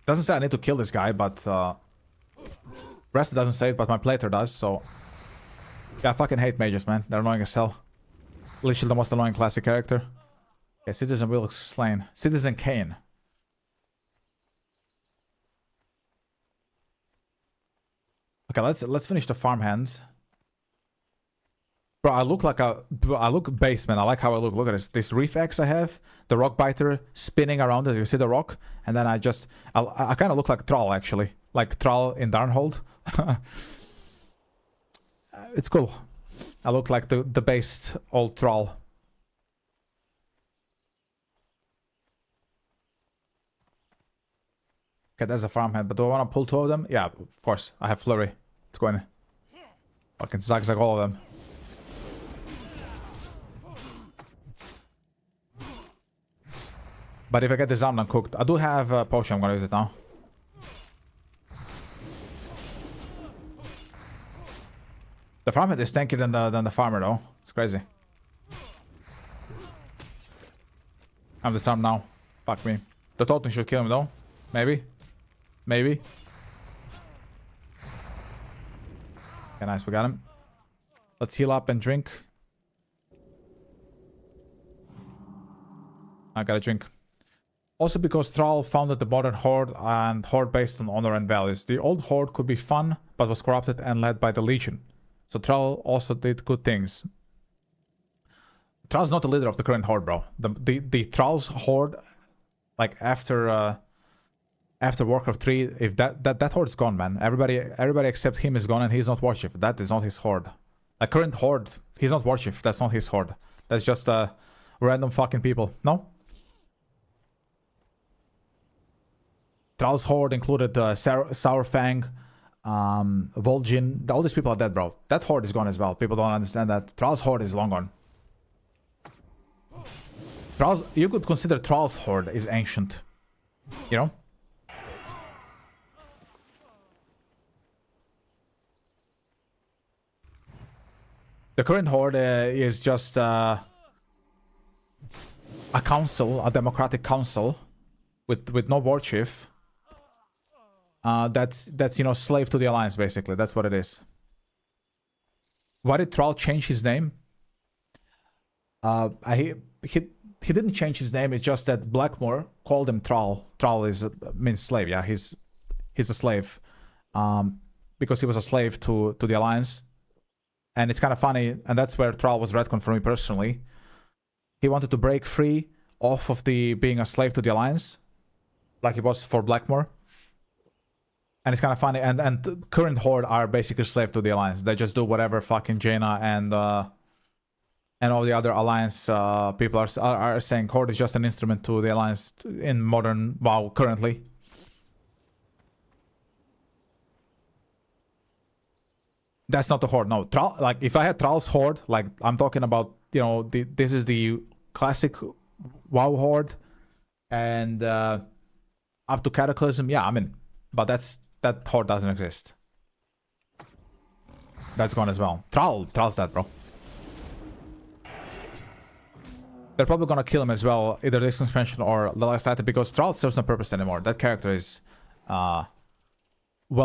Doesn't say I need to kill this guy, but rest doesn't say it, but my plater does, so yeah, I fucking hate mages, man. They're annoying as hell. Literally the most annoying classic character. Okay, Citizen Wilkes slain. Citizen Kane. Okay, let's finish the farmhands. Bro, I look base, man. I like how I look. Look at this. This reef axe I have, the rock biter spinning around it. You see the rock? And then I kind of look like Thrall, actually. Like Thrall in Darnhold. It's cool. I look like the based old Thrall. Okay, there's a farmhand. But do I want to pull two of them? Yeah, of course. I have flurry. It's going. Fucking zigzag all of them. But if I get this armed, I'm cooked. I do have a potion. I'm gonna use it now. The farmhand is tankier than the farmer though. It's crazy. I'm disarmed now. Fuck me. The totem should kill him though. Maybe. Maybe. Okay, nice. We got him. Let's heal up and drink. I gotta drink. Also because Thrall founded the modern Horde and Horde based on honor and values. The old Horde could be fun, but was corrupted and led by the Legion. So Thrall also did good things. Thrall's not the leader of the current Horde, bro. The Thrall's Horde, like after Warcraft 3, if that Horde is gone, man. Everybody except him is gone and he's not Warchief. That is not his Horde. A current Horde, he's not Warchief. That's not his Horde. That's just random fucking people. No? Thrall's Horde included Sourfang, Vol'jin. All these people are dead, bro. That Horde is gone as well. People don't understand that. Thrall's Horde is long gone. You could consider Thrall's Horde is ancient. You know? The current Horde is just a council, a democratic council with no war chief. That's you know, slave to the Alliance, basically. That's what it is. Why did Thrall change his name? He didn't change his name. It's just that Blackmore called him Thrall. Thrall means slave. Yeah, he's a slave, because he was a slave to the Alliance, and it's kind of funny. And that's where Thrall was retconned for me personally. He wanted to break free off of the being a slave to the Alliance, like he was for Blackmore. And it's kind of funny. And current Horde are basically slave to the Alliance. They just do whatever fucking Jaina and all the other Alliance people are saying. Horde is just an instrument to the Alliance in modern WoW currently. That's not the Horde. No, like if I had Thrall's Horde, like I'm talking about, you know, this is the classic WoW Horde, and up to Cataclysm. Yeah, I mean, but that Horde doesn't exist. That's gone as well. Thrall's dead, bro. They're probably gonna kill him as well, either this expansion or the last item, because Thrall serves no purpose anymore. That character is well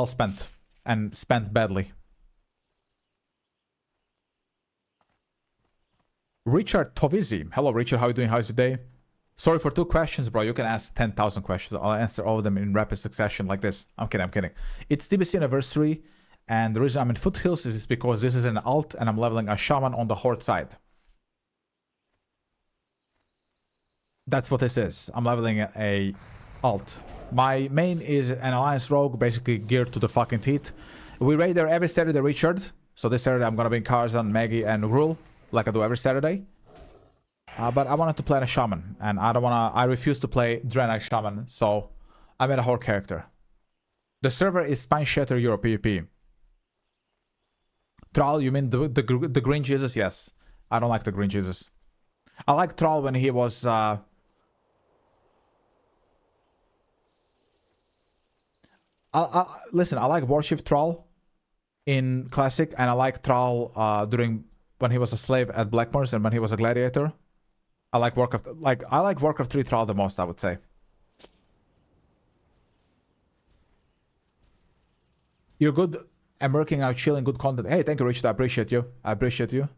spent, and spent badly. Richard Tovizzi. Hello, Richard. How are you doing? How's your day? Sorry for 2 questions, bro. You can ask 10,000 questions. I'll answer all of them in rapid succession like this. I'm kidding. It's DBC anniversary, and the reason I'm in Foothills is because this is an alt, and I'm leveling a Shaman on the Horde side. That's what this is. I'm leveling a alt. My main is an Alliance Rogue, basically geared to the fucking teeth. We raid there every Saturday, Richard. So this Saturday I'm gonna be in Karzan, Maggie, and Rule, like I do every Saturday. But I wanted to play a Shaman, and I refuse to play Draenei Shaman, so I made a Horde character. The server is Spineshatter Europe PvP. Thrall, you mean the Green Jesus? Yes. I don't like the Green Jesus. I like Thrall when he was listen, I like Warchief Thrall in Classic, and I like Thrall when he was a slave at Blackmoor's and when he was a gladiator. I like Warcraft 3 Thrall the most, I would say. You're good. I'm working out, chilling, good content. Hey, thank you, Richard. I appreciate you.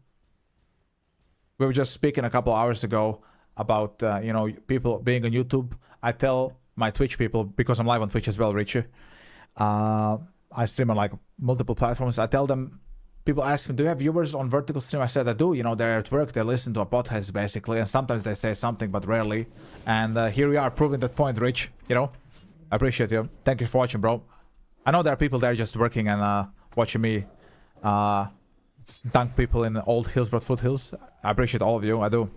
We were just speaking a couple hours ago about you know, people being on YouTube. I tell my Twitch people, because I'm live on Twitch as well, Richard. I stream on like multiple platforms. I tell them, people ask me, do you have viewers on vertical stream? I said I do. You know, they're at work, they listen to a podcast basically, and sometimes they say something, but rarely. And here we are proving that point, Rich. You know, I appreciate you. Thank you for watching, bro. I know there are people there just working and watching me dunk people in old Hillsborough foothills. I appreciate all of you. I do.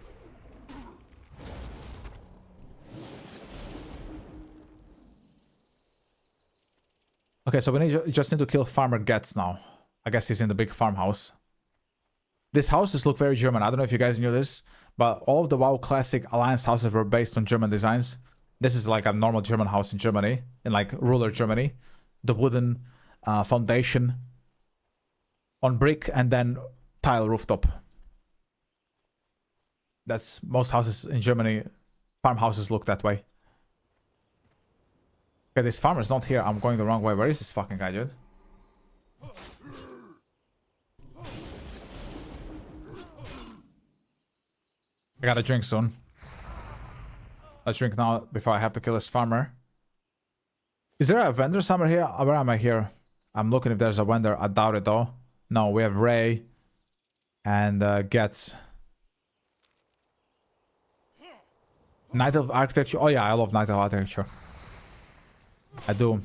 Okay, so we just need to kill Farmer Getz now. I guess he's in the big farmhouse. These houses look very German. I don't know if you guys knew this, but all of the WoW Classic Alliance houses were based on German designs. This is like a normal German house in Germany, in like ruler Germany. The wooden foundation. on brick and then tile rooftop. That's most houses in Germany. Farmhouses look that way. Okay, this farmer's not here. I'm going the wrong way. Where is this fucking guy, dude? I gotta drink soon. Let's drink now before I have to kill this farmer. Is there a vendor somewhere here? Where am I here? I'm looking if there's a vendor. I doubt it though. No, we have Ray and Getz. Night of Architecture. Oh yeah, I love Night of Architecture. I do.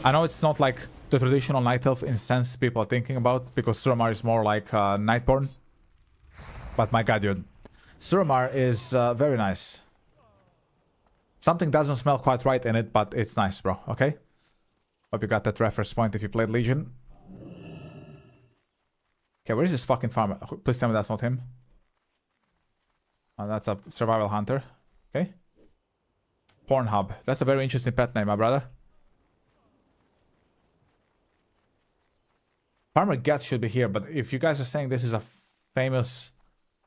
I know it's not like the traditional Night Elf in sense people are thinking about, because Suramar is more like Nightborn. But my god, dude. Suramar is very nice. Something doesn't smell quite right in it, but it's nice, bro. Okay? Hope you got that reference point if you played Legion. Okay, where is this fucking farmer? Please tell me that's not him. Oh, that's a survival hunter. Okay. Pornhub. That's a very interesting pet name, my brother. Farmer Getz should be here, but if you guys are saying this is a famous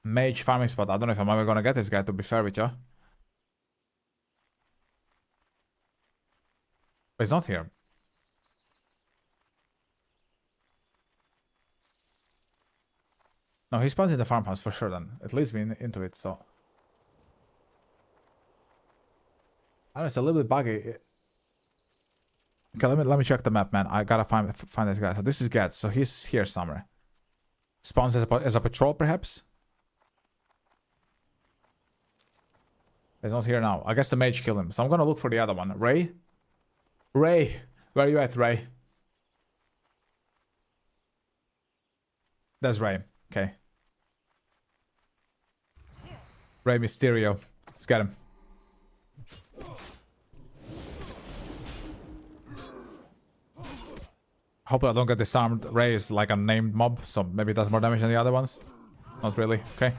mage farming spot, I don't know if I'm ever gonna get this guy, to be fair with you. But he's not here. No, he spawns in the farmhouse for sure then. It leads me into it, so... I don't know, it's a little bit buggy. Okay, let me check the map, man. I gotta find this guy. So this is Getz, so he's here somewhere. Spawns as a patrol, perhaps? He's not here now. I guess the mage killed him, so I'm gonna look for the other one. Ray? Ray! Where are you at, Ray? That's Ray. Okay. Ray Mysterio. Let's get him. Hopefully I don't get disarmed. Ray is like a named mob, so maybe it does more damage than the other ones. Not really. Okay.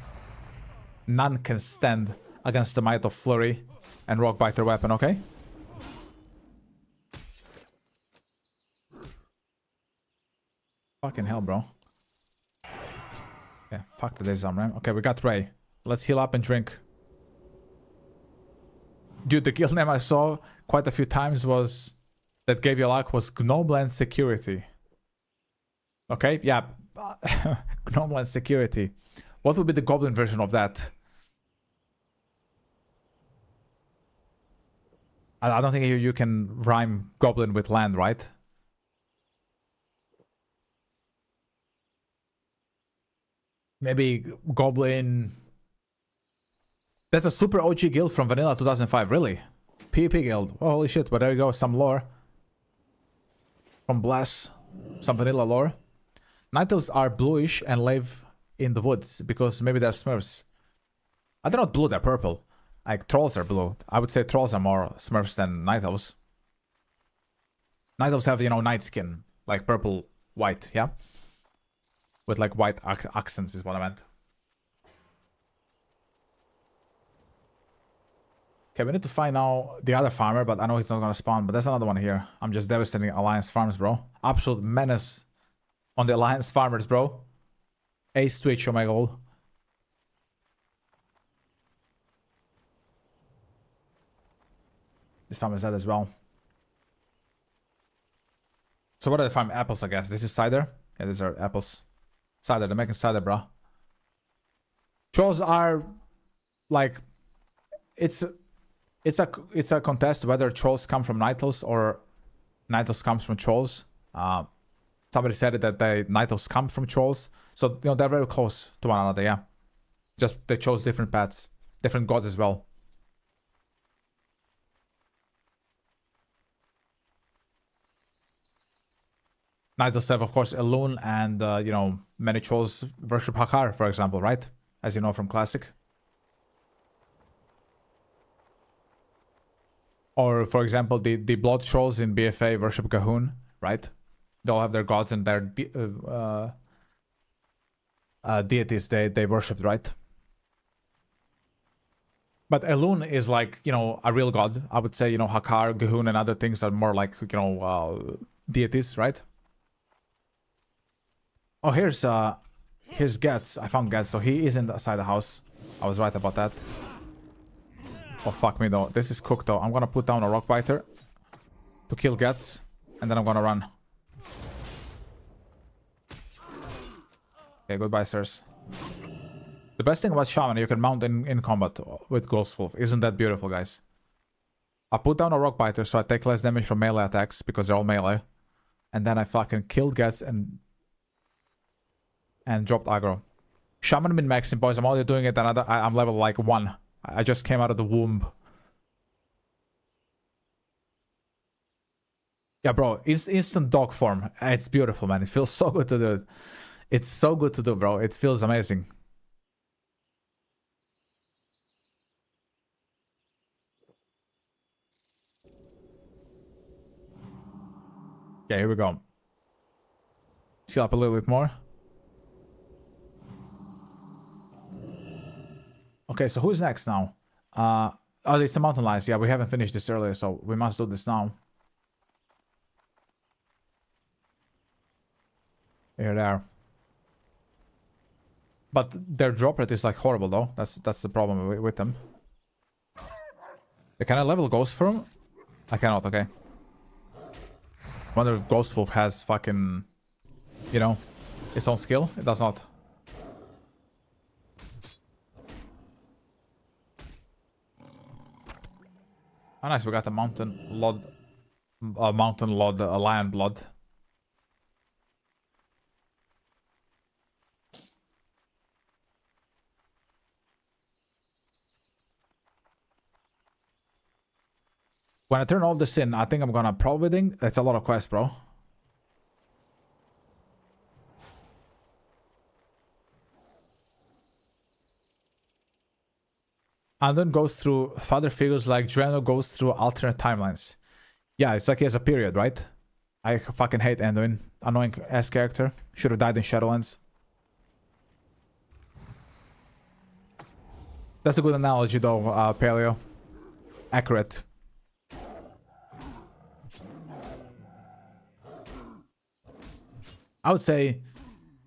None can stand against the might of Flurry and Rockbiter weapon, okay? Fucking hell, bro. Yeah, fuck the disarm, right? Okay, we got Ray. Let's heal up and drink. Dude, the guild name I saw quite a few times was... that gave you luck was Gnomeland Security. Okay, yeah. Gnomeland Security. What would be the goblin version of that? I don't think you can rhyme goblin with land, right? Maybe goblin... That's a super OG guild from Vanilla 2005, really? PvP guild. Oh, holy shit, well there you go, some lore. From Blast, some vanilla lore. Night elves are bluish and live in the woods because maybe they're smurfs. They're not blue, they're purple. Like trolls are blue. I would say trolls are more smurfs than night elves. Night elves have, you know, night skin, like purple, white, yeah? With like white accents is what I meant. Okay, we need to find now the other farmer, but I know he's not gonna spawn, but there's another one here. I'm just devastating Alliance farms, bro. Absolute menace on the Alliance farmers, bro. Ace Twitch, oh my god. This farmer's dead as well. So what are the farm? Apples, I guess. This is cider. Yeah, these are apples. Cider, they're making cider, bro. Trolls are like... It's a contest whether trolls come from night elves or night elves comes from trolls. Somebody said it that night elves come from trolls, so you know they're very close to one another. Yeah, just they chose different paths, different gods as well. Night elves have, of course, Elune and you know, many trolls worship Hakar, for example, right? As you know from Classic. Or, for example, the blood trolls in BFA worship Gahun, right? They all have their gods and their deities they worshipped, right? But Elune is like, you know, a real god. I would say, you know, Hakar, Gahun, and other things are more like, you know, deities, right? Oh, here's Gats. I found Gats, so he is inside the house. I was right about that. Oh, fuck me, though. This is cooked, though. I'm gonna put down a rock biter to kill Gats, and then I'm gonna run. Okay, goodbye, sirs. The best thing about Shaman, you can mount in combat with Ghost Wolf. Isn't that beautiful, guys? I put down a rock biter, so I take less damage from melee attacks, because they're all melee. And then I fucking killed Gats and dropped aggro. Shaman min-maxing, boys. I'm already doing it, and I'm level like 1. I just came out of the womb. Yeah, bro. Instant dog form. It's beautiful, man. It feels so good to do it. It's so good to do, bro. It feels amazing. Yeah, here we go. Seal up a little bit more. Okay, so who's next now? Oh, it's the mountain lions. Yeah, we haven't finished this earlier, so we must do this now. Here they are. But their drop rate is like horrible, though. That's the problem with them. Can I level Ghost for him? I cannot. Okay. Wonder if Ghost Wolf has fucking, you know, its own skill. It does not. Oh, nice. We got a mountain lord, lion blood. When I turn all this in, I think I'm gonna probably ding. That's a lot of quests, bro. And then goes through father figures like Drano goes through alternate timelines. Yeah, it's like he has a period, right? I fucking hate Anduin. Annoying ass character. Should have died in Shadowlands. That's a good analogy though, Paleo. Accurate. I would say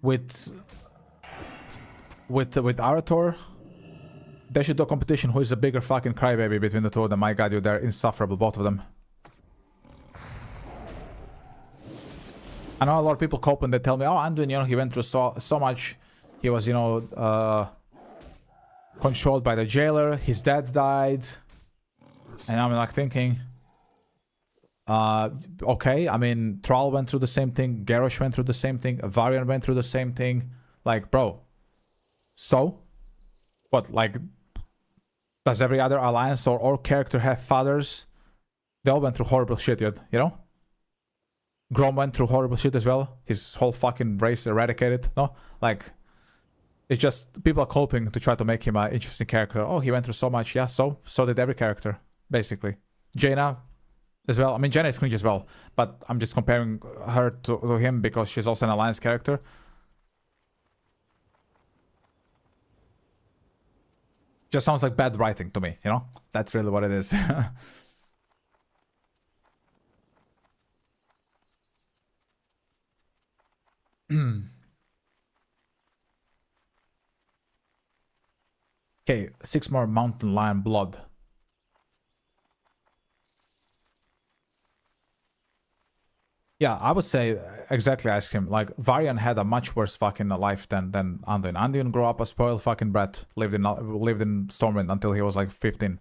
with Arator, they should do a competition who is a bigger fucking crybaby between the two of them. My god, they're insufferable, both of them. I know a lot of people cope when they tell me, oh, Anduin, you know, he went through so much. He was, you know, controlled by the jailer. His dad died. And I'm like thinking, okay, I mean, Thrall went through the same thing. Garrosh went through the same thing. Varian went through the same thing. Like, bro. So? What, like, does every other alliance or character have fathers? They all went through horrible shit, you know? Grom went through horrible shit as well. His whole fucking race eradicated. No? Like, it's just, people are coping to try to make him an interesting character. Oh, he went through so much. Yeah, so did every character, basically. Jaina as well. I mean, Jaina is cringe as well, but I'm just comparing her to him because she's also an alliance character. Just sounds like bad writing to me, you know? That's really what it is. Okay, 6 more mountain lion blood. Yeah, I would say exactly ask him. Like, Varian had a much worse fucking life than Anduin. Anduin grew up a spoiled fucking brat, lived in Stormwind until he was like 15.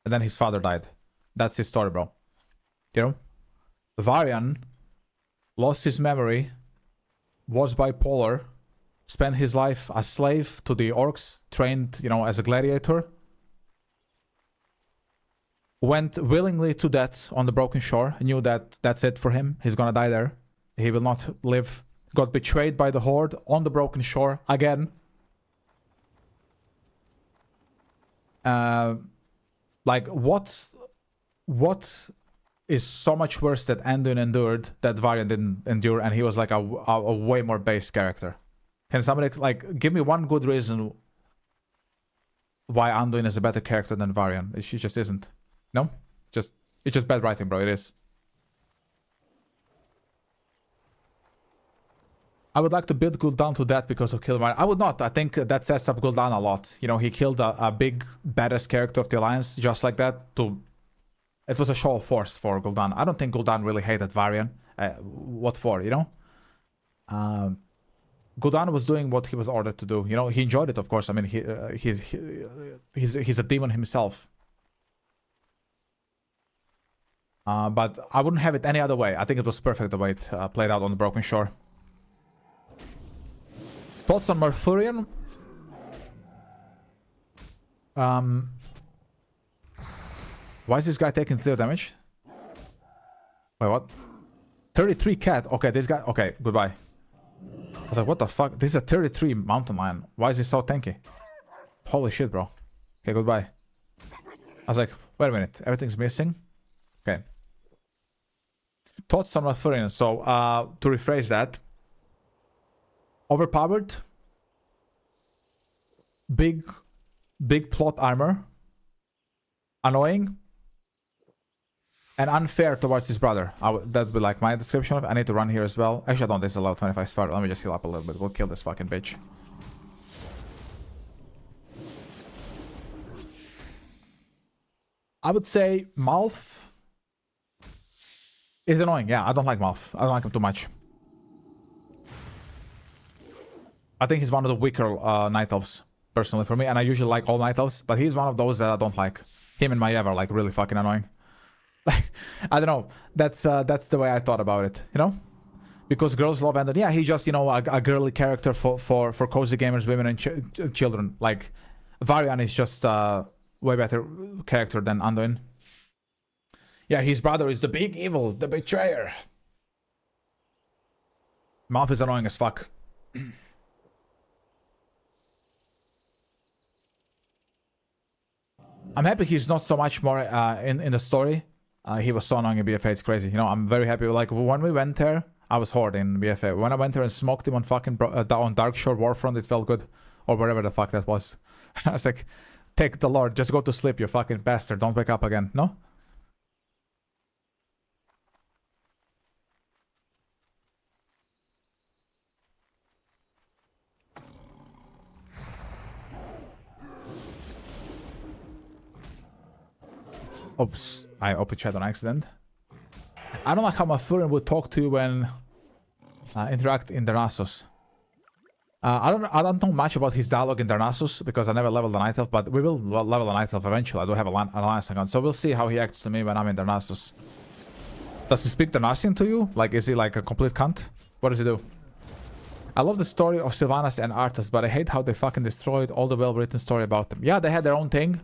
And then his father died. That's his story, bro. You know? Varian lost his memory, was bipolar, spent his life a slave to the orcs, trained, you know, as a gladiator, went willingly to death on the Broken Shore, knew that that's it for him, he's gonna die there, he will not live, got betrayed by the Horde on the Broken Shore again. Like, what is so much worse that Anduin endured that Varian didn't endure, and he was like a way more base character? Can somebody, like, give me one good reason why Anduin is a better character than Varian? She just isn't. No? It's just bad writing, bro. It is. I would like to build Gul'dan to that because of Kilmar. I would not. I think that sets up Gul'dan a lot. You know, he killed a big, badass character of the Alliance just like that. It was a show of force for Gul'dan. I don't think Gul'dan really hated Varian. What for, you know? Gul'dan was doing what he was ordered to do. You know, he enjoyed it, of course. I mean, he's a demon himself. But I wouldn't have it any other way. I think it was perfect the way it played out on the Broken Shore. Thoughts on Malfurion? Why is this guy taking 0 damage? Wait, what? 33 cat. Okay, this guy... Okay, goodbye. I was like, what the fuck? This is a 33 mountain lion. Why is he so tanky? Holy shit, bro. Okay, goodbye. I was like, wait a minute. Everything's missing? Okay. Thoughts on Malfurion. So, to rephrase that. Overpowered. Big plot armor. Annoying. And unfair towards his brother. That would be like my description of it. I need to run here as well. Actually, I don't. This is a level 25 star. Let me just heal up a little bit. We'll kill this fucking bitch. I would say Malf is annoying. Yeah, I don't like Malf. I don't like him too much. I think he's one of the weaker Night Elves, personally, for me. And I usually like all Night Elves. But he's one of those that I don't like. Him and Maiev are like really fucking annoying. Like, I don't know. That's the way I thought about it, you know? Because girls love Anduin. Yeah, he's just, you know, a girly character for cozy gamers, women, and children. Like, Varian is just a way better character than Anduin. Yeah, his brother is the big evil, the betrayer. Malf is annoying as fuck. I'm happy he's not so much more in the story. He was so annoying in BFA, it's crazy. You know, I'm very happy. Like, when we went there, I was horde in BFA. When I went there and smoked him on fucking on Darkshore Warfront, it felt good. Or wherever the fuck that was. I was like, take the Lord, just go to sleep, you fucking bastard. Don't wake up again. No? Oops, I opened chat on accident. I don't like how Malfurion would talk to you when interact in Darnassus. I don't know much about his dialogue in Darnassus because I never leveled the Night Elf, but we will level the Night Elf eventually. I do have an alliance account, so we'll see how he acts to me when I'm in Darnassus. Does he speak Darnassian to you? Like, is he like a complete cunt? What does he do? I love the story of Sylvanas and Arthas, but I hate how they fucking destroyed all the well-written story about them. Yeah, they had their own thing.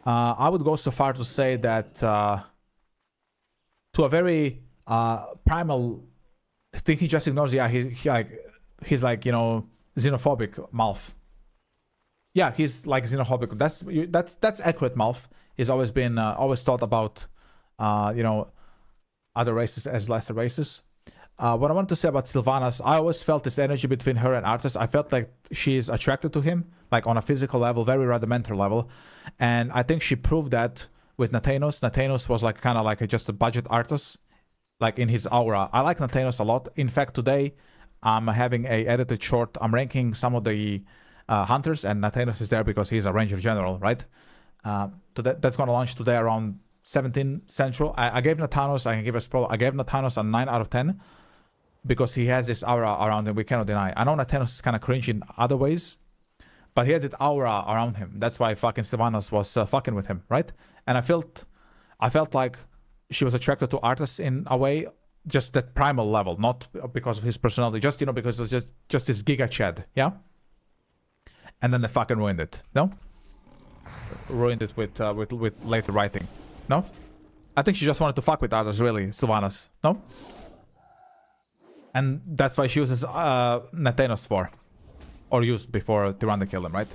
I would go so far to say that to a very primal... I think he just ignores. Yeah, he's like, you know, xenophobic Malf. Yeah, he's like xenophobic. That's accurate. Malf. He's always been always thought about, you know, other races as lesser races. What I want to say about Sylvanas, I always felt this energy between her and Arthas. I felt like she's attracted to him, like on a physical level, very rudimentary level, and I think she proved that with Nathanos. Nathanos was like kind of like just a budget Arthas. Like in his aura. I like Nathanos a lot. In fact, today I'm having a edited short. I'm ranking some of the hunters, and Nathanos is there because he's a ranger general, right? So that's going to launch today around 17 Central. I gave Nathanos, I can give a spoiler, I gave Nathanos a 9 out of 10 because he has this aura around him we cannot deny. I know Nathanos is kind of cringe in other ways, but he had that aura around him. That's why fucking Sylvanas was fucking with him, right? And I felt like she was attracted to Arthas in a way, just that primal level, not because of his personality, just, you know, because it's just this giga chad, yeah? And then they fucking ruined it, no? Ruined it with later writing, no? I think she just wanted to fuck with Arthas, really, Sylvanas, no? And that's why she uses Nathanos for, or used before Tyrande killed him, right?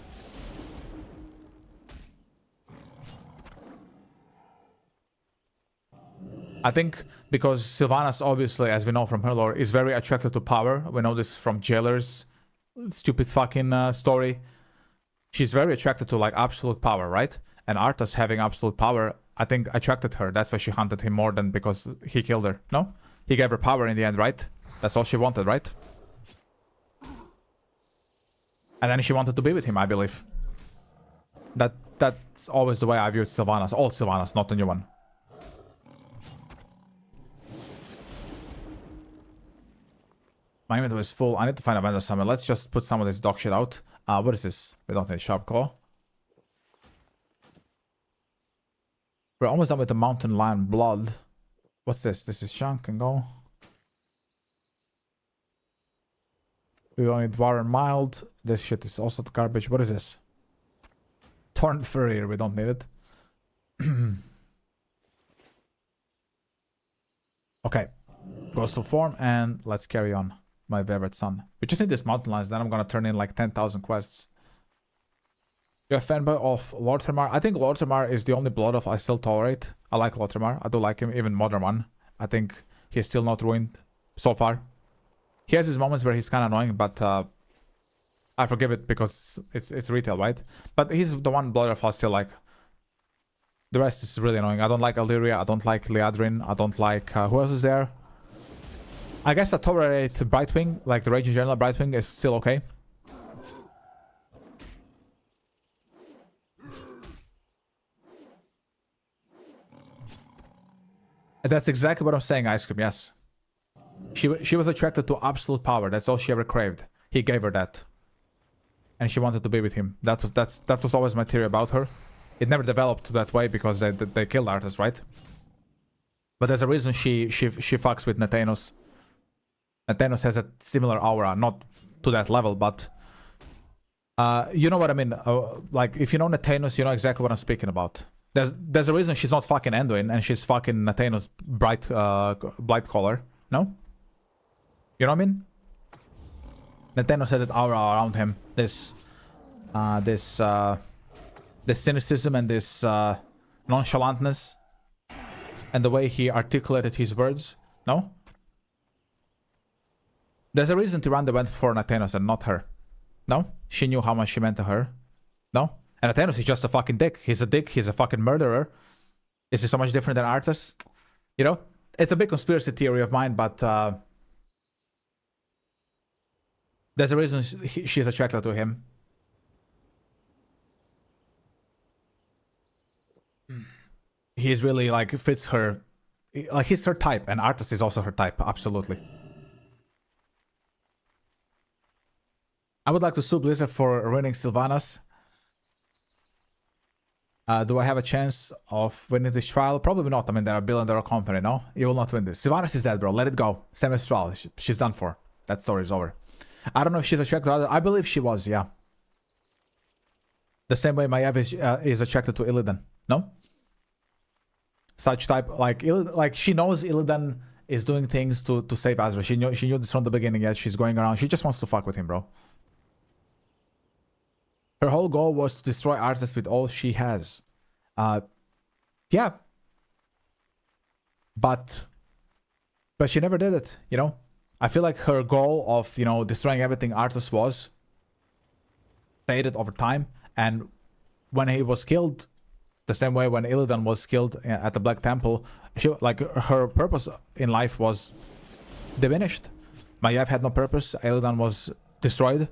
I think because Sylvanas, obviously, as we know from her lore, is very attracted to power. We know this from Jailer's stupid fucking story. She's very attracted to, like, absolute power, right? And Arthas having absolute power I think attracted her. That's why she hunted him more than because he killed her. No? He gave her power in the end, right? That's all she wanted, right? And then she wanted to be with him, I believe. That's always the way I viewed Sylvanas. All Sylvanas, not the new one. My inventory is full. I need to find a vendor somewhere. Let's just put some of this dog shit out. What is this? We don't need sharp claw. We're almost done with the mountain lion blood. What's this? This is junk and go. We only need Warren mild. This shit is also garbage. What is this? Torn furrier. We don't need it. Okay. Goes to form and let's carry on. My favorite son. We just need this mountain lions. Then I'm gonna turn in like 10,000 quests. You're a fanboy of Lord Hermar. I think Lord Hermar is the only blood of I still tolerate. I like Lord Hermar. I do like him, even modern one. I think he's still not ruined so far. He has his moments where he's kind of annoying, but I forgive it because it's retail, right? But he's the one blood of I still like. The rest is really annoying. I don't like Illyria. I don't like Liadrin. I don't like who else is there? I guess I tolerate Brightwing, like the Raging General Brightwing is still okay. And that's exactly what I'm saying, Ice Cream, yes. She was attracted to absolute power. That's all she ever craved. He gave her that. And she wanted to be with him. That was always my theory about her. It never developed that way because they killed Arthas, right? But there's a reason she fucks with Nathanos. Nathanos has a similar aura, not to that level, but you know what I mean. Like if you know Nathanos, you know exactly what I'm speaking about. There's a reason she's not fucking Anduin and she's fucking Nathanos Blightcaller. No? You know what I mean? Nathanos had that aura around him. This cynicism and this nonchalantness. And the way he articulated his words. No? There's a reason Tyrande went for Nathanos and not her. No? She knew how much she meant to her. No? And Nathanos is just a fucking dick. He's a dick. He's a fucking murderer. Is he so much different than Arthas? You know? It's a big conspiracy theory of mine, but there's a reason she's attracted to him. He's really like fits her. Like he's her type, and Arthas is also her type. Absolutely. I would like to sue Blizzard for ruining Sylvanas. Do I have a chance of winning this trial? Probably not. I mean, they're a billion-dollar company, no? You will not win this. Sylvanas is dead, bro. Let it go. Same as Thrall. She's done for. That story is over. I don't know if she's attracted to others. I believe she was, yeah. The same way Maiev is attracted to Illidan, no? Such type, like she knows Illidan is doing things to save Azra. She knew this from the beginning, yet she's going around. She just wants to fuck with him, bro. Her whole goal was to destroy Arthas with all she has. Yeah. But she never did it, you know? I feel like her goal of, you know, destroying everything Arthas was faded over time. And when he was killed, the same way when Illidan was killed at the Black Temple, her purpose in life was diminished. Maiev had no purpose. Illidan was destroyed.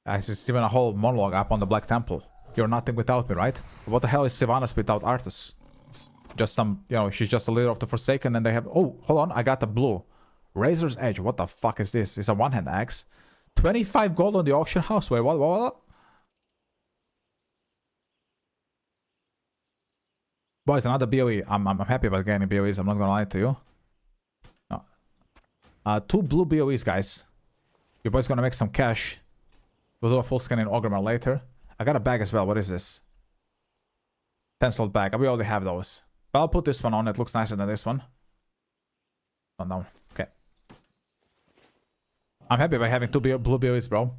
It's even a whole monologue up on the Black Temple. You're nothing without me, right? What the hell is Sylvanas without Arthas? Just some, you know, she's just a leader of the Forsaken and they have... Oh, hold on, I got the blue. Razor's Edge, what the fuck is this? It's a one-hand axe. 25 gold on the auction house. Wait, what? Boys, another BOE. I'm happy about getting BOEs, I'm not gonna lie to you. No. 2 blue BOEs, guys. Your boy's gonna make some cash. We'll do a full scan in Orgrimmar later. I got a bag as well. What is this? 10-slot bag. We already have those. But I'll put this one on. It looks nicer than this one. Oh, no. Okay. I'm happy by having 2 blue BOEs, bro.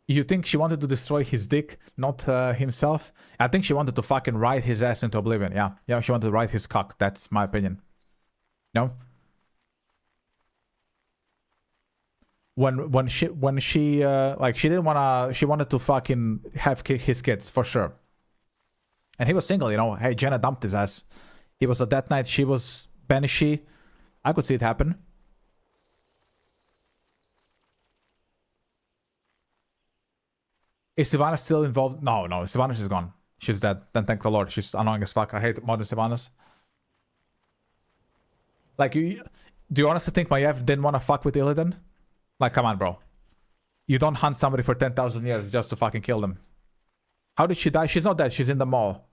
You think she wanted to destroy his dick, not himself? I think she wanted to fucking ride his ass into oblivion. Yeah. Yeah, she wanted to ride his cock. That's my opinion. No? when she like she didn't wanna, she wanted to fucking have his kids for sure. And he was single, you know. Hey, Jenna dumped his ass. He was a Death Knight. She was Banshee. I could see it happen. Is Sylvanas still involved? No, no. Sylvanas is gone. She's dead. Then thank the Lord. She's annoying as fuck. I hate modern Sylvanas. Like, do you honestly think Maiev didn't want to fuck with Illidan? Like, come on, bro. You don't hunt somebody for 10,000 years just to fucking kill them. How did she die? She's not dead. She's in the mall.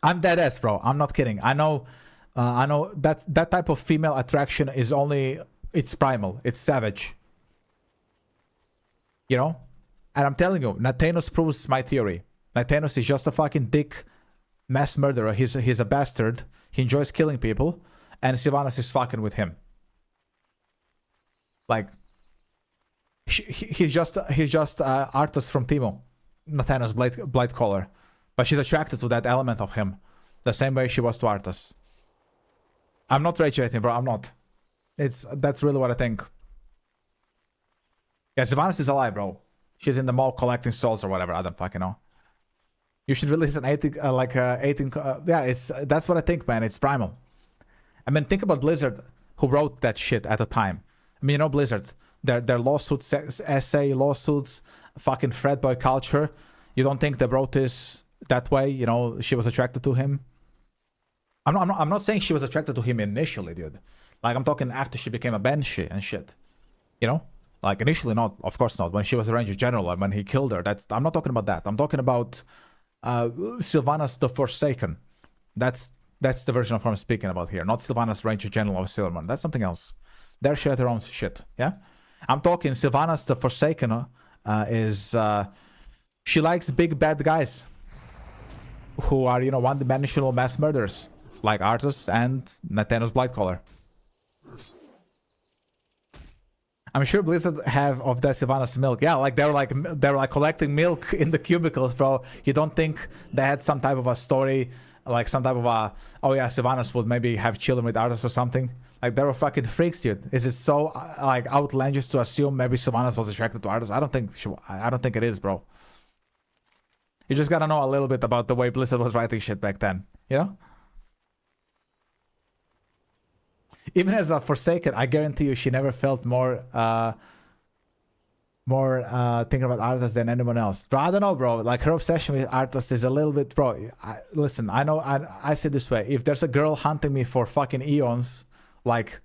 I'm dead ass, bro. I'm not kidding. I know that type of female attraction is only, it's primal. It's savage. You know? And I'm telling you, Nathanos proves my theory. Nathanos is just a fucking dick mass murderer. He's a bastard. He enjoys killing people. And Sylvanas is fucking with him. Like, he's just Arthas from Teemo. Nathanos Blightcaller. But she's attracted to that element of him. The same way she was to Arthas. I'm not rage baiting, bro. I'm not. That's really what I think. Yeah, Sylvanas is alive, bro. She's in the mall collecting souls or whatever. I don't fucking know. You should release an 18, yeah, that's what I think, man. It's primal. I mean, think about Blizzard, who wrote that shit at the time. I mean, you know, Blizzard, their lawsuits, essay lawsuits, fucking frat boy culture. You don't think they wrote this that way? You know, she was attracted to him. I'm not saying she was attracted to him initially, dude. Like, I'm talking after she became a Banshee and shit. You know? Like, initially not, of course not. When she was a Ranger General and when he killed her, I'm not talking about that. I'm talking about Sylvanas the Forsaken. That's the version of what I'm speaking about here. Not Sylvanas Ranger General of Silverman. That's something else. They're shit at their own shit, yeah? I'm talking Sylvanas the Forsaken she likes big bad guys who are, you know, one-dimensional mass murderers. Like Arthas and Nathanos Blightcaller. I'm sure Blizzard have of that Sylvanas milk. Yeah, like they were like collecting milk in the cubicles, bro. You don't think they had some type of a story, like some type of a, oh yeah, Sylvanas would maybe have children with Arthas or something? Like, they were fucking freaks, dude. Is it so like outlandish to assume maybe Sylvanas was attracted to Arthas? I don't think it is, bro. You just gotta know a little bit about the way Blizzard was writing shit back then, you know? Even as a Forsaken, I guarantee you she never felt more thinking about Arthas than anyone else. Bro, I don't know, bro. Like, her obsession with Arthas is a little bit, bro. Listen, I know, I say this way. If there's a girl hunting me for fucking eons, like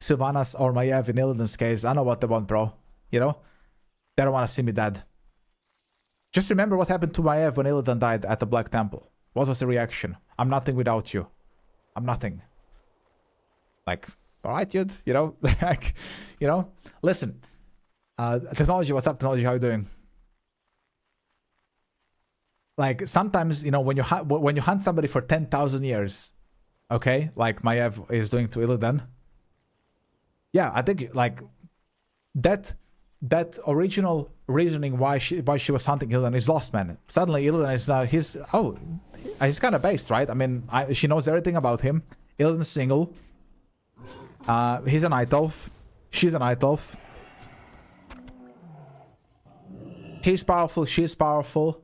Sylvanas or Maiev in Illidan's case, I know what they want, bro. You know? They don't want to see me dead. Just remember what happened to Maiev when Illidan died at the Black Temple. What was the reaction? I'm nothing without you. I'm nothing. Like, alright, dude, you know? Like, you know? Listen. Technology, what's up, Technology? How you doing? Like, sometimes, you know, when you hunt somebody for 10,000 years, okay? Like Maiev is doing to Illidan. Yeah, I think, like, that original reasoning why she was hunting Illidan is lost, man. Suddenly Illidan is now he's kind of based, right? I mean, she knows everything about him. Illidan's single. He's a Night Elf. She's a Night Elf. He's powerful. She's powerful.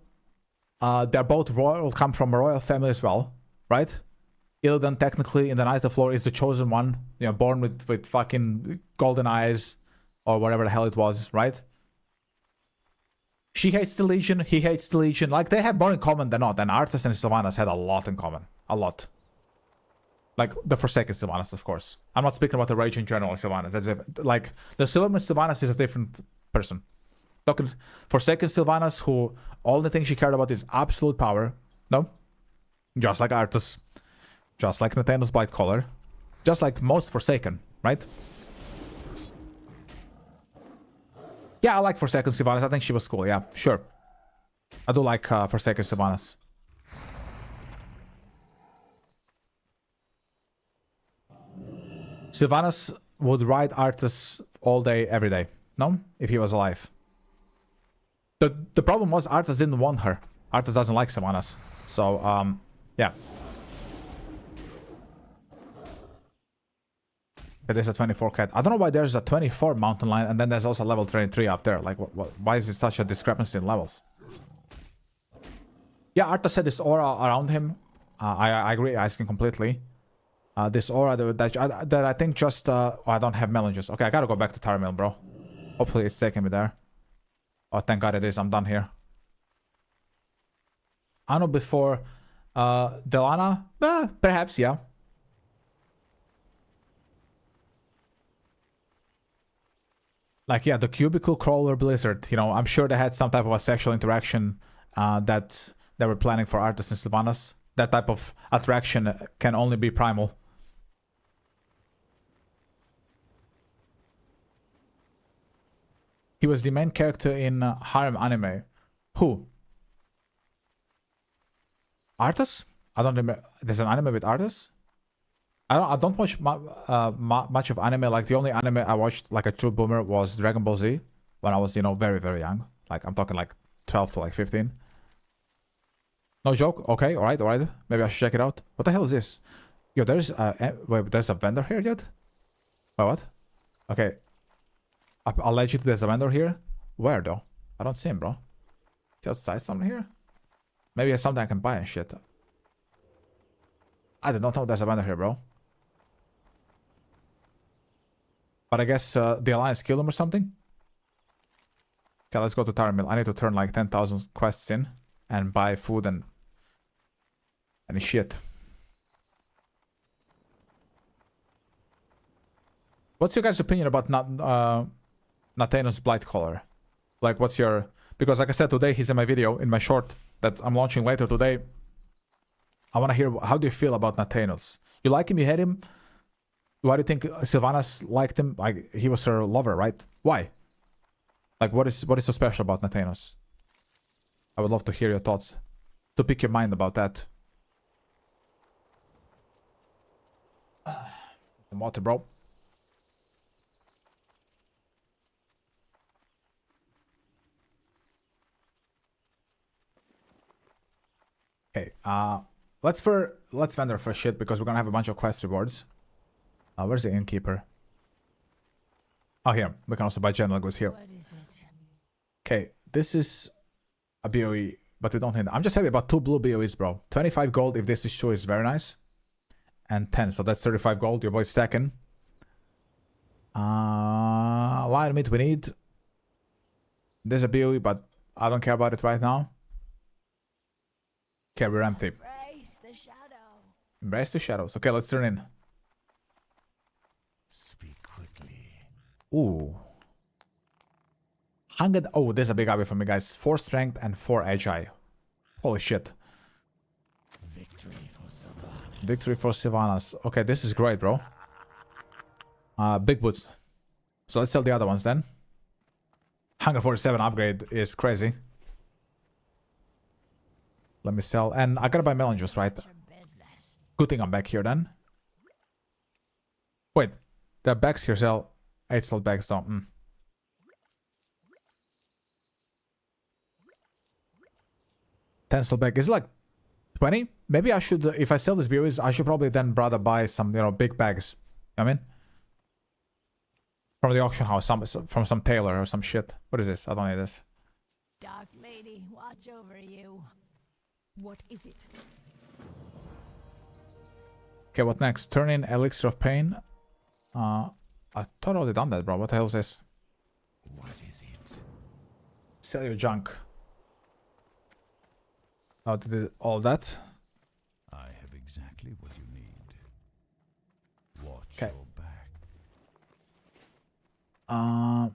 They're both royal. Come from a royal family as well, right? Illidan technically in the Night Elf lore is the chosen one. You know, born with fucking golden eyes. Or whatever the hell it was, right? She hates the Legion, he hates the Legion. Like, they have more in common than not. And Arthas and Sylvanas had a lot in common. A lot. Like, the Forsaken Sylvanas, of course. I'm not speaking about the Raging General Sylvanas. That's like, the Silverman Sylvanas is a different person. Talking Forsaken Sylvanas, who all the thing she cared about is absolute power. No? Just like Arthas. Just like Nathanos Blightcaller. Just like most Forsaken, right? Yeah, I like Forsaken Sylvanas. I think she was cool. Yeah, sure. I do like Forsaken Sylvanas. Sylvanas would ride Arthas all day, every day. No? If he was alive. The problem was Arthas didn't want her. Arthas doesn't like Sylvanas. So, yeah. It is a 24 cat. I don't know why there's a 24 mountain lion and then there's also level 23 up there. Like, why is it such a discrepancy in levels? Yeah, Arta said this aura around him. I agree, I can completely. This aura that I think just... oh, I don't have melon juice. Okay, I gotta go back to Taramil, bro. Hopefully it's taking me there. Oh, thank God it is. I'm done here. I know before Delana? Perhaps, yeah. Like, yeah, the cubicle crawler blizzard. You know, I'm sure they had some type of a sexual interaction that they were planning for Arthas and Sylvanas. That type of attraction can only be primal. He was the main character in harem anime. Who? Arthas? I don't remember. There's an anime with Arthas? I don't watch much of anime. Like, the only anime I watched, like a true boomer, was Dragon Ball Z. When I was, you know, very, very young. Like, I'm talking like 12 to like 15. No joke? Okay, alright, alright. Maybe I should check it out. What the hell is this? Yo, there's wait, there's a vendor here yet? Wait, what? Okay. Allegedly there's a vendor here? Where though? I don't see him, bro. Is he outside something here? Maybe it's something I can buy and shit. I don't know there's a vendor here, bro. But I guess the Alliance killed him or something? Okay, let's go to Taramil. I need to turn like 10,000 quests in and buy food and shit. What's your guys' opinion about Nathanos Blightcaller? Like, what's your... Because like I said, today he's in my video, in my short that I'm launching later today. I want to hear, how do you feel about Nathanos? You like him? You hate him? Why do you think Sylvanas liked him? Like, he was her lover, right? Why? Like, what is so special about Nathanos? I would love to hear your thoughts. To pick your mind about that. Some water, bro. Okay, let's vendor for shit because we're gonna have a bunch of quest rewards. Where's the innkeeper? Oh, here. We can also buy general goods here. Okay, this is a BOE, but we don't need that. I'm just happy about 2 blue BOEs, bro. 25 gold if this is true is very nice. And 10, so that's 35 gold. Your boy's stacking. Lion meat we need. There's a BOE, but I don't care about it right now. Okay, we're empty. Embrace the shadow. Embrace the shadows. Okay, let's turn in. Speak quickly. Ooh. 100. Oh, there's a big upgrade for me, guys. 4 strength and 4 agile. Holy shit. Victory for Sylvanas. Victory for Sylvanas. Okay, this is great, bro. Big boots. So let's sell the other ones then. 147 upgrade is crazy. Let me sell. And I gotta buy melon juice, right? Good thing I'm back here then. Wait. The bags here sell 8 slot bags though. 10 slot bag. Is it like 20? Maybe I should, if I sell these BOEs, I should probably then rather buy some, you know, big bags. I mean, from the auction house, from some tailor or some shit. What is this? I don't need this. Dark lady, watch over you. What is it? Okay, what next? Turn in Elixir of Pain. I thought I already done that, bro. What the hell is this? What is it? Sell your junk. Oh, did all that? I have exactly what you need. Watch Okay. your back.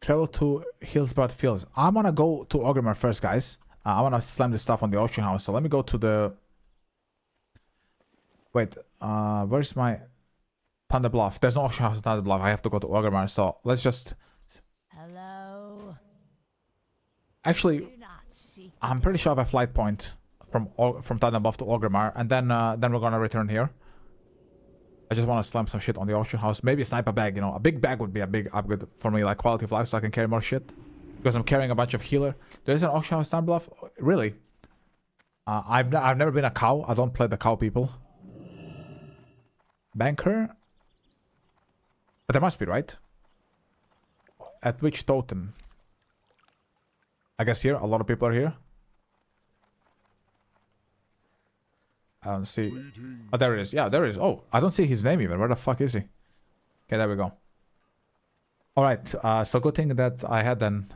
Travel to Hillsborough Fields. I want to go to Orgrimmar first, guys. I want to slam this stuff on the auction house. So let me go to the... Wait, where's my... Thunder Bluff. There's no auction house in Thunder Bluff. I have to go to Orgrimmar. So let's just... Hello. Actually, Do not seek. I'm pretty sure I have a flight point from Thunder Bluff to Orgrimmar. And then we're going to return here. I just want to slam some shit on the auction house. Maybe a sniper bag, you know. A big bag would be a big upgrade for me, like quality of life, so I can carry more shit. Because I'm carrying a bunch of healer. There's an auction house Thunder Bluff? Really? I've never been a cow. I don't play the cow people. Banker? But there must be, right? At which totem? I guess here. A lot of people are here. I don't see. Oh, there it is. Yeah, there it is. Oh, I don't see his name even. Where the fuck is he? Okay, there we go. Alright, so good thing that I had then.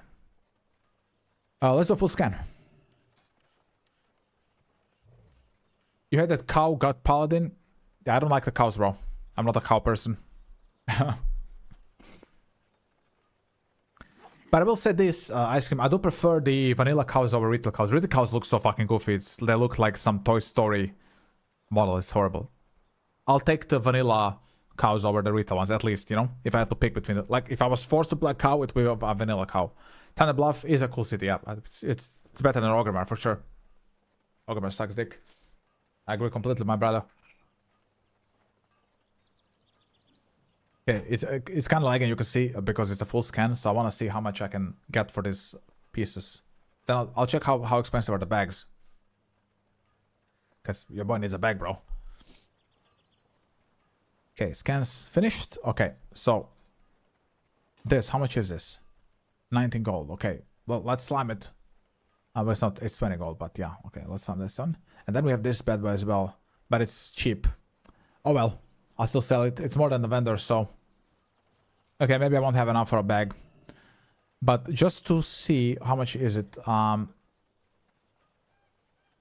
Let's do a full scan. You had that cow got paladin? Yeah, I don't like the cows, bro. I'm not a cow person. But I will say this, Ice Cream, I do prefer the vanilla cows over retail cows. Retail cows look so fucking goofy. They look like some Toy Story model. It's horrible. I'll take the vanilla cows over the retail ones, at least, you know? If I had to pick between it. Like, if I was forced to play a cow, it would be a vanilla cow. Thunder Bluff is a cool city, yeah. It's better than Orgrimmar, for sure. Orgrimmar sucks dick. I agree completely, my brother. Okay, it's kind of lagging, you can see, because it's a full scan, so I want to see how much I can get for these pieces. Then I'll check how expensive are the bags. Because your boy needs a bag, bro. Okay, scans finished. Okay, so this, how much is this? 19 gold. Okay, well, let's slime it. Well, it's 20 gold, but yeah, okay, let's slime this one. And then we have this bad boy as well, but it's cheap. Oh well, I'll still sell it. It's more than the vendor, so okay, maybe I won't have enough for a bag, but just to see how much is it.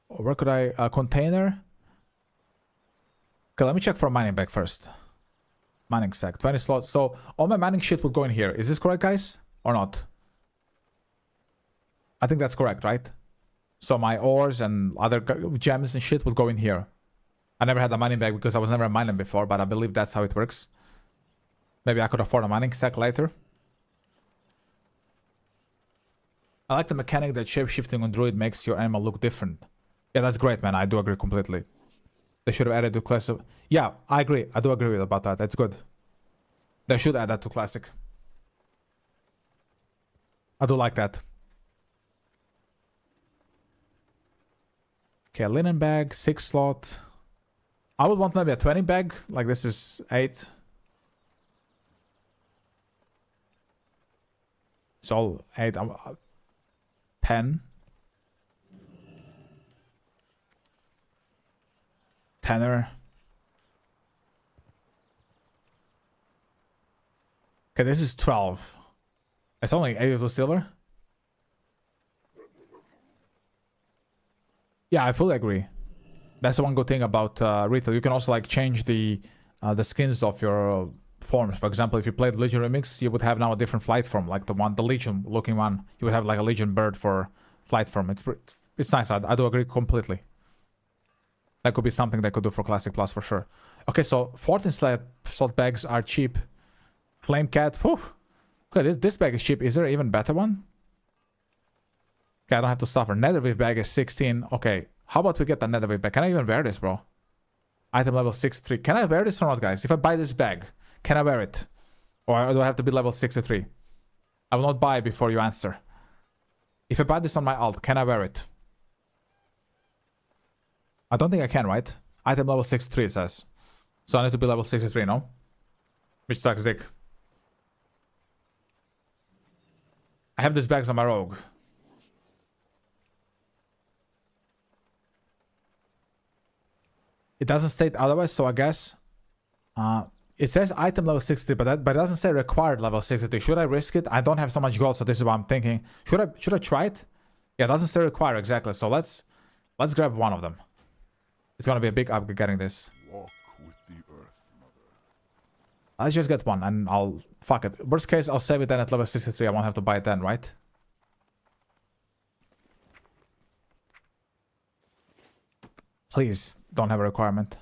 Where could I container? Okay, let me check for a mining bag first. Mining sack, 20 slots. So all my mining shit would go in here. Is this correct, guys, or not? I think that's correct, right? So my ores and other gems and shit would go in here. I never had a mining bag because I was never a miner before, but I believe that's how it works. Maybe I could afford a mining sack later. I like the mechanic that shapeshifting on Druid makes your animal look different. Yeah, that's great, man. I do agree completely. They should have added to classic. Yeah, I agree. I do agree with about that. That's good. They should add that to classic. I do like that. Okay, linen bag, 6 slot. I would want maybe a 20 bag. Like this is 8. It's all 8. 10. 10er. Okay, this is 12. It's only 8 of silver. Yeah, I fully agree. That's the one good thing about retail. You can also like change the skins of your forms. For example, if you played Legion Remix, you would have now a different flight form, like the Legion looking one. You would have like a Legion bird for flight form. It's nice. I do agree completely. That could be something they could do for Classic Plus for sure. Okay, so 14 slot bags are cheap. Flame Cat, whew. Okay, this bag is cheap. Is there an even better one? Okay, I don't have to suffer. Netherweave bag is 16. Okay, how about we get the Netherweave bag? Can I even wear this, bro? Item level 63. Can I wear this or not, guys? If I buy this bag, can I wear it? Or do I have to be level 63? I will not buy before you answer. If I buy this on my alt, can I wear it? I don't think I can, right? Item level 63, it says. So I need to be level 63, no? Which sucks dick. I have these bags on my rogue. It doesn't state otherwise, so I guess it says item level 60, but it doesn't say required level 60. Should I risk it? I don't have so much gold, so this is what I'm thinking. Should I try it? Yeah, it doesn't say require exactly. So let's grab one of them. It's gonna be a big upgrade getting this. Walk with the earth, mother. Let's just get one, and I'll fuck it. Worst case, I'll save it then at level 63. I won't have to buy it then, right? Please don't have a requirement.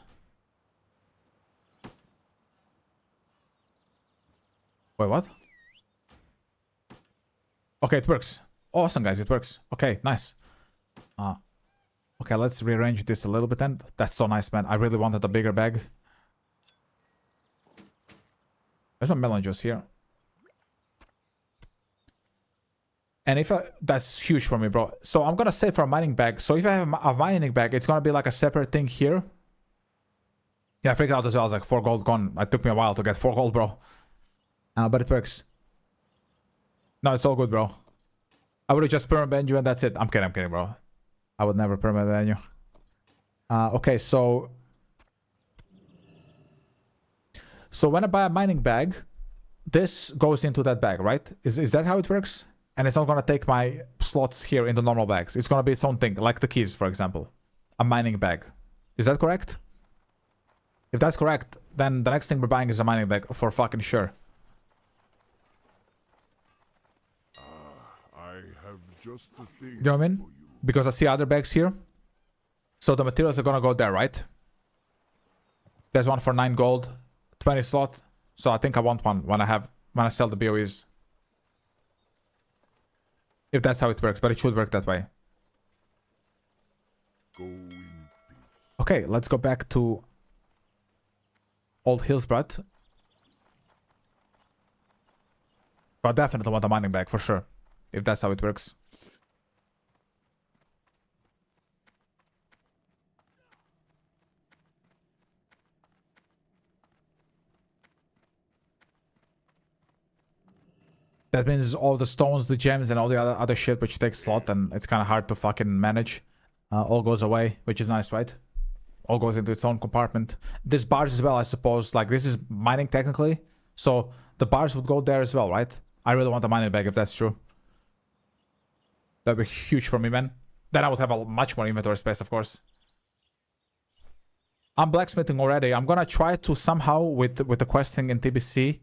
Wait, what? Okay, it works. Awesome, guys, it works. Okay, nice. Okay, let's rearrange this a little bit then. That's so nice, man. I really wanted a bigger bag. There's my melon juice here. And if that's huge for me, bro. So I'm gonna save for a mining bag. So if I have a mining bag, it's gonna be like a separate thing here. Yeah, I figured out as well. I was like 4 gold gone. It took me a while to get 4 gold, bro. But it works. No, it's all good, bro. I would have just perma-banned you and that's it. I'm kidding, bro. I would never perma-ban you. Okay, so when I buy a mining bag, this goes into that bag, right? Is that how it works? And it's not gonna take my slots here in the normal bags. It's gonna be its own thing, like the keys, for example. A mining bag. Is that correct? If that's correct, then the next thing we're buying is a mining bag for fucking sure. I have just the thing. You know what I mean? Because I see other bags here. So the materials are gonna go there, right? There's one for 9 gold, 20 slot. So I think I want one when I sell the BOEs. If that's how it works, but it should work that way. Go in peace. Okay, let's go back to Old Hillsborough. But definitely want a mining bag for sure. If that's how it works. That means all the stones, the gems, and all the other shit which takes slot, and it's kind of hard to fucking manage. All goes away, which is nice, right? All goes into its own compartment. This barge as well, I suppose. Like, this is mining technically. So the barge would go there as well, right? I really want a mining bag if that's true. That'd be huge for me, man. Then I would have a much more inventory space, of course. I'm blacksmithing already. I'm gonna try to somehow, with the questing in TBC,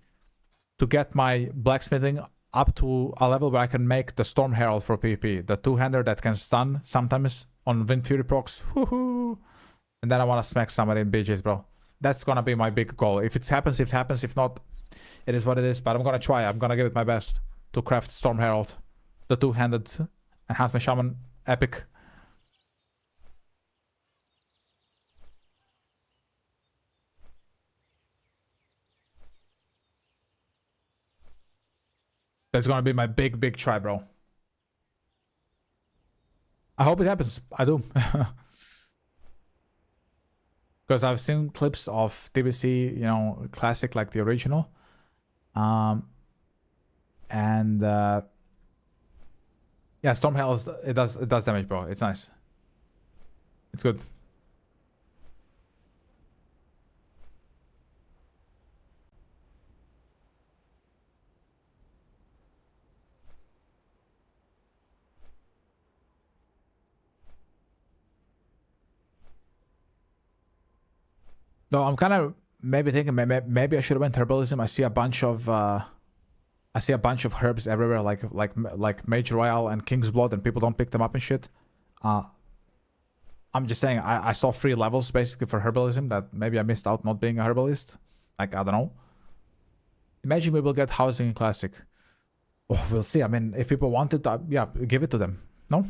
to get my blacksmithing up to a level where I can make the Storm Herald for PvP. The two-hander that can stun sometimes on Wind Fury procs. Woohoo! And then I want to smack somebody in BGs, bro. That's gonna be my big goal. If it happens, it happens. If not, it is what it is. But I'm gonna try. I'm gonna give it my best to craft Storm Herald. The two-handed Enhancement Shaman epic. That's gonna be my big try, bro. I hope it happens. I do. Because I've seen clips of TBC, you know, classic like the original. Yeah, Storm Hell it does damage, bro. It's nice. It's good. No, I'm kind of maybe thinking maybe I should have went herbalism. I see a bunch of herbs everywhere, like Mage Royale and King's Blood, and people don't pick them up and shit. I'm just saying I saw 3 levels basically for herbalism that maybe I missed out not being a herbalist. Like, I don't know. Imagine we will get housing in Classic. Oh, we'll see. I mean, if people want it, yeah, give it to them. No?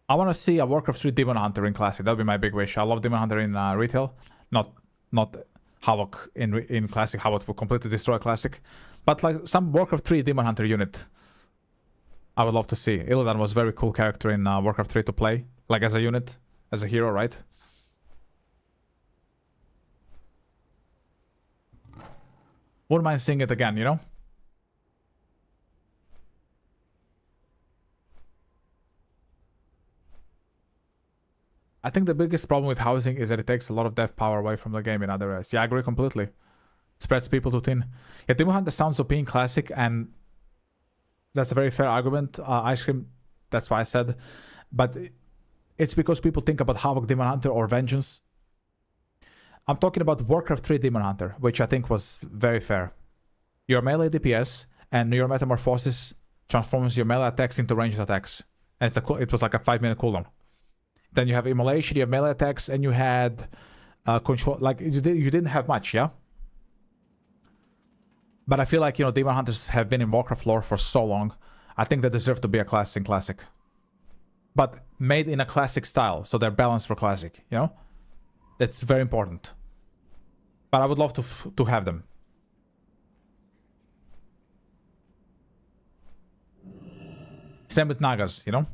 I want to see a Warcraft 3 Demon Hunter in Classic. That'll be my big wish. I love Demon Hunter in retail. Not Havoc in Classic. Havoc will completely destroy Classic. But like some Warcraft 3 Demon Hunter unit. I would love to see. Illidan was a very cool character in Warcraft 3 to play. Like as a unit. As a hero, right? Wouldn't mind seeing it again, you know? I think the biggest problem with housing is that it takes a lot of dev power away from the game in other ways. Yeah, I agree completely. Spreads people too thin. Yeah, Demon Hunter sounds OP in Classic, and that's a very fair argument. Ice Cream, that's why I said. But it's because people think about Havoc Demon Hunter or Vengeance. I'm talking about Warcraft 3 Demon Hunter, which I think was very fair. Your melee DPS and your Metamorphosis transforms your melee attacks into ranged attacks. And it was like a 5-minute cooldown. Then you have Immolation, you have melee attacks, and you had control. Like, you didn't have much, yeah? But I feel like, you know, Demon Hunters have been in Warcraft lore for so long. I think they deserve to be a class in Classic. But made in a Classic style, so they're balanced for Classic, you know? That's very important. But I would love to have them. Same with Nagas, you know?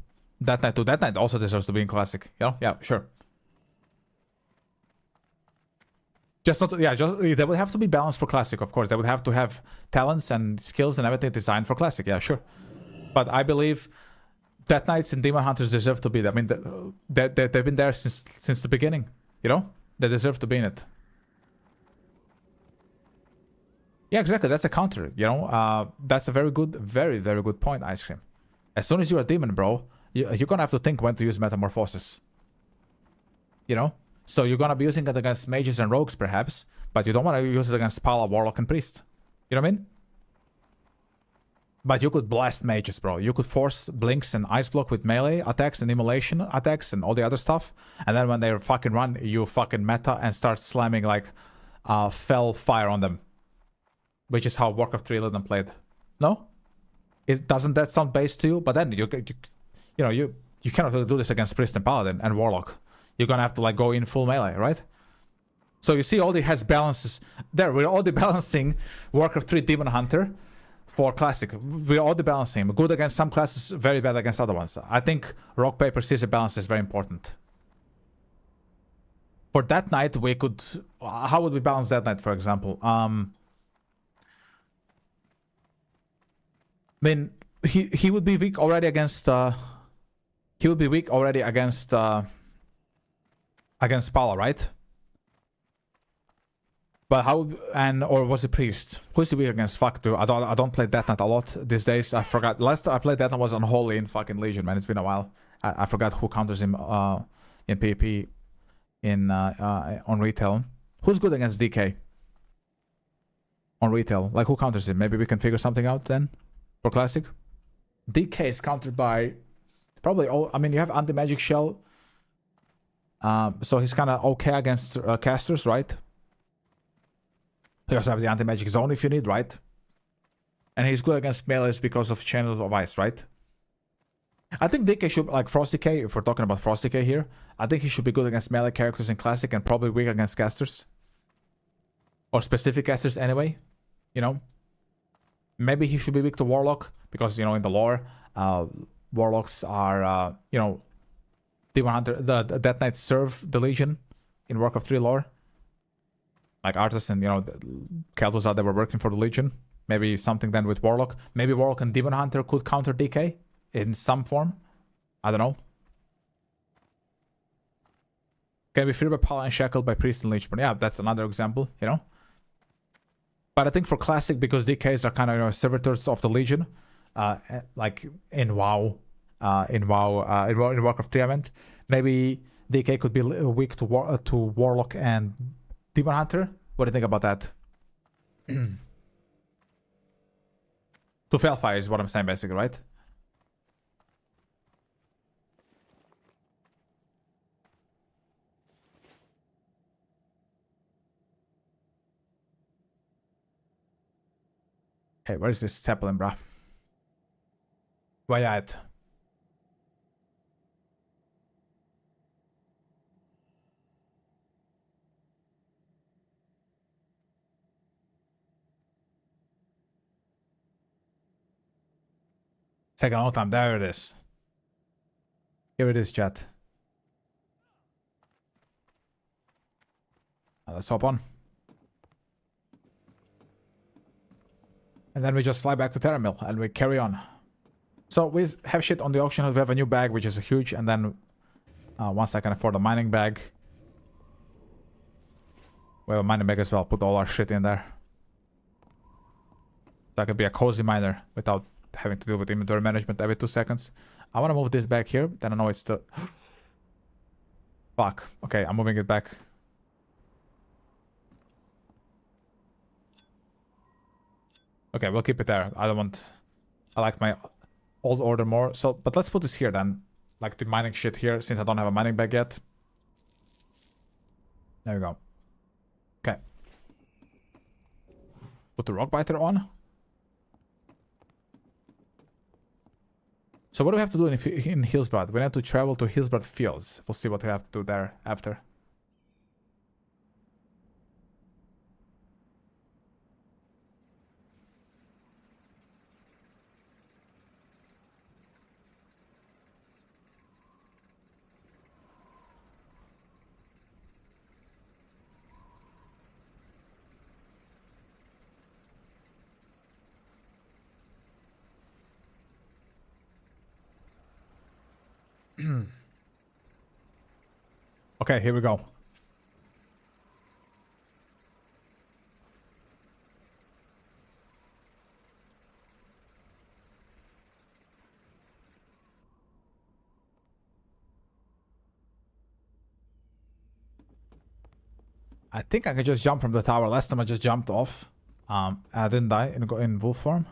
That Knight too. That Knight also deserves to be in Classic, you know? Yeah, sure. Just not, yeah, just they would have to be balanced for classic, of course. They would have to have talents and skills and everything designed for classic. Yeah, sure. But I believe Death Knights and Demon Hunters deserve to be there. I mean, they've been there since the beginning. You know, they deserve to be in it. Yeah, exactly. That's a counter. You know, that's a very very good point, Ice Cream. As soon as you're a demon, bro, you're gonna have to think when to use Metamorphosis. You know. So you're gonna be using it against mages and rogues, perhaps, but you don't want to use it against Pala, Warlock, and Priest. You know what I mean? But you could blast mages, bro. You could force Blinks and Ice Block with melee attacks and immolation attacks and all the other stuff. And then when they fucking run, you fucking meta and start slamming like Fell Fire on them. Which is how Warcraft 3 Illidan played. No? Doesn't that sound base to you? But then you cannot really do this against Priest and Paladin and Warlock. You're gonna have to like go in full melee, right? So you see, Aldi has balances there. We're already balancing Warcraft 3 Demon Hunter for classic. We're already balancing good against some classes, very bad against other ones. I think rock paper scissors balance is very important. For that night, we could. How would we balance that night, for example? I mean, he would be weak already against. He would be weak already against. Against Pala, right? But how, and or was it Priest? Who's the weak against? Fuck, dude. I don't play Death Knight a lot these days. I forgot. Last I played Death Knight was Unholy in fucking Legion, man. It's been a while. I forgot who counters him in PvP in on retail. Who's good against DK? On retail. Like who counters him? Maybe we can figure something out then for classic. DK is countered by probably all, I mean you have anti-magic shell. So he's kind of okay against casters, right? You also have the anti-magic zone if you need, right? And he's good against melees because of Channels of Ice, right? I think DK should, like Frost Decay, if we're talking about Frost Decay here, I think he should be good against melee characters in Classic and probably weak against casters. Or specific casters anyway, you know? Maybe he should be weak to Warlock, because, you know, in the lore, Warlocks are, you know, Demon Hunter, the Death Knights serve the Legion in Warcraft 3 lore. Like Arthas and, you know, Kel'Thuzad, they were working for the Legion. Maybe something then with Warlock. Maybe Warlock and Demon Hunter could counter DK in some form. I don't know. Can be freed by Pala and shackled by Priest and Lichburn. Yeah, that's another example, you know. But I think for Classic, because DKs are kind of, you know, servitors of the Legion, like in WoW, in Warcraft 3 event, maybe DK could be weak to Warlock and Demon Hunter. What do you think about that? To Felfire is what I'm saying, basically, right? Hey, where is this Zeppelin, bruh? Where you at? Taking a long time. There it is. Here it is, chat. Now let's hop on. And then we just fly back to Terramil and we carry on. So we have shit on the auction. We have a new bag, which is huge. And then once I can afford a mining bag, we have a mining bag as well. Put all our shit in there. So I could be a cozy miner without having to deal with inventory management every 2 seconds. I want to move this back here. Then I know it's the... Fuck. Okay, I'm moving it back. Okay, we'll keep it there. I don't want... I like my old order more. So, but let's put this here then. Like the mining shit here, since I don't have a mining bag yet. There we go. Okay. Put the rock biter on. So what do we have to do in Hillsbrad? We need to travel to Hillsbrad Fields. We'll see what we have to do there after. Okay, here we go. I think I can just jump from the tower. Last time I just jumped off. I didn't die in wolf form.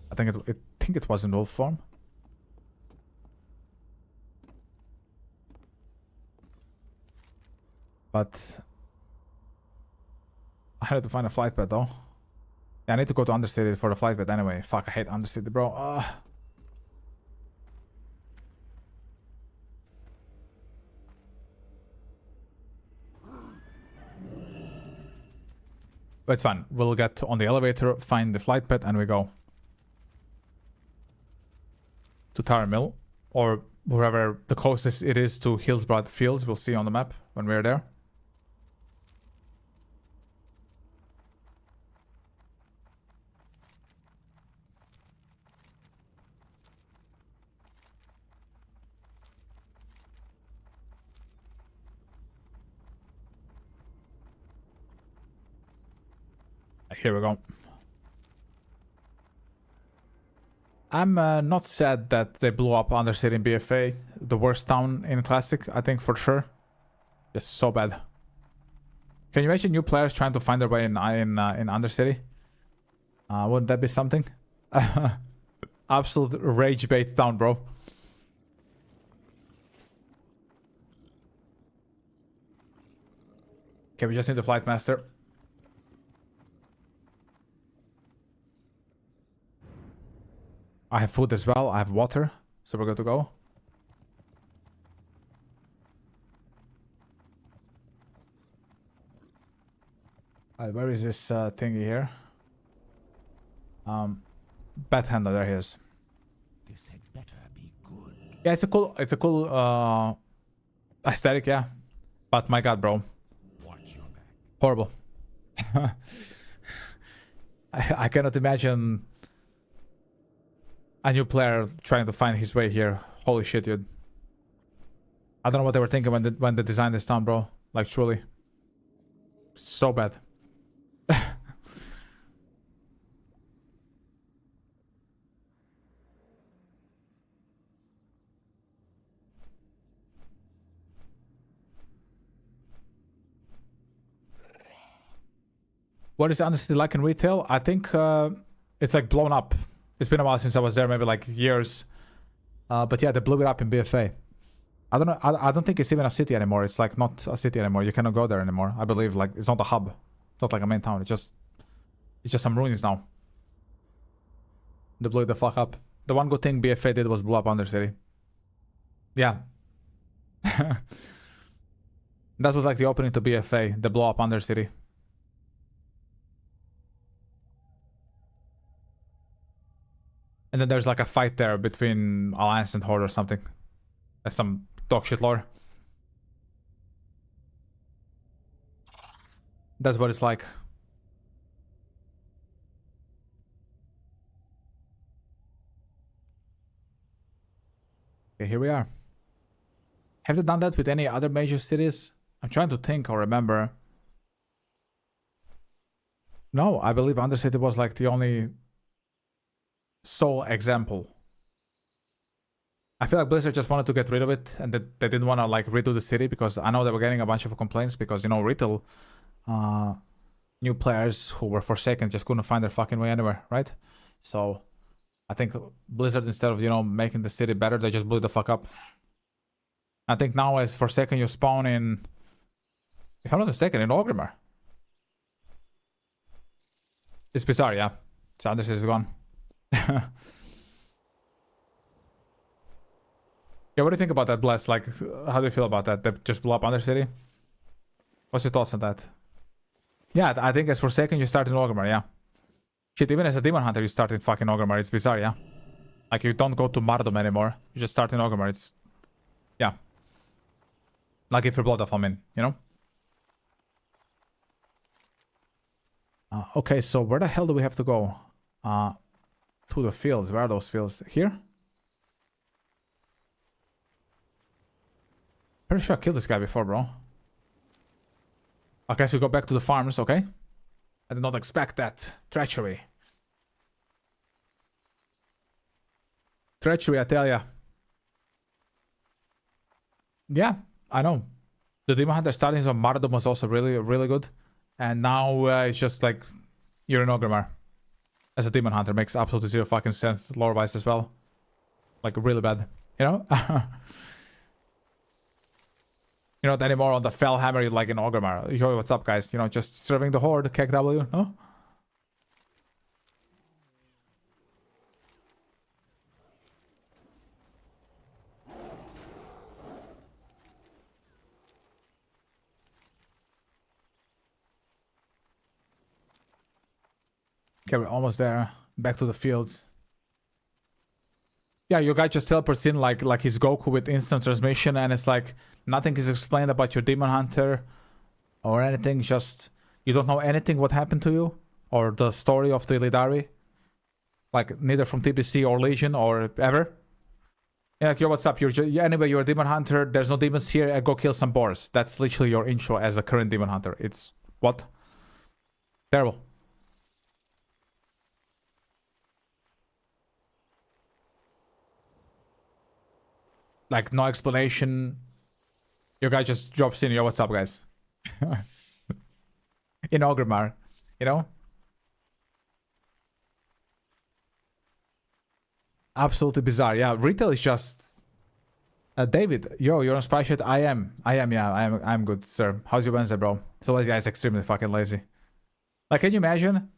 I think it was in wolf form. But I had to find a flight pad though. Yeah, I need to go to Undercity for the flight pad anyway. Fuck, I hate Undercity, bro. But it's fine. We'll get on the elevator, find the flight pad, and we go to Tower Mill, or wherever the closest it is to Hillsborough Fields. We'll see on the map when we're there. Here we go. I'm not sad that they blew up Undercity in BFA. The worst town in Classic, I think, for sure. Just so bad. Can you imagine new players trying to find their way in Undercity? Wouldn't that be something? Absolute rage bait town, bro. Okay, we just need the flight master. I have food as well. I have water. So we're good to go. Alright, where is this thingy here? Bat handler, there he is. This had better be good. Yeah, it's a cool aesthetic, yeah. But my god, bro. Watch your back. Horrible. I cannot imagine a new player trying to find his way here. Holy shit, dude. I don't know what they were thinking when they designed this town, bro. Like, truly. So bad. What is Undercity like in retail? I think it's like blown up. It's been a while since I was there, maybe like years. But yeah, they blew it up in BFA. I don't know. I don't think it's even a city anymore. It's like not a city anymore. You cannot go there anymore. I believe like it's not a hub. It's not like a main town. It's just some ruins now. They blew it the fuck up. The one good thing BFA did was blow up Undercity. Yeah. That was like the opening to BFA. They blow up Undercity. And then there's like a fight there between Alliance and Horde or something. That's some dogshit lore. That's what it's like. Okay, here we are. Have they done that with any other major cities? I'm trying to think or remember. No, I believe Undercity was like the only sole example. I feel like Blizzard just wanted to get rid of it, and that they didn't want to like redo the city, because I know they were getting a bunch of complaints because, you know, retail new players who were Forsaken just couldn't find their fucking way anywhere, right? So I think Blizzard, instead of, you know, making the city better, they just blew the fuck up. I think now as Forsaken you spawn in, if I'm not mistaken, in Orgrimmar. It's bizarre, yeah. So Undercity is gone. Yeah, what do you think about that, Bless? Like, how do you feel about that? They just blew up Undercity? What's your thoughts on that? Yeah, I think as Forsaken, you start in Orgrimmar, yeah. Shit, even as a Demon Hunter, you start in fucking Orgrimmar. It's bizarre, yeah. Like, you don't go to Mardom anymore. You just start in Orgrimmar. It's... yeah. Like if you're Blood Elf, I mean, you know? Okay, so where the hell do we have to go? To the fields. Where are those fields? Here? Pretty sure I killed this guy before, bro. I guess we go back to the farms, okay? I did not expect that. Treachery. Treachery, I tell ya. Yeah, I know. The Demon Hunter starting on Martyrdom was also really, really good. And now it's just like you're an Ogrimmar. As a Demon Hunter. Makes absolutely zero fucking sense lore-wise as well. Like really bad. You know? You're not anymore on the Fellhammer like in Ogrimmar. Yo, what's up, guys? You know, just serving the Horde, KW, no? Okay, we're almost there. Back to the fields. Yeah, your guy just teleports in like he's Goku with instant transmission, and it's like nothing is explained about your Demon Hunter or anything. Just you don't know anything what happened to you or the story of the Illidari. Like neither from TBC or Legion or ever. Yeah, like, yo, what's up? Anyway, you're a Demon Hunter. There's no demons here. Go kill some boars. That's literally your intro as a current Demon Hunter. It's what? Terrible. Like, no explanation. Your guy just drops in. Yo, what's up, guys? In Ogrimmar, you know? Absolutely bizarre. Yeah, retail is just... David, yo, you're on Spineshatter? I am, yeah. I'm good, sir. How's your Wednesday, bro? So lazy, yeah, it's extremely fucking lazy. Like, can you imagine?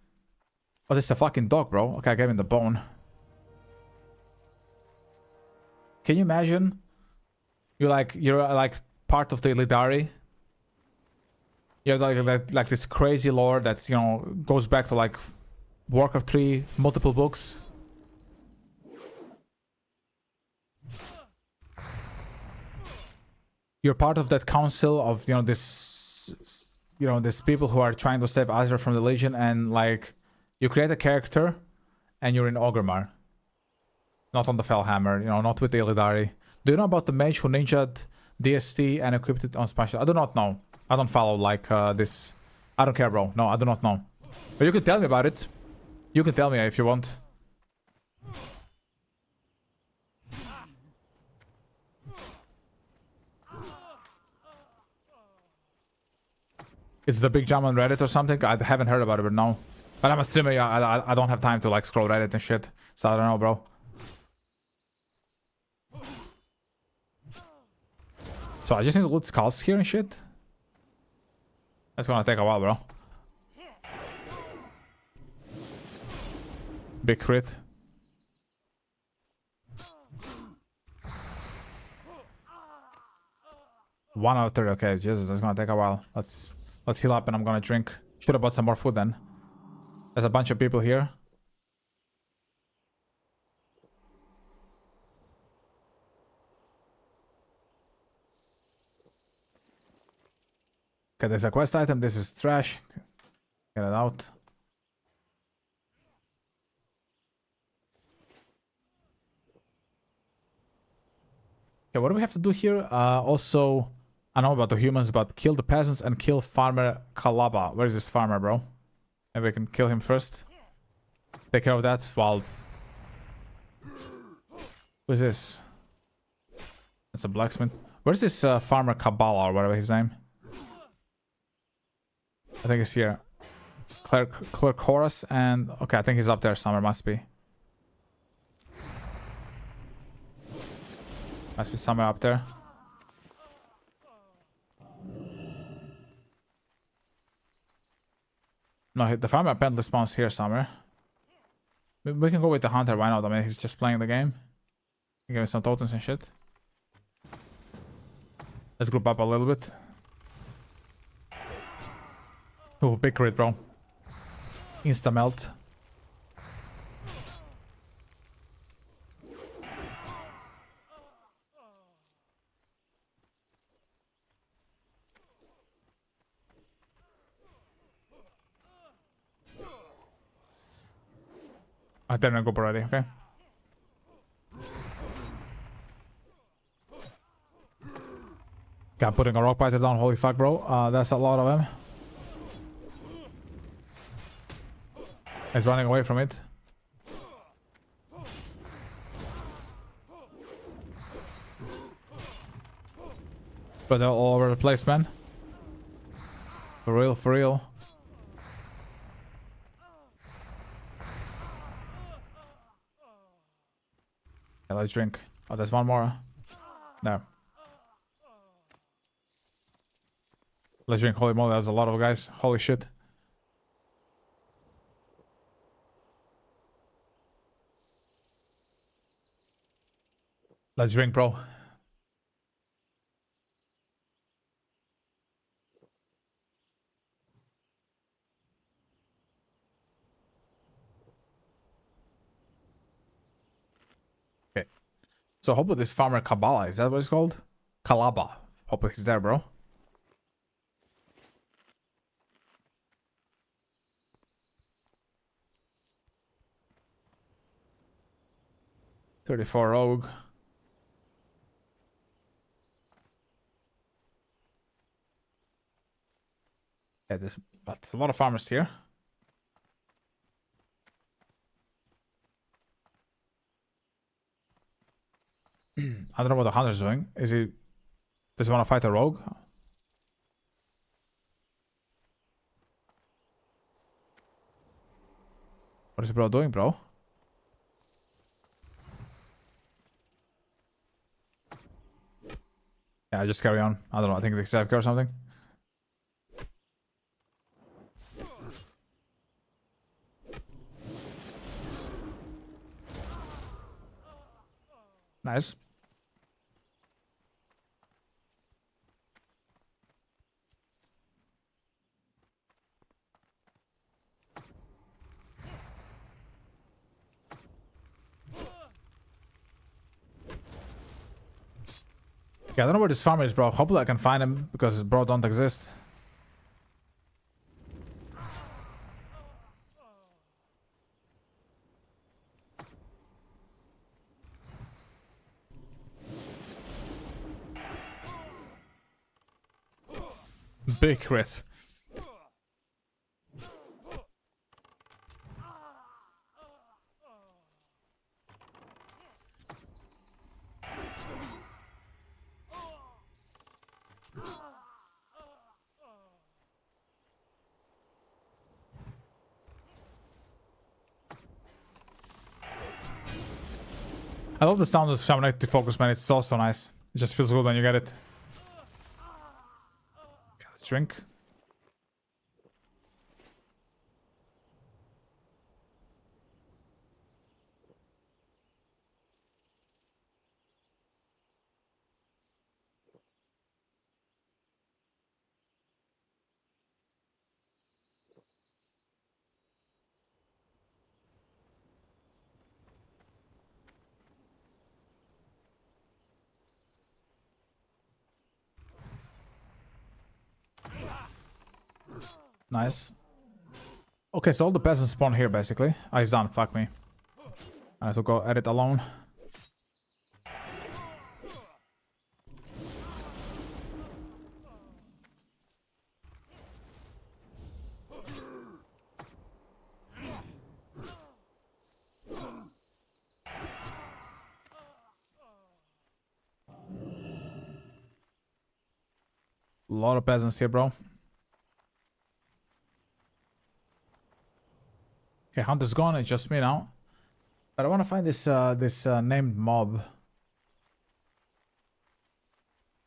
Oh, this is a fucking dog, bro. Okay, I gave him the bone. Can you imagine? You're like part of the Illidari. You have like this crazy lore that's, you know, goes back to like Warcraft 3, multiple books. You're part of that council of, you know, these people who are trying to save Azeroth from the Legion, and like you create a character and you're in Ogrimmar. Not on the Fellhammer, you know, not with the Illidari. Do you know about the mage who ninja'd DST and equipped it on Spineshatter? I do not know. I don't follow like this. I don't care, bro. No, I do not know. But you can tell me about it. You can tell me if you want. Is the big jump on Reddit or something? I haven't heard about it, but no. But I'm a streamer. I don't have time to like scroll Reddit and shit. So I don't know, bro. So I just need to loot skulls here and shit. That's gonna take a while, bro. Big crit. One out of 30. Okay, Jesus, that's gonna take a while. Let's heal up and I'm gonna drink. Should have bought some more food then. There's a bunch of people here. Okay, there's a quest item. This is trash. Get it out. Okay, what do we have to do here? Also, I know about the humans, but kill the peasants and kill Farmer Kalaba. Where is this farmer, bro? Maybe we can kill him first. Take care of that while... Who is this? That's a blacksmith. Where's this Farmer Kabbalah or whatever his name? I think it's here. Clerk Horus and... Okay, I think he's up there somewhere, must be. Must be somewhere up there. No, the farmer apparently spawns here somewhere. We can go with the hunter, why not? I mean, he's just playing the game. Give me some totems and shit. Let's group up a little bit. Oh, big crit, bro. Insta melt. I didn't go already, okay? Okay, I'm putting a rock biter down, holy fuck, bro. That's a lot of them. He's running away from it. But they're all over the place, man. For real, for real. Yeah, let's drink. Oh, there's one more. No. Let's drink. Holy moly, there's a lot of guys. Holy shit. Let's drink, bro. Okay. So hopefully this farmer Kabbalah, is that what it's called? Kalaba. Hopefully he's there, bro. $34 rogue. Yeah, there's a lot of farmers here. I don't know what the hunter's doing. Does he want to fight a rogue? What is bro doing, bro? Yeah, just carry on. I don't know. I think it's AFK or something. Nice. Yeah, I don't know where this farmer is, bro. Hopefully I can find him because bro don't exist. Big crit. I love the sound of Shaman focus, man. It's so nice. It just feels good when you get it. Okay, let's drink. Nice. Okay, so all the peasants spawn here, basically. Ah, he's done. Fuck me. I have to go edit alone. A lot of peasants here, bro. Okay, hunter's gone. It's just me now. But I want to find this named mob.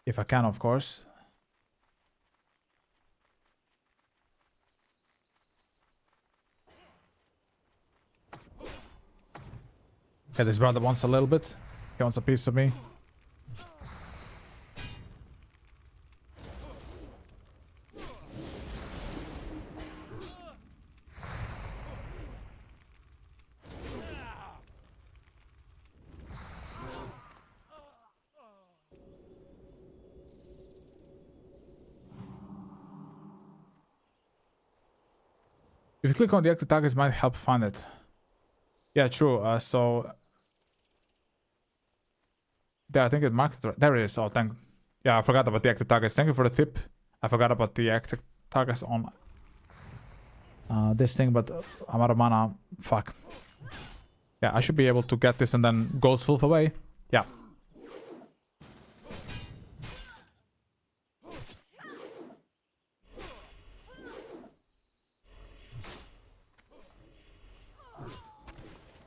If I can, of course. Okay, this brother wants a little bit. He wants a piece of me. If you click on the active targets, it might help find it. Yeah, true. So there, I think it marked it. There it is. Oh, thank. Yeah, I forgot about the active targets. Thank you for the tip. I forgot about the active targets on this thing, but I'm out of mana. Fuck. Yeah, I should be able to get this and then Ghost Wolf away. Yeah.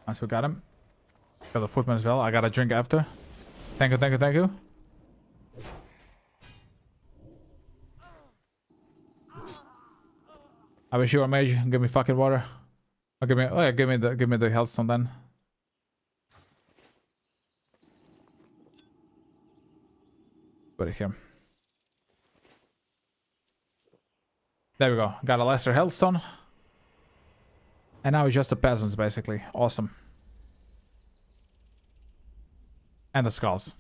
Nice, we got him. Got the footman as well. I got a drink after. Thank you, thank you, thank you. I wish you were a mage. Give me fucking water. Oh, give me the healthstone then. Put it here. There we go. Got a lesser healthstone. And now it's just the peasants, basically. Awesome. And the skulls.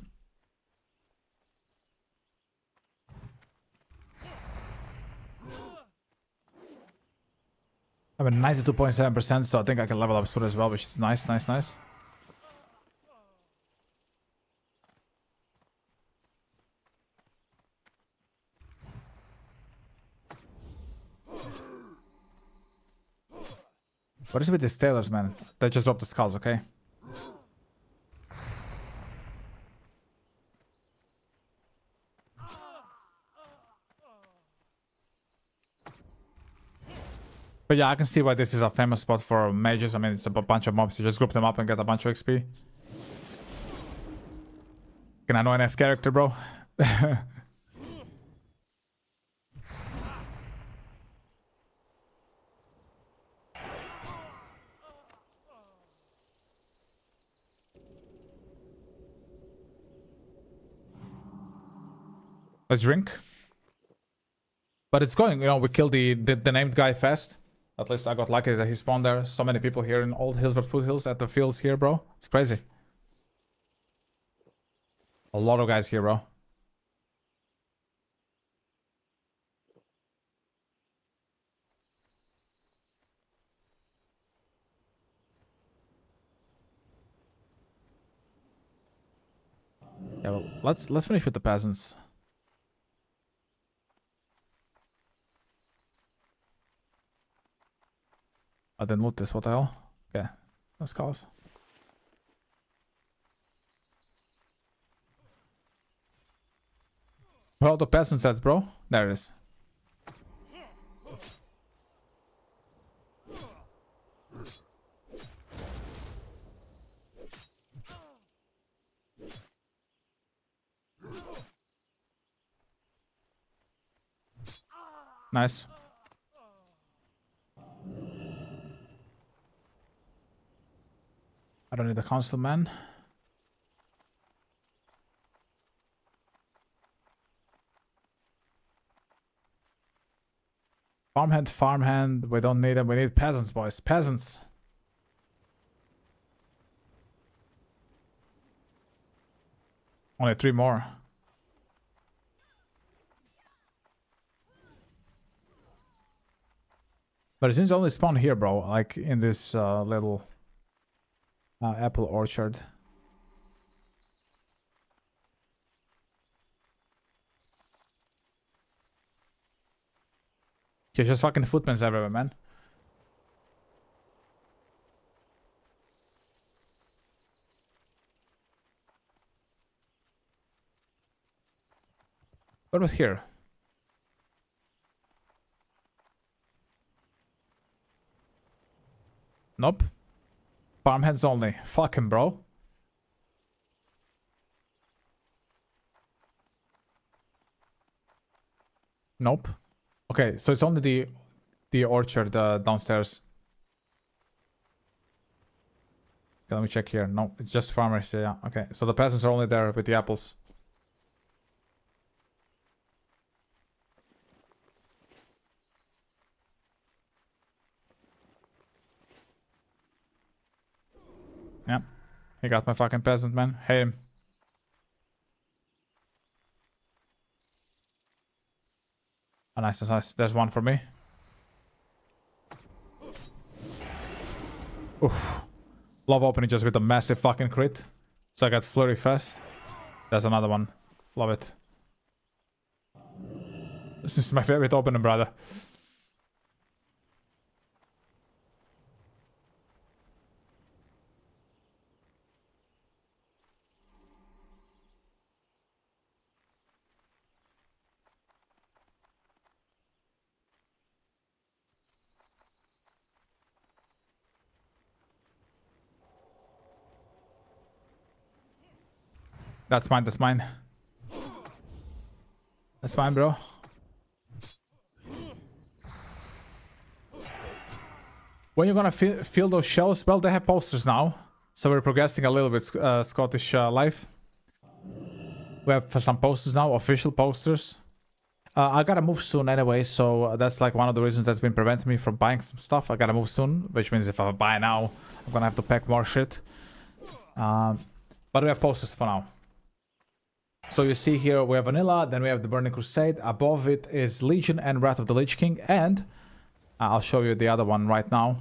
I'm at 92.7%, so I think I can level up soon as well, which is nice, nice, nice. What is with these tailors, man? They just dropped the skulls, okay? But yeah, I can see why this is a famous spot for mages. I mean, it's a bunch of mobs. You just group them up and get a bunch of XP. Can I know an S character, bro? Let's drink. But it's going, you know, we killed the named guy fast. At least I got lucky that he spawned there. So many people here in Old Hillsborough Foothills at the fields here, bro. It's crazy. A lot of guys here, bro. Yeah, well, let's finish with the peasants. I didn't loot this, what the hell? Okay, let's call us. Where are the peasants at, bro? There it is. Nice. I don't need the console, man. Farmhand, farmhand. We don't need them. We need peasants, boys. Peasants. Only 3 more. But it seems to only spawn here, bro. Like in this little apple orchard. There's just fucking footprints everywhere, man. What about here? Nope. Farmhands only. Fuck him, bro. Nope. Okay, so it's only the orchard downstairs. Okay, let me check here. No, it's just farmers. Yeah, okay. So the peasants are only there with the apples. Yeah. He got my fucking peasant, man. Hey him. Oh, nice, nice, nice. There's one for me. Oof. Love opening just with a massive fucking crit. So I got flurry fast. There's another one. Love it. This is my favorite opening, brother. That's mine, that's mine. That's mine, bro. When you're gonna fill those shells? Well, they have posters now. So we're progressing a little bit, Scottish life. We have some posters now, official posters. I gotta move soon anyway, so that's like one of the reasons that's been preventing me from buying some stuff. I gotta move soon, which means if I buy now, I'm gonna have to pack more shit. But we have posters for now. So you see here, we have Vanilla, then we have the Burning Crusade. Above it is Legion and Wrath of the Lich King. And I'll show you the other one right now.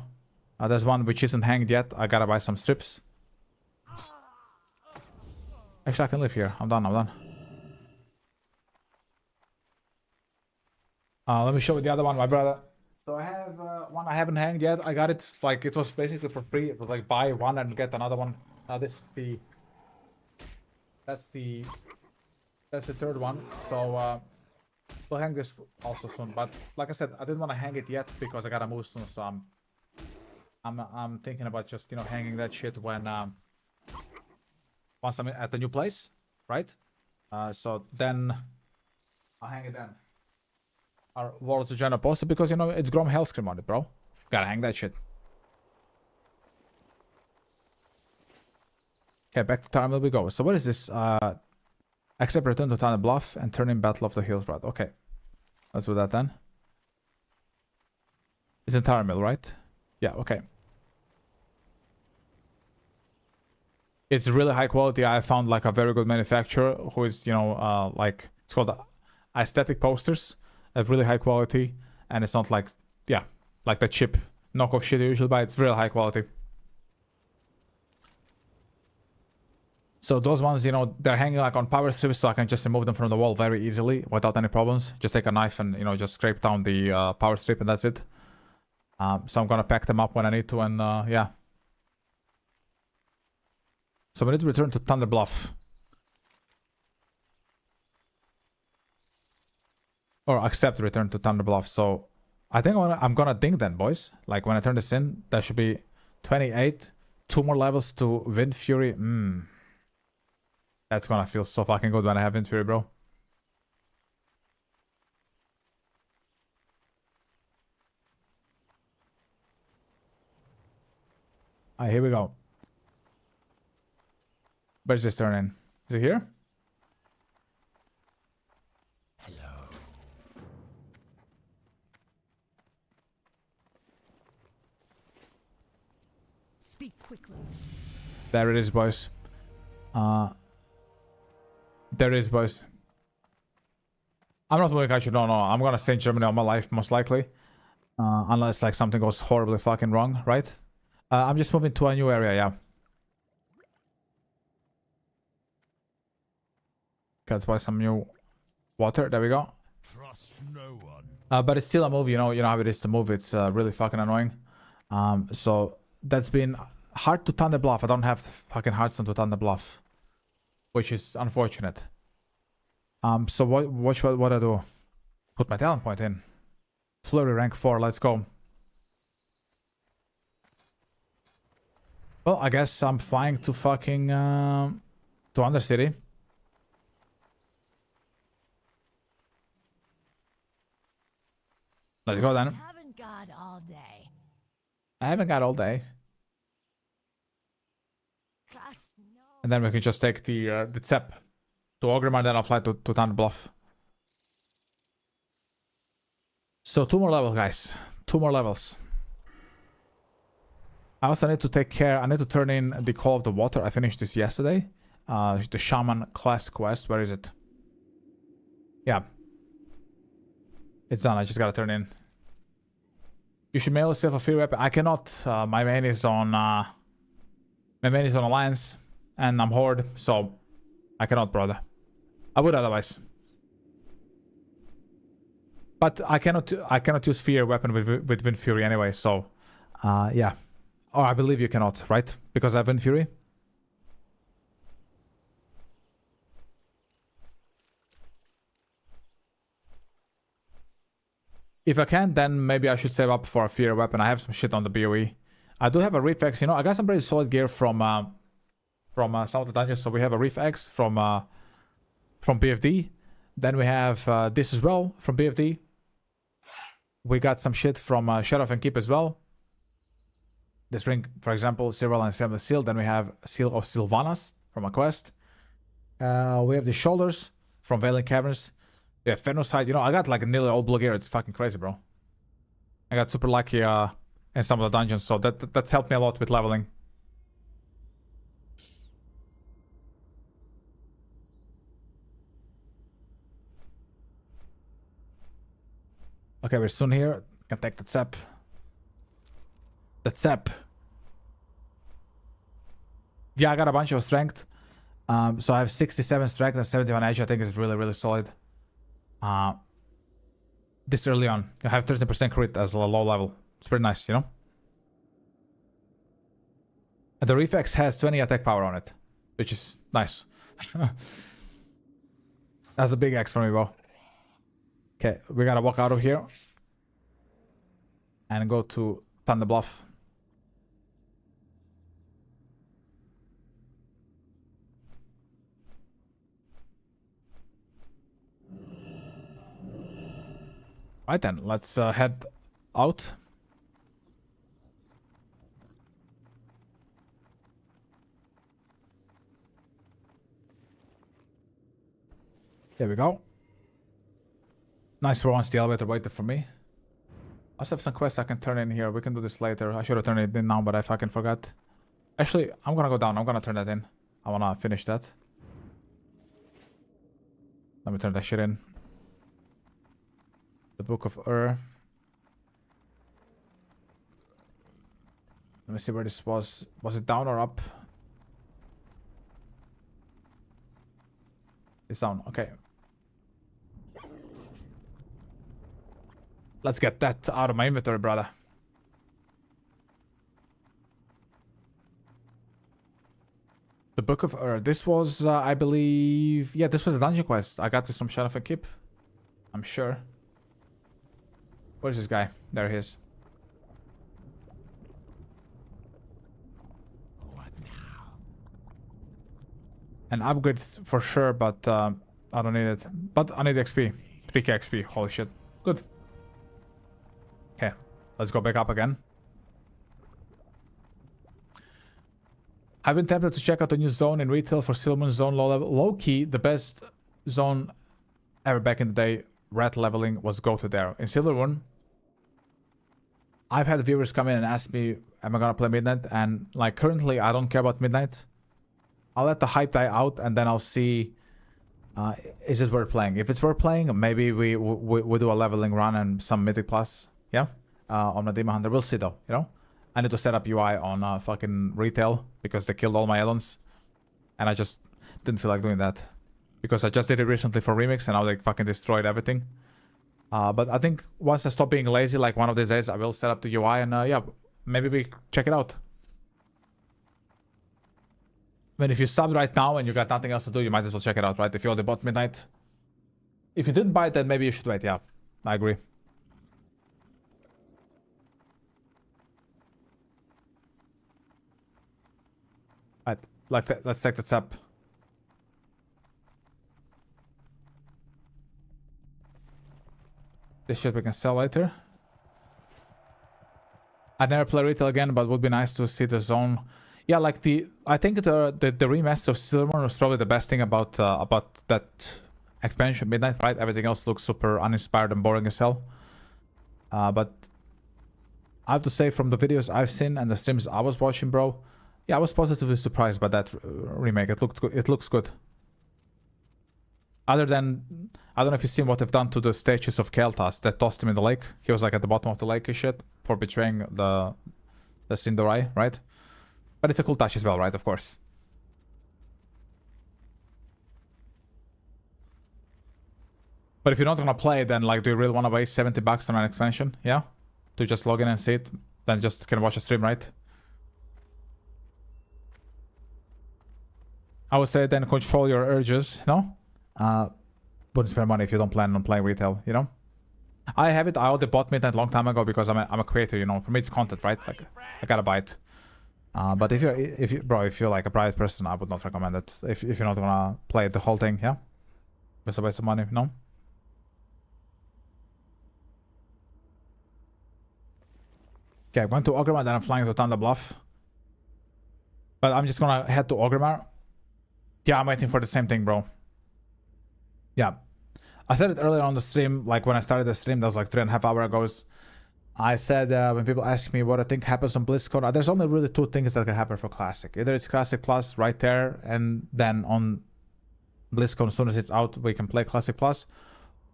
There's one which isn't hanged yet. I gotta buy some strips. Actually, I can live here. I'm done, I'm done. Let me show you the other one, my brother. So I have one I haven't hanged yet. I got it, like, it was basically for free. It was like buy one and get another one. This is the... That's the third one. So we'll hang this also soon. But like I said, I didn't want to hang it yet because I gotta move soon. So I'm thinking about just, you know, hanging that shit when once I'm at the new place, right? So then I'll hang it then. Our World's Agenda poster because, you know, it's Grom Hellscream on it, bro. Gotta hang that shit. Okay, back to Tarmil we go. So what is this? Accept return to Thunder Bluff and turn in Battle of the Hills, right? Okay. Let's do that then. It's in Tarmil, right? Yeah, okay. It's really high quality. I found like a very good manufacturer who is, you know, like, it's called Aesthetic Posters. Of really high quality, and it's not like, yeah, like the cheap knockoff shit you usually buy. It's real high quality. So those ones, you know, they're hanging like on power strips, so I can just remove them from the wall very easily without any problems. Just take a knife and, you know, just scrape down the power strip and that's it. So I'm gonna pack them up when I need to, and yeah. So we need to return to Thunder Bluff. Or accept return to Thunder Bluff. So I think I'm gonna ding then, boys. Like when I turn this in, that should be 28. 2 more levels to Wind Fury. That's gonna feel so fucking good when I have Wind Fury, bro. Alright, here we go. Where's this turn in? Is it here? Speak quickly. There it is, boys. There it is, boys. I'm not moving country, no. I'm gonna stay in Germany all my life, most likely. Unless, like, something goes horribly fucking wrong, right? I'm just moving to a new area, yeah. Okay, let's buy some new water. There we go. Trust no one. But it's still a move, you know how it is to move. It's really fucking annoying. So that's been hard to Thunder Bluff. I don't have fucking Hearthstone to Thunder Bluff, which is unfortunate. So what I do? Put my talent point in. Flurry rank 4. Let's go. Well, I guess I'm flying to fucking to Undercity. Let's go then. I haven't got all day. I haven't got all day. Trust no. And then we can just take the Zep to Ogrimmar, then I'll fly to Thunder Bluff. So 2 more levels, guys. 2 more levels. I also need to take care. I need to turn in the Call of the Water. I finished this yesterday. The Shaman class quest. Where is it? Yeah. It's done. I just gotta turn in. You should mail yourself a free weapon. I cannot. My main is on Alliance, and I'm Horde, so I cannot, brother. I would otherwise. But I cannot use fear weapon with Wind Fury anyway. So, yeah. Or I believe you cannot, right? Because I have Wind Fury. If I can, then maybe I should save up for a fear weapon. I have some shit on the BOE. I do have a reflex, you know. I got some pretty solid gear from from some of the dungeons. So we have a Reef X from BFD. Then we have this as well from BFD. We got some shit from Sheriff and Keep as well. This ring, for example, Cyril and Family Seal. Then we have Seal of Sylvanas from a quest. We have the shoulders from Valen Caverns. Yeah, Fenricide. You know, I got like nearly all blue gear. It's fucking crazy, bro. I got super lucky in some of the dungeons, so that's helped me a lot with leveling. Okay, we're soon here. Can take the Zap. The Zap. Yeah, I got a bunch of strength. So I have 67 strength and 71 edge. I think is really, really solid. This early on, you have 13% crit as a low level. It's pretty nice, you know? And the Reef X has 20 attack power on it, which is nice. That's a big X for me, bro. Okay, we gotta walk out of here and go to Thunder Bluff. Right then, let's head out. There we go. Nice for once the elevator waited for me. I also have some quests I can turn in here. We can do this later. I should have turned it in now, but I fucking forgot. Actually, I'm gonna go down. I'm gonna turn that in. I wanna finish that. Let me turn that shit in. The Book of Ur. Let me see where this was. Was it down or up? It's down. Okay. Let's get that out of my inventory, brother. The Book of Ur. This was, I believe... Yeah, this was a dungeon quest. I got this from Shadow and Keep. I'm sure. Where's this guy? There he is. What now? An upgrade for sure, but I don't need it. But I need XP. 3k XP. Holy shit. Good. Okay, let's go back up again. I've been tempted to check out a new zone in retail for Silvermoon zone low level. Low key, the best zone ever back in the day, rat leveling, was go to there. In Silvermoon, I've had viewers come in and ask me, am I gonna play Midnight? And like currently, I don't care about Midnight. I'll let the hype die out and then I'll see, is it worth playing? If it's worth playing, maybe we do a leveling run and some Mythic Plus. Yeah, on the Demon Hunter. We'll see though, you know? I need to set up UI on fucking retail because they killed all my add-ons. And I just didn't feel like doing that. Because I just did it recently for Remix and now they fucking destroyed everything. But I think once I stop being lazy, like one of these days, I will set up the UI and yeah, maybe we check it out. I mean, if you sub right now and you got nothing else to do, you might as well check it out, right? If you already bought Midnight. If you didn't buy it, then maybe you should wait, yeah. I agree. Right, let's take this up. This shit we can sell later. I'd never play retail again, but it would be nice to see the zone. Yeah, like I think the remaster of Silvermoon was probably the best thing about that expansion, Midnight, right? Everything else looks super uninspired and boring as hell. But I have to say, from the videos I've seen and the streams I was watching, bro, yeah, I was positively surprised by that remake. It looked good. It looks good. Other than, I don't know if you've seen what they've done to the statues of Kel'Thas that tossed him in the lake. He was like at the bottom of the lake and shit for betraying the Sindorai, right? But it's a cool touch as well, right? Of course. But if you're not gonna play, then like, do you really want to waste $70 on an expansion? Yeah, to just log in and see it, then just can watch a stream, right? I would say then control your urges, no? Wouldn't spend money if you don't plan on playing retail, you know? I have it. I already bought Midnight a long time ago because I'm a creator, you know? For me, it's content, right? Like, I gotta buy it. But if you're like a private person, I would not recommend it. If you're not gonna play the whole thing, yeah, it's a waste of money. No. Okay, I'm going to Orgrimmar, then I'm flying to Thunder Bluff. But I'm just gonna head to Orgrimmar. Yeah, I'm waiting for the same thing, bro. Yeah. I said it earlier on the stream, like when I started the stream, that was like 3.5 hours ago. I said when people ask me what I think happens on BlizzCon, there's only really two things that can happen for Classic. Either it's Classic Plus right there, and then on BlizzCon, as soon as it's out, we can play Classic Plus,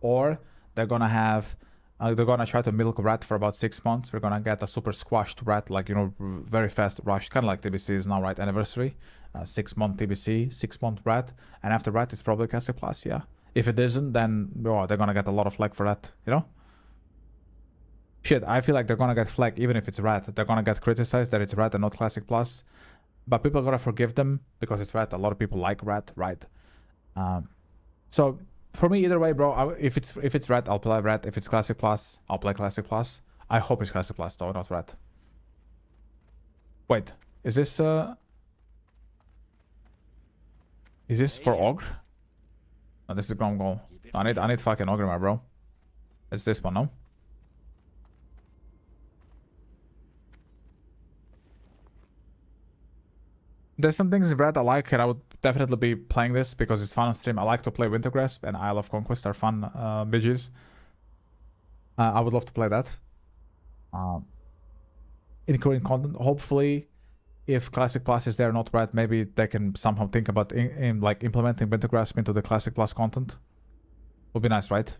or they're gonna have they're gonna try to milk Rat for about 6 months. We're gonna get a super squashed Rat, like, you know, very fast rush, kind of like TBC is now, right? Anniversary, 6-month TBC, 6-month Rat, and after Rat, it's probably Classic Plus. Yeah, if it isn't, then they're gonna get a lot of flack for that, you know. Shit, I feel like they're gonna get flack even if it's Rat. They're gonna get criticized that it's Rat and not Classic Plus, but people are gonna forgive them because it's Rat. A lot of people like Rat, right? So for me, either way, bro. If it's Rat, I'll play Rat. If it's Classic Plus, I'll play Classic Plus. I hope it's Classic Plus though, not Rat. Wait, is this for Ogre? No, this is Grom Goal. I need fucking Ogre, bro. It's this one, no? There's some things in Red I like, and I would definitely be playing this because it's fun on stream. I like to play Wintergrasp and Isle of Conquest are fun BGs. I would love to play that. Including content. Hopefully, if Classic Plus is there, not Red, maybe they can somehow think about like implementing Wintergrasp into the Classic Plus content. Would be nice, right?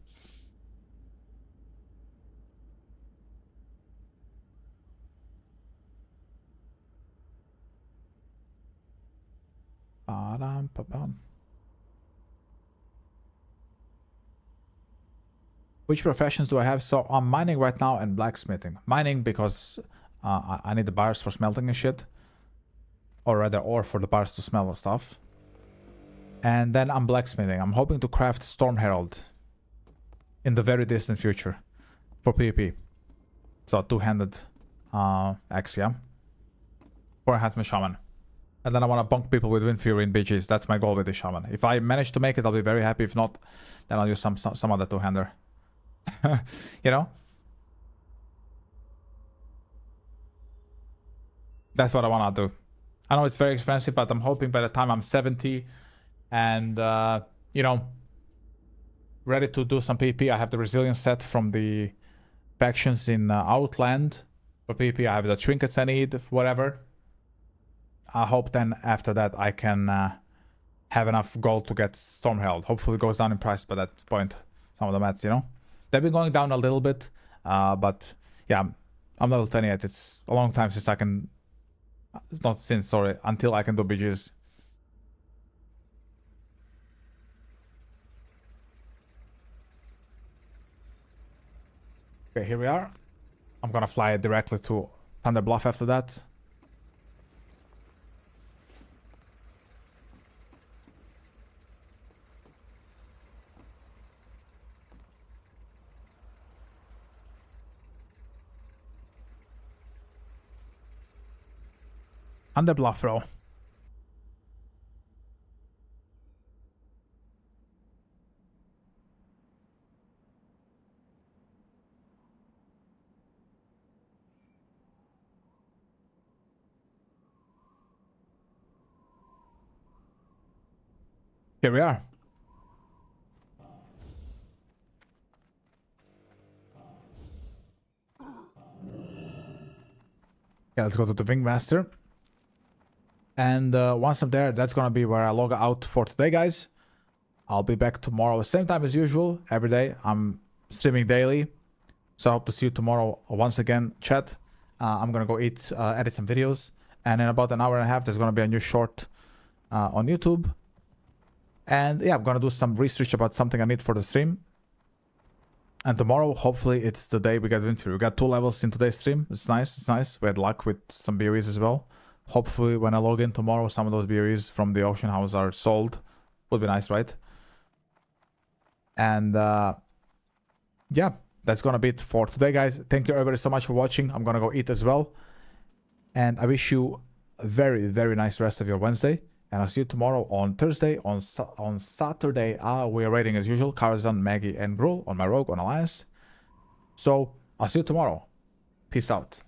Which professions do I have? So I'm mining right now and blacksmithing. Mining because I need the bars for smelting and shit. Or rather, ore for the bars to smell and stuff. And then I'm blacksmithing. I'm hoping to craft Storm Herald in the very distant future for PvP. So two-handed axe, yeah. For Enhancement Shaman. And then I want to bonk people with Wind Fury in BGs. That's my goal with the Shaman. If I manage to make it, I'll be very happy. If not, then I'll use some other two-hander. You know? That's what I want to do. I know it's very expensive, but I'm hoping by the time I'm 70 and, you know, ready to do some PvP, I have the resilience set from the factions in Outland. For PvP, I have the trinkets I need, whatever. I hope then after that I can have enough gold to get Storm Herald. Hopefully it goes down in price by that point. Some of the mats, you know. They've been going down a little bit. But yeah, I'm level 28. It's a long time since I can... It's not since, sorry. Until I can do BGs. Okay, here we are. I'm gonna fly directly to Thunder Bluff after that. Thunder Bluff, bro. Here we are. Yeah, let's go to the Wingmaster. And once I'm there, that's gonna be where I log out for today, guys. I'll be back tomorrow, same time as usual, every day. I'm streaming daily. So I hope to see you tomorrow once again, chat. I'm gonna go eat, edit some videos. And in about an hour and a half, there's gonna be a new short on YouTube. And yeah, I'm gonna do some research about something I need for the stream. And tomorrow, hopefully, it's the day we get Wind Fury. We got 2 levels in today's stream. It's nice, it's nice. We had luck with some BOEs as well. Hopefully, when I log in tomorrow, some of those BOEs from the auction house are sold. Would be nice, right? And yeah, that's gonna be it for today, guys. Thank you everybody so much for watching. I'm gonna go eat as well. And I wish you very, very nice rest of your Wednesday. And I'll see you tomorrow on Thursday. On Saturday, we are raiding as usual. Karazhan, Maggie, and Gruul on my Rogue on Alliance. So I'll see you tomorrow. Peace out.